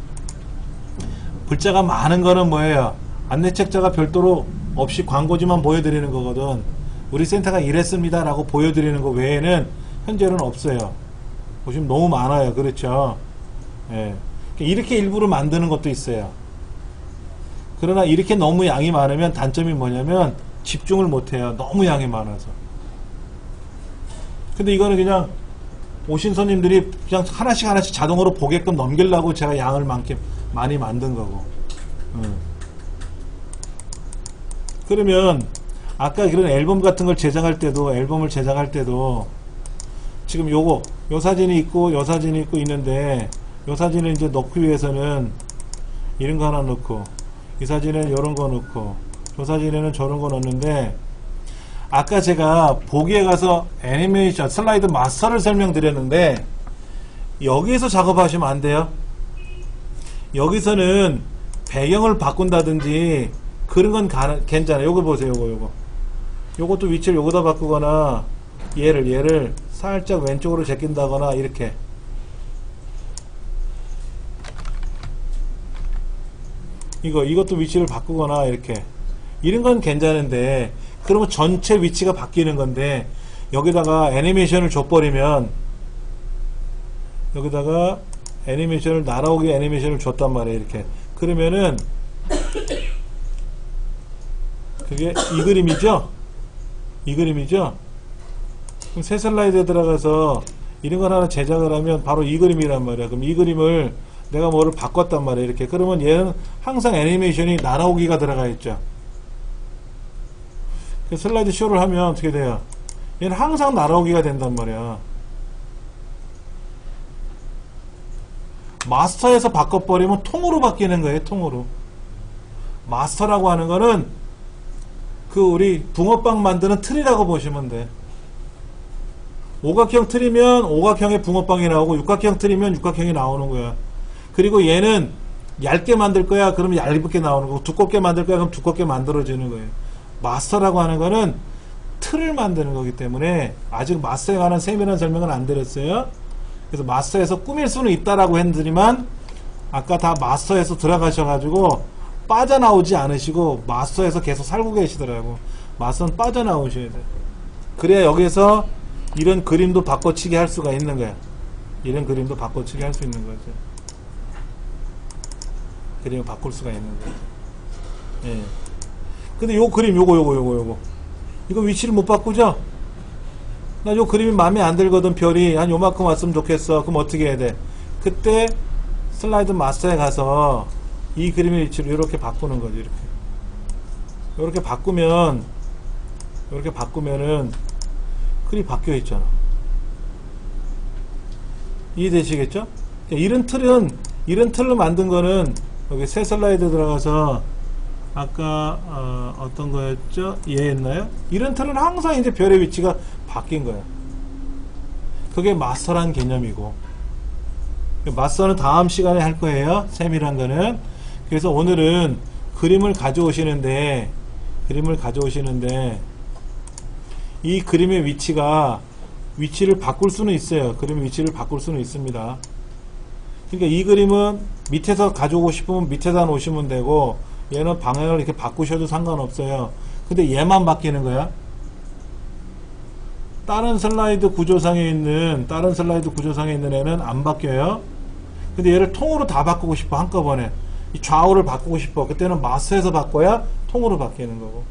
글자가 많은 거는 뭐예요? 안내책자가 별도로 없이 광고지만 보여드리는 거거든. 우리 센터가 이랬습니다 라고 보여드리는 거 외에는 현재는 없어요. 보시면 너무 많아요. 그렇죠? 예. 이렇게 일부러 만드는 것도 있어요. 그러나 이렇게 너무 양이 많으면 단점이 뭐냐면 집중을 못해요. 너무 양이 많아서. 근데 이거는 그냥 오신 손님들이 그냥 하나씩 자동으로 보게끔 넘기려고 제가 양을 많이 만든 거고. 그러면 아까 그런 앨범 같은 걸 제작할 때도 지금 요 사진이 있고 요 사진이 있고 있는데 요 사진을 이제 넣기 위해서는 이런 거 하나 넣고 이 사진에는 이런 거 넣고 저 사진에는 저런 거 넣는데 아까 제가 보기에 가서 애니메이션 슬라이드 마스터를 설명드렸는데 여기에서 작업하시면 안 돼요. 여기서는 배경을 바꾼다든지 그런 건 괜찮아요. 요거 보세요. 요것도 위치를 요거다 바꾸거나 얘를 살짝 왼쪽으로 제낀다거나 이렇게 이것도 위치를 바꾸거나 이렇게 이런 건 괜찮은데 그러면 전체 위치가 바뀌는 건데 여기다가 애니메이션을 줘버리면 여기다가 애니메이션을 날아오게 애니메이션을 줬단 말이에요. 이렇게 그러면은 그게 이 그림이죠? 그럼 새 슬라이드에 들어가서 이런 걸 하나 제작을 하면 바로 이 그림이란 말이야. 그럼 이 그림을 내가 뭐를 바꿨단 말이야. 이렇게 그러면 얘는 항상 애니메이션이 날아오기가 들어가 있죠. 슬라이드 쇼를 하면 어떻게 돼요? 얘는 항상 날아오기가 된단 말이야. 마스터에서 바꿔버리면 통으로 바뀌는 거예요. 통으로. 마스터라고 하는 거는 그 우리 붕어빵 만드는 틀이라고 보시면 돼. 오각형 틀이면 오각형의 붕어빵이 나오고 육각형 틀이면 육각형이 나오는 거야. 그리고 얘는 얇게 만들 거야. 그러면 얇게 나오는 거고 두껍게 만들 거야. 그럼 두껍게 만들어지는 거예요. 마스터라고 하는 거는 틀을 만드는 거기 때문에 아직 마스터에 관한 세밀한 설명은 안 드렸어요. 그래서 마스터에서 꾸밀 수는 있다라고 했더니만 아까 다 마스터에서 들어가셔가지고 빠져나오지 않으시고 마스터에서 계속 살고 계시더라고. 마스터는 빠져나오셔야 돼. 그래야 여기서 이런 그림도 바꿔치기 할 수가 있는 거야. 이런 그림도 바꿔치기 할 수 있는 거죠. 그림을 바꿀 수가 있는 거죠. 예. 근데 요 그림 요거 이거 위치를 못 바꾸죠? 나 요 그림이 마음에 안 들거든. 별이 한 요만큼 왔으면 좋겠어. 그럼 어떻게 해야 돼? 그때 슬라이드 마스터에 가서 이 그림의 위치를 이렇게 바꾸는 거죠. 이렇게 바꾸면은 글이 바뀌어 있잖아. 이해되시겠죠? 이런 틀로 만든 거는 여기 새 슬라이드 들어가서 아까 어떤 거였죠? 얘였나요? 이런 틀은 항상 이제 별의 위치가 바뀐 거야. 그게 마스터란 개념이고, 마스터는 다음 시간에 할 거예요. 셈이란 거는. 그래서 오늘은 그림을 가져오시는데 이 그림의 위치를 바꿀 수는 있어요. 그림의 위치를 바꿀 수는 있습니다. 그러니까 이 그림은 밑에서 가져오고 싶으면 밑에다 놓으시면 되고, 얘는 방향을 이렇게 바꾸셔도 상관없어요. 근데 얘만 바뀌는 거야. 다른 슬라이드 구조상에 있는 애는 안 바뀌어요. 근데 얘를 통으로 다 바꾸고 싶어. 한꺼번에 이 좌우를 바꾸고 싶어. 그때는 마스에서 바꿔야 통으로 바뀌는 거고.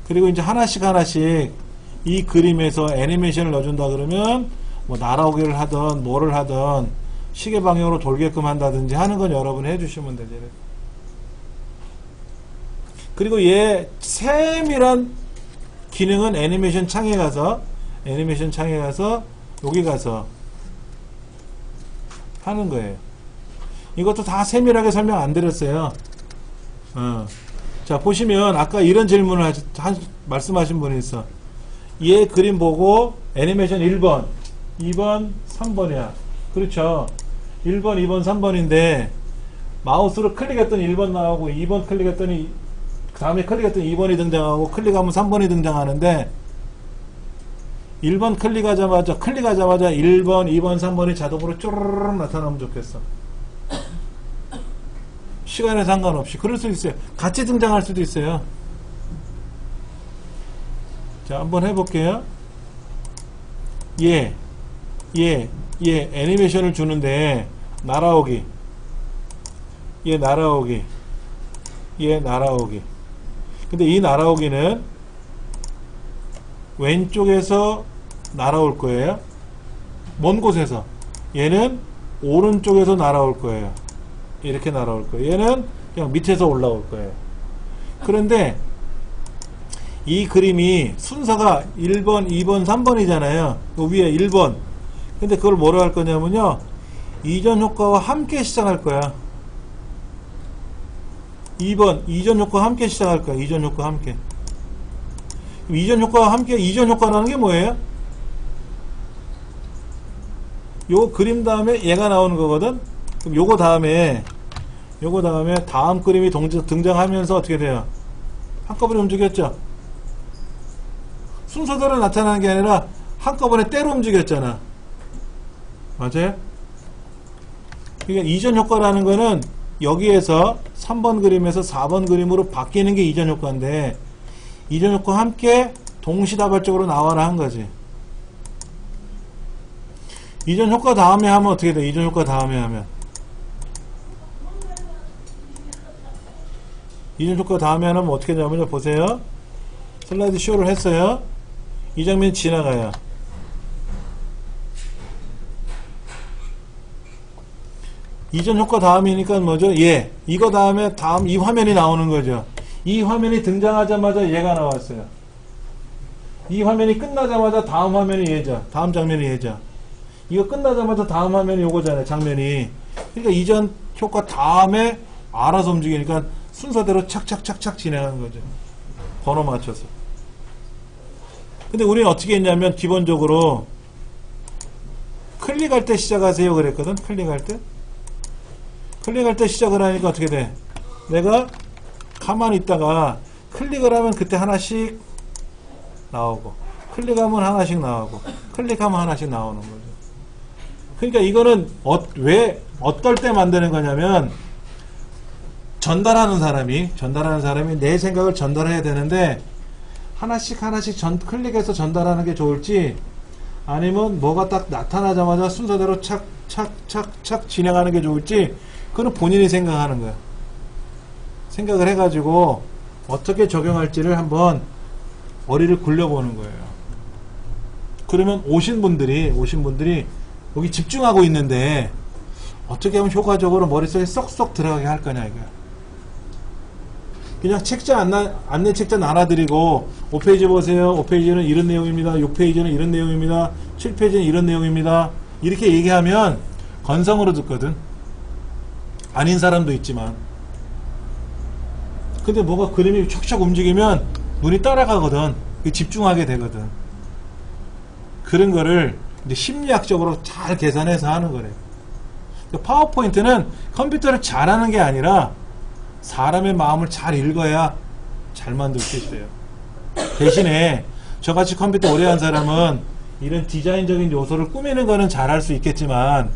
그리고 이제 하나씩 이 그림에서 애니메이션을 넣어준다 그러면 뭐 날아오기를 하든 뭐를 하든 시계 방향으로 돌게끔 한다든지 하는 건 여러분이 해주시면 되죠. 그리고 얘 셈이란 기능은 애니메이션 창에 가서 여기 가서 하는 거예요. 이것도 다 세밀하게 설명 안 드렸어요. 자, 보시면 아까 이런 질문을 말씀하신 분이 있어. 얘 그림 보고 애니메이션 1번, 2번, 3번이야. 그렇죠. 1번, 2번, 3번인데 마우스로 클릭했더니 1번 나오고 2번 클릭했더니 그 다음에 클릭했더니 2번이 등장하고 클릭하면 3번이 등장하는데 1번 클릭하자마자 1번, 2번, 3번이 자동으로 쪼르르 나타나면 좋겠어. 시간에 상관없이. 그럴 수 있어요. 같이 등장할 수도 있어요. 자, 한번 해볼게요. 애니메이션을 주는데 날아오기. 근데 이 날아오기는 왼쪽에서 날아올 거예요. 먼 곳에서. 얘는 오른쪽에서 날아올 거예요. 이렇게 날아올 거예요. 얘는 그냥 밑에서 올라올 거예요. 그런데 이 그림이 순서가 1번, 2번, 3번이잖아요. 그 위에 1번. 근데 그걸 뭐로 할 거냐면요. 이전 효과와 함께 시작할 거야. 2번, 이전 효과와 함께 시작할 거야. 이전 효과와 함께. 이전 효과와 함께, 이전 효과라는 게 뭐예요? 요 그림 다음에 얘가 나오는 거거든? 그럼 요거 다음에 다음 그림이 등장하면서 어떻게 돼요? 한꺼번에 움직였죠? 순서대로 나타나는 게 아니라 한꺼번에 때로 움직였잖아. 맞아요? 그러니까 이전 효과라는 거는 여기에서 3번 그림에서 4번 그림으로 바뀌는 게 이전 효과인데, 이전 효과와 함께 동시다발적으로 나와라 한 거지. 이전 효과 다음에 하면 어떻게 돼? 이전 효과 다음에 하면 어떻게 되냐면 보세요. 슬라이드 쇼를 했어요. 이 장면이 지나가요. 이전 효과 다음이니까 뭐죠? 이거 다음에 이 화면이 나오는 거죠. 이 화면이 등장하자마자 얘가 나왔어요. 이 화면이 끝나자마자 다음 화면이 얘죠. 다음 장면이 얘죠. 이거 끝나자마자 다음 화면이 요거잖아요. 장면이. 그러니까 이전 효과 다음에 알아서 움직이니까 순서대로 착착착착 진행하는 거죠. 번호 맞춰서. 근데 우리는 어떻게 했냐면 기본적으로 클릭할 때 시작하세요 그랬거든. 클릭할 때 시작을 하니까 어떻게 돼? 내가 가만히 있다가 클릭을 하면 그때 하나씩 나오고, 클릭하면 하나씩 나오고, 클릭하면 하나씩 나오는 거죠. 그러니까 이거는 왜 어떨 때 만드는 거냐면, 전달하는 사람이 내 생각을 전달해야 되는데 하나씩 클릭해서 전달하는 게 좋을지, 아니면 뭐가 딱 나타나자마자 순서대로 착착착착 진행하는 게 좋을지, 그건 본인이 생각하는 거야. 생각을 해가지고 어떻게 적용할지를 한번 머리를 굴려보는 거예요. 그러면 오신 분들이 여기 집중하고 있는데 어떻게 하면 효과적으로 머릿속에 쏙쏙 들어가게 할 거냐 이거야. 그냥 책자 안내 책자 나눠드리고 5페이지 보세요. 5페이지는 이런 내용입니다. 6페이지는 이런 내용입니다. 7페이지는 이런 내용입니다. 이렇게 얘기하면 건성으로 듣거든. 아닌 사람도 있지만. 근데 뭐가 그림이 촉촉 움직이면 눈이 따라가거든. 집중하게 되거든. 그런 거를 이제 심리학적으로 잘 계산해서 하는 거래요. 파워포인트는 컴퓨터를 잘하는 게 아니라 사람의 마음을 잘 읽어야 잘 만들 수 있어요. 대신에 저같이 컴퓨터 오래 한 사람은 이런 디자인적인 요소를 꾸미는 거는 잘할 수 있겠지만,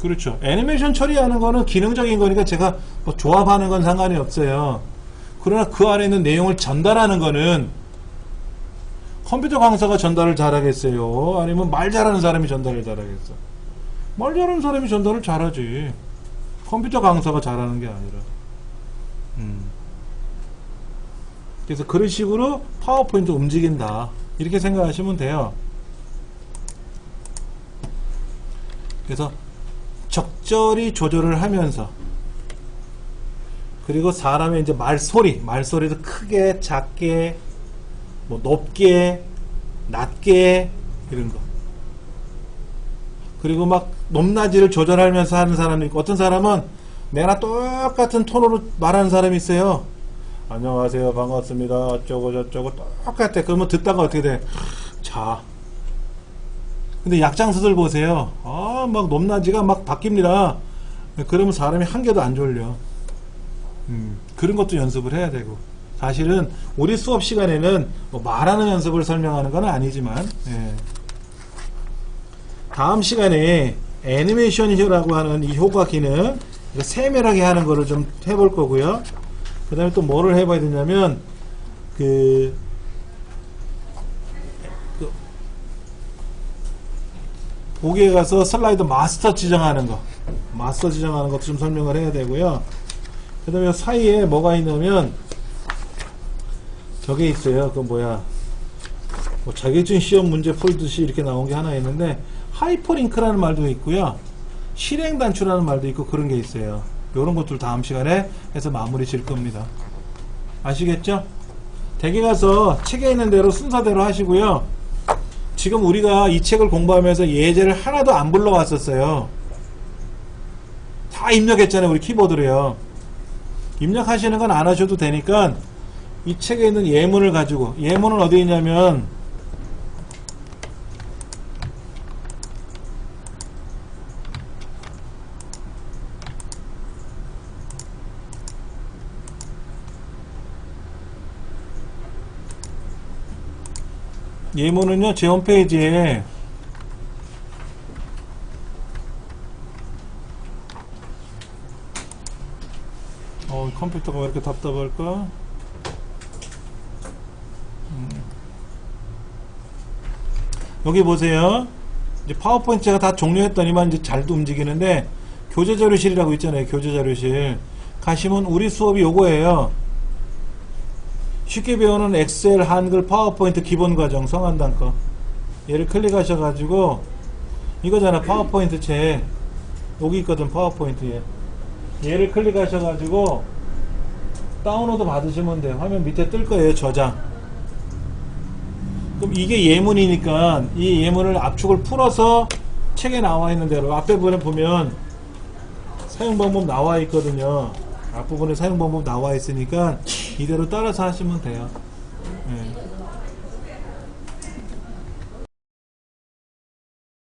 그렇죠. 애니메이션 처리하는 거는 기능적인 거니까 제가 뭐 조합하는 건 상관이 없어요. 그러나 그 안에 있는 내용을 전달하는 거는 컴퓨터 강사가 전달을 잘하겠어요? 아니면 말 잘하는 사람이 전달을 잘하겠어? 말 잘하는 사람이 전달을 잘하지. 컴퓨터 강사가 잘하는 게 아니라. 그래서 그런 식으로 파워포인트 움직인다. 이렇게 생각하시면 돼요. 그래서 적절히 조절을 하면서, 그리고 사람의 이제 말소리도 크게, 작게, 뭐 높게, 낮게, 이런 거. 그리고 막 높낮이를 조절하면서 하는 사람이 있고, 어떤 사람은 내가 똑같은 톤으로 말하는 사람이 있어요. 안녕하세요, 반갑습니다, 어쩌고 저쩌고 똑같아. 그러면 듣다가 어떻게 돼? 자. 근데 약장수들 보세요. 막 높낮이가 막 바뀝니다. 그러면 사람이 한 개도 안 졸려. 그런 것도 연습을 해야 되고. 사실은 우리 수업 시간에는 뭐 말하는 연습을 설명하는 건 아니지만, 예. 다음 시간에 애니메이션이라고 하는 이 효과 기능, 이거 세밀하게 하는 거를 좀 해볼 거고요. 그 다음에 또 뭐를 해봐야 되냐면, 보기에 가서 슬라이드 마스터 지정하는 것도 좀 설명을 해야 되고요. 그 다음에 사이에 뭐가 있냐면, 저게 있어요. 뭐 자격증 시험 문제 풀듯이 이렇게 나온 게 하나 있는데, 하이퍼링크라는 말도 있고요. 실행 단추라는 말도 있고 그런 게 있어요. 이런 것들 다음 시간에 해서 마무리 질 겁니다. 아시겠죠? 댁에 가서 책에 있는 대로 순서대로 하시고요. 지금 우리가 이 책을 공부하면서 예제를 하나도 안 불러왔었어요. 다 입력했잖아요. 우리 키보드로요. 입력하시는 건 안 하셔도 되니까 이 책에 있는 예문을 가지고, 예문은 어디 있냐면 예문은요, 제 홈페이지에 컴퓨터가 왜 이렇게 답답할까? 여기 보세요. 이제 파워포인트가 다 종료했더니만 이제 잘도 움직이는데, 교재자료실이라고 있잖아요. 교재자료실 가시면 우리 수업이 요거예요. 쉽게 배우는 엑셀, 한글, 파워포인트 기본과정 성한단거. 얘를 클릭하셔가지고, 이거잖아, 파워포인트 책. 여기 있거든, 파워포인트에. 얘를 클릭하셔가지고 다운로드 받으시면 돼요. 화면 밑에 뜰 거예요. 저장. 그럼 이게 예문이니까 이 예문을 압축을 풀어서 책에 나와 있는 대로, 앞에 부분에 보면 사용방법 나와 있거든요. 앞부분에 사용방법 나와 있으니까 이대로 따라서 하시면 돼요. 네.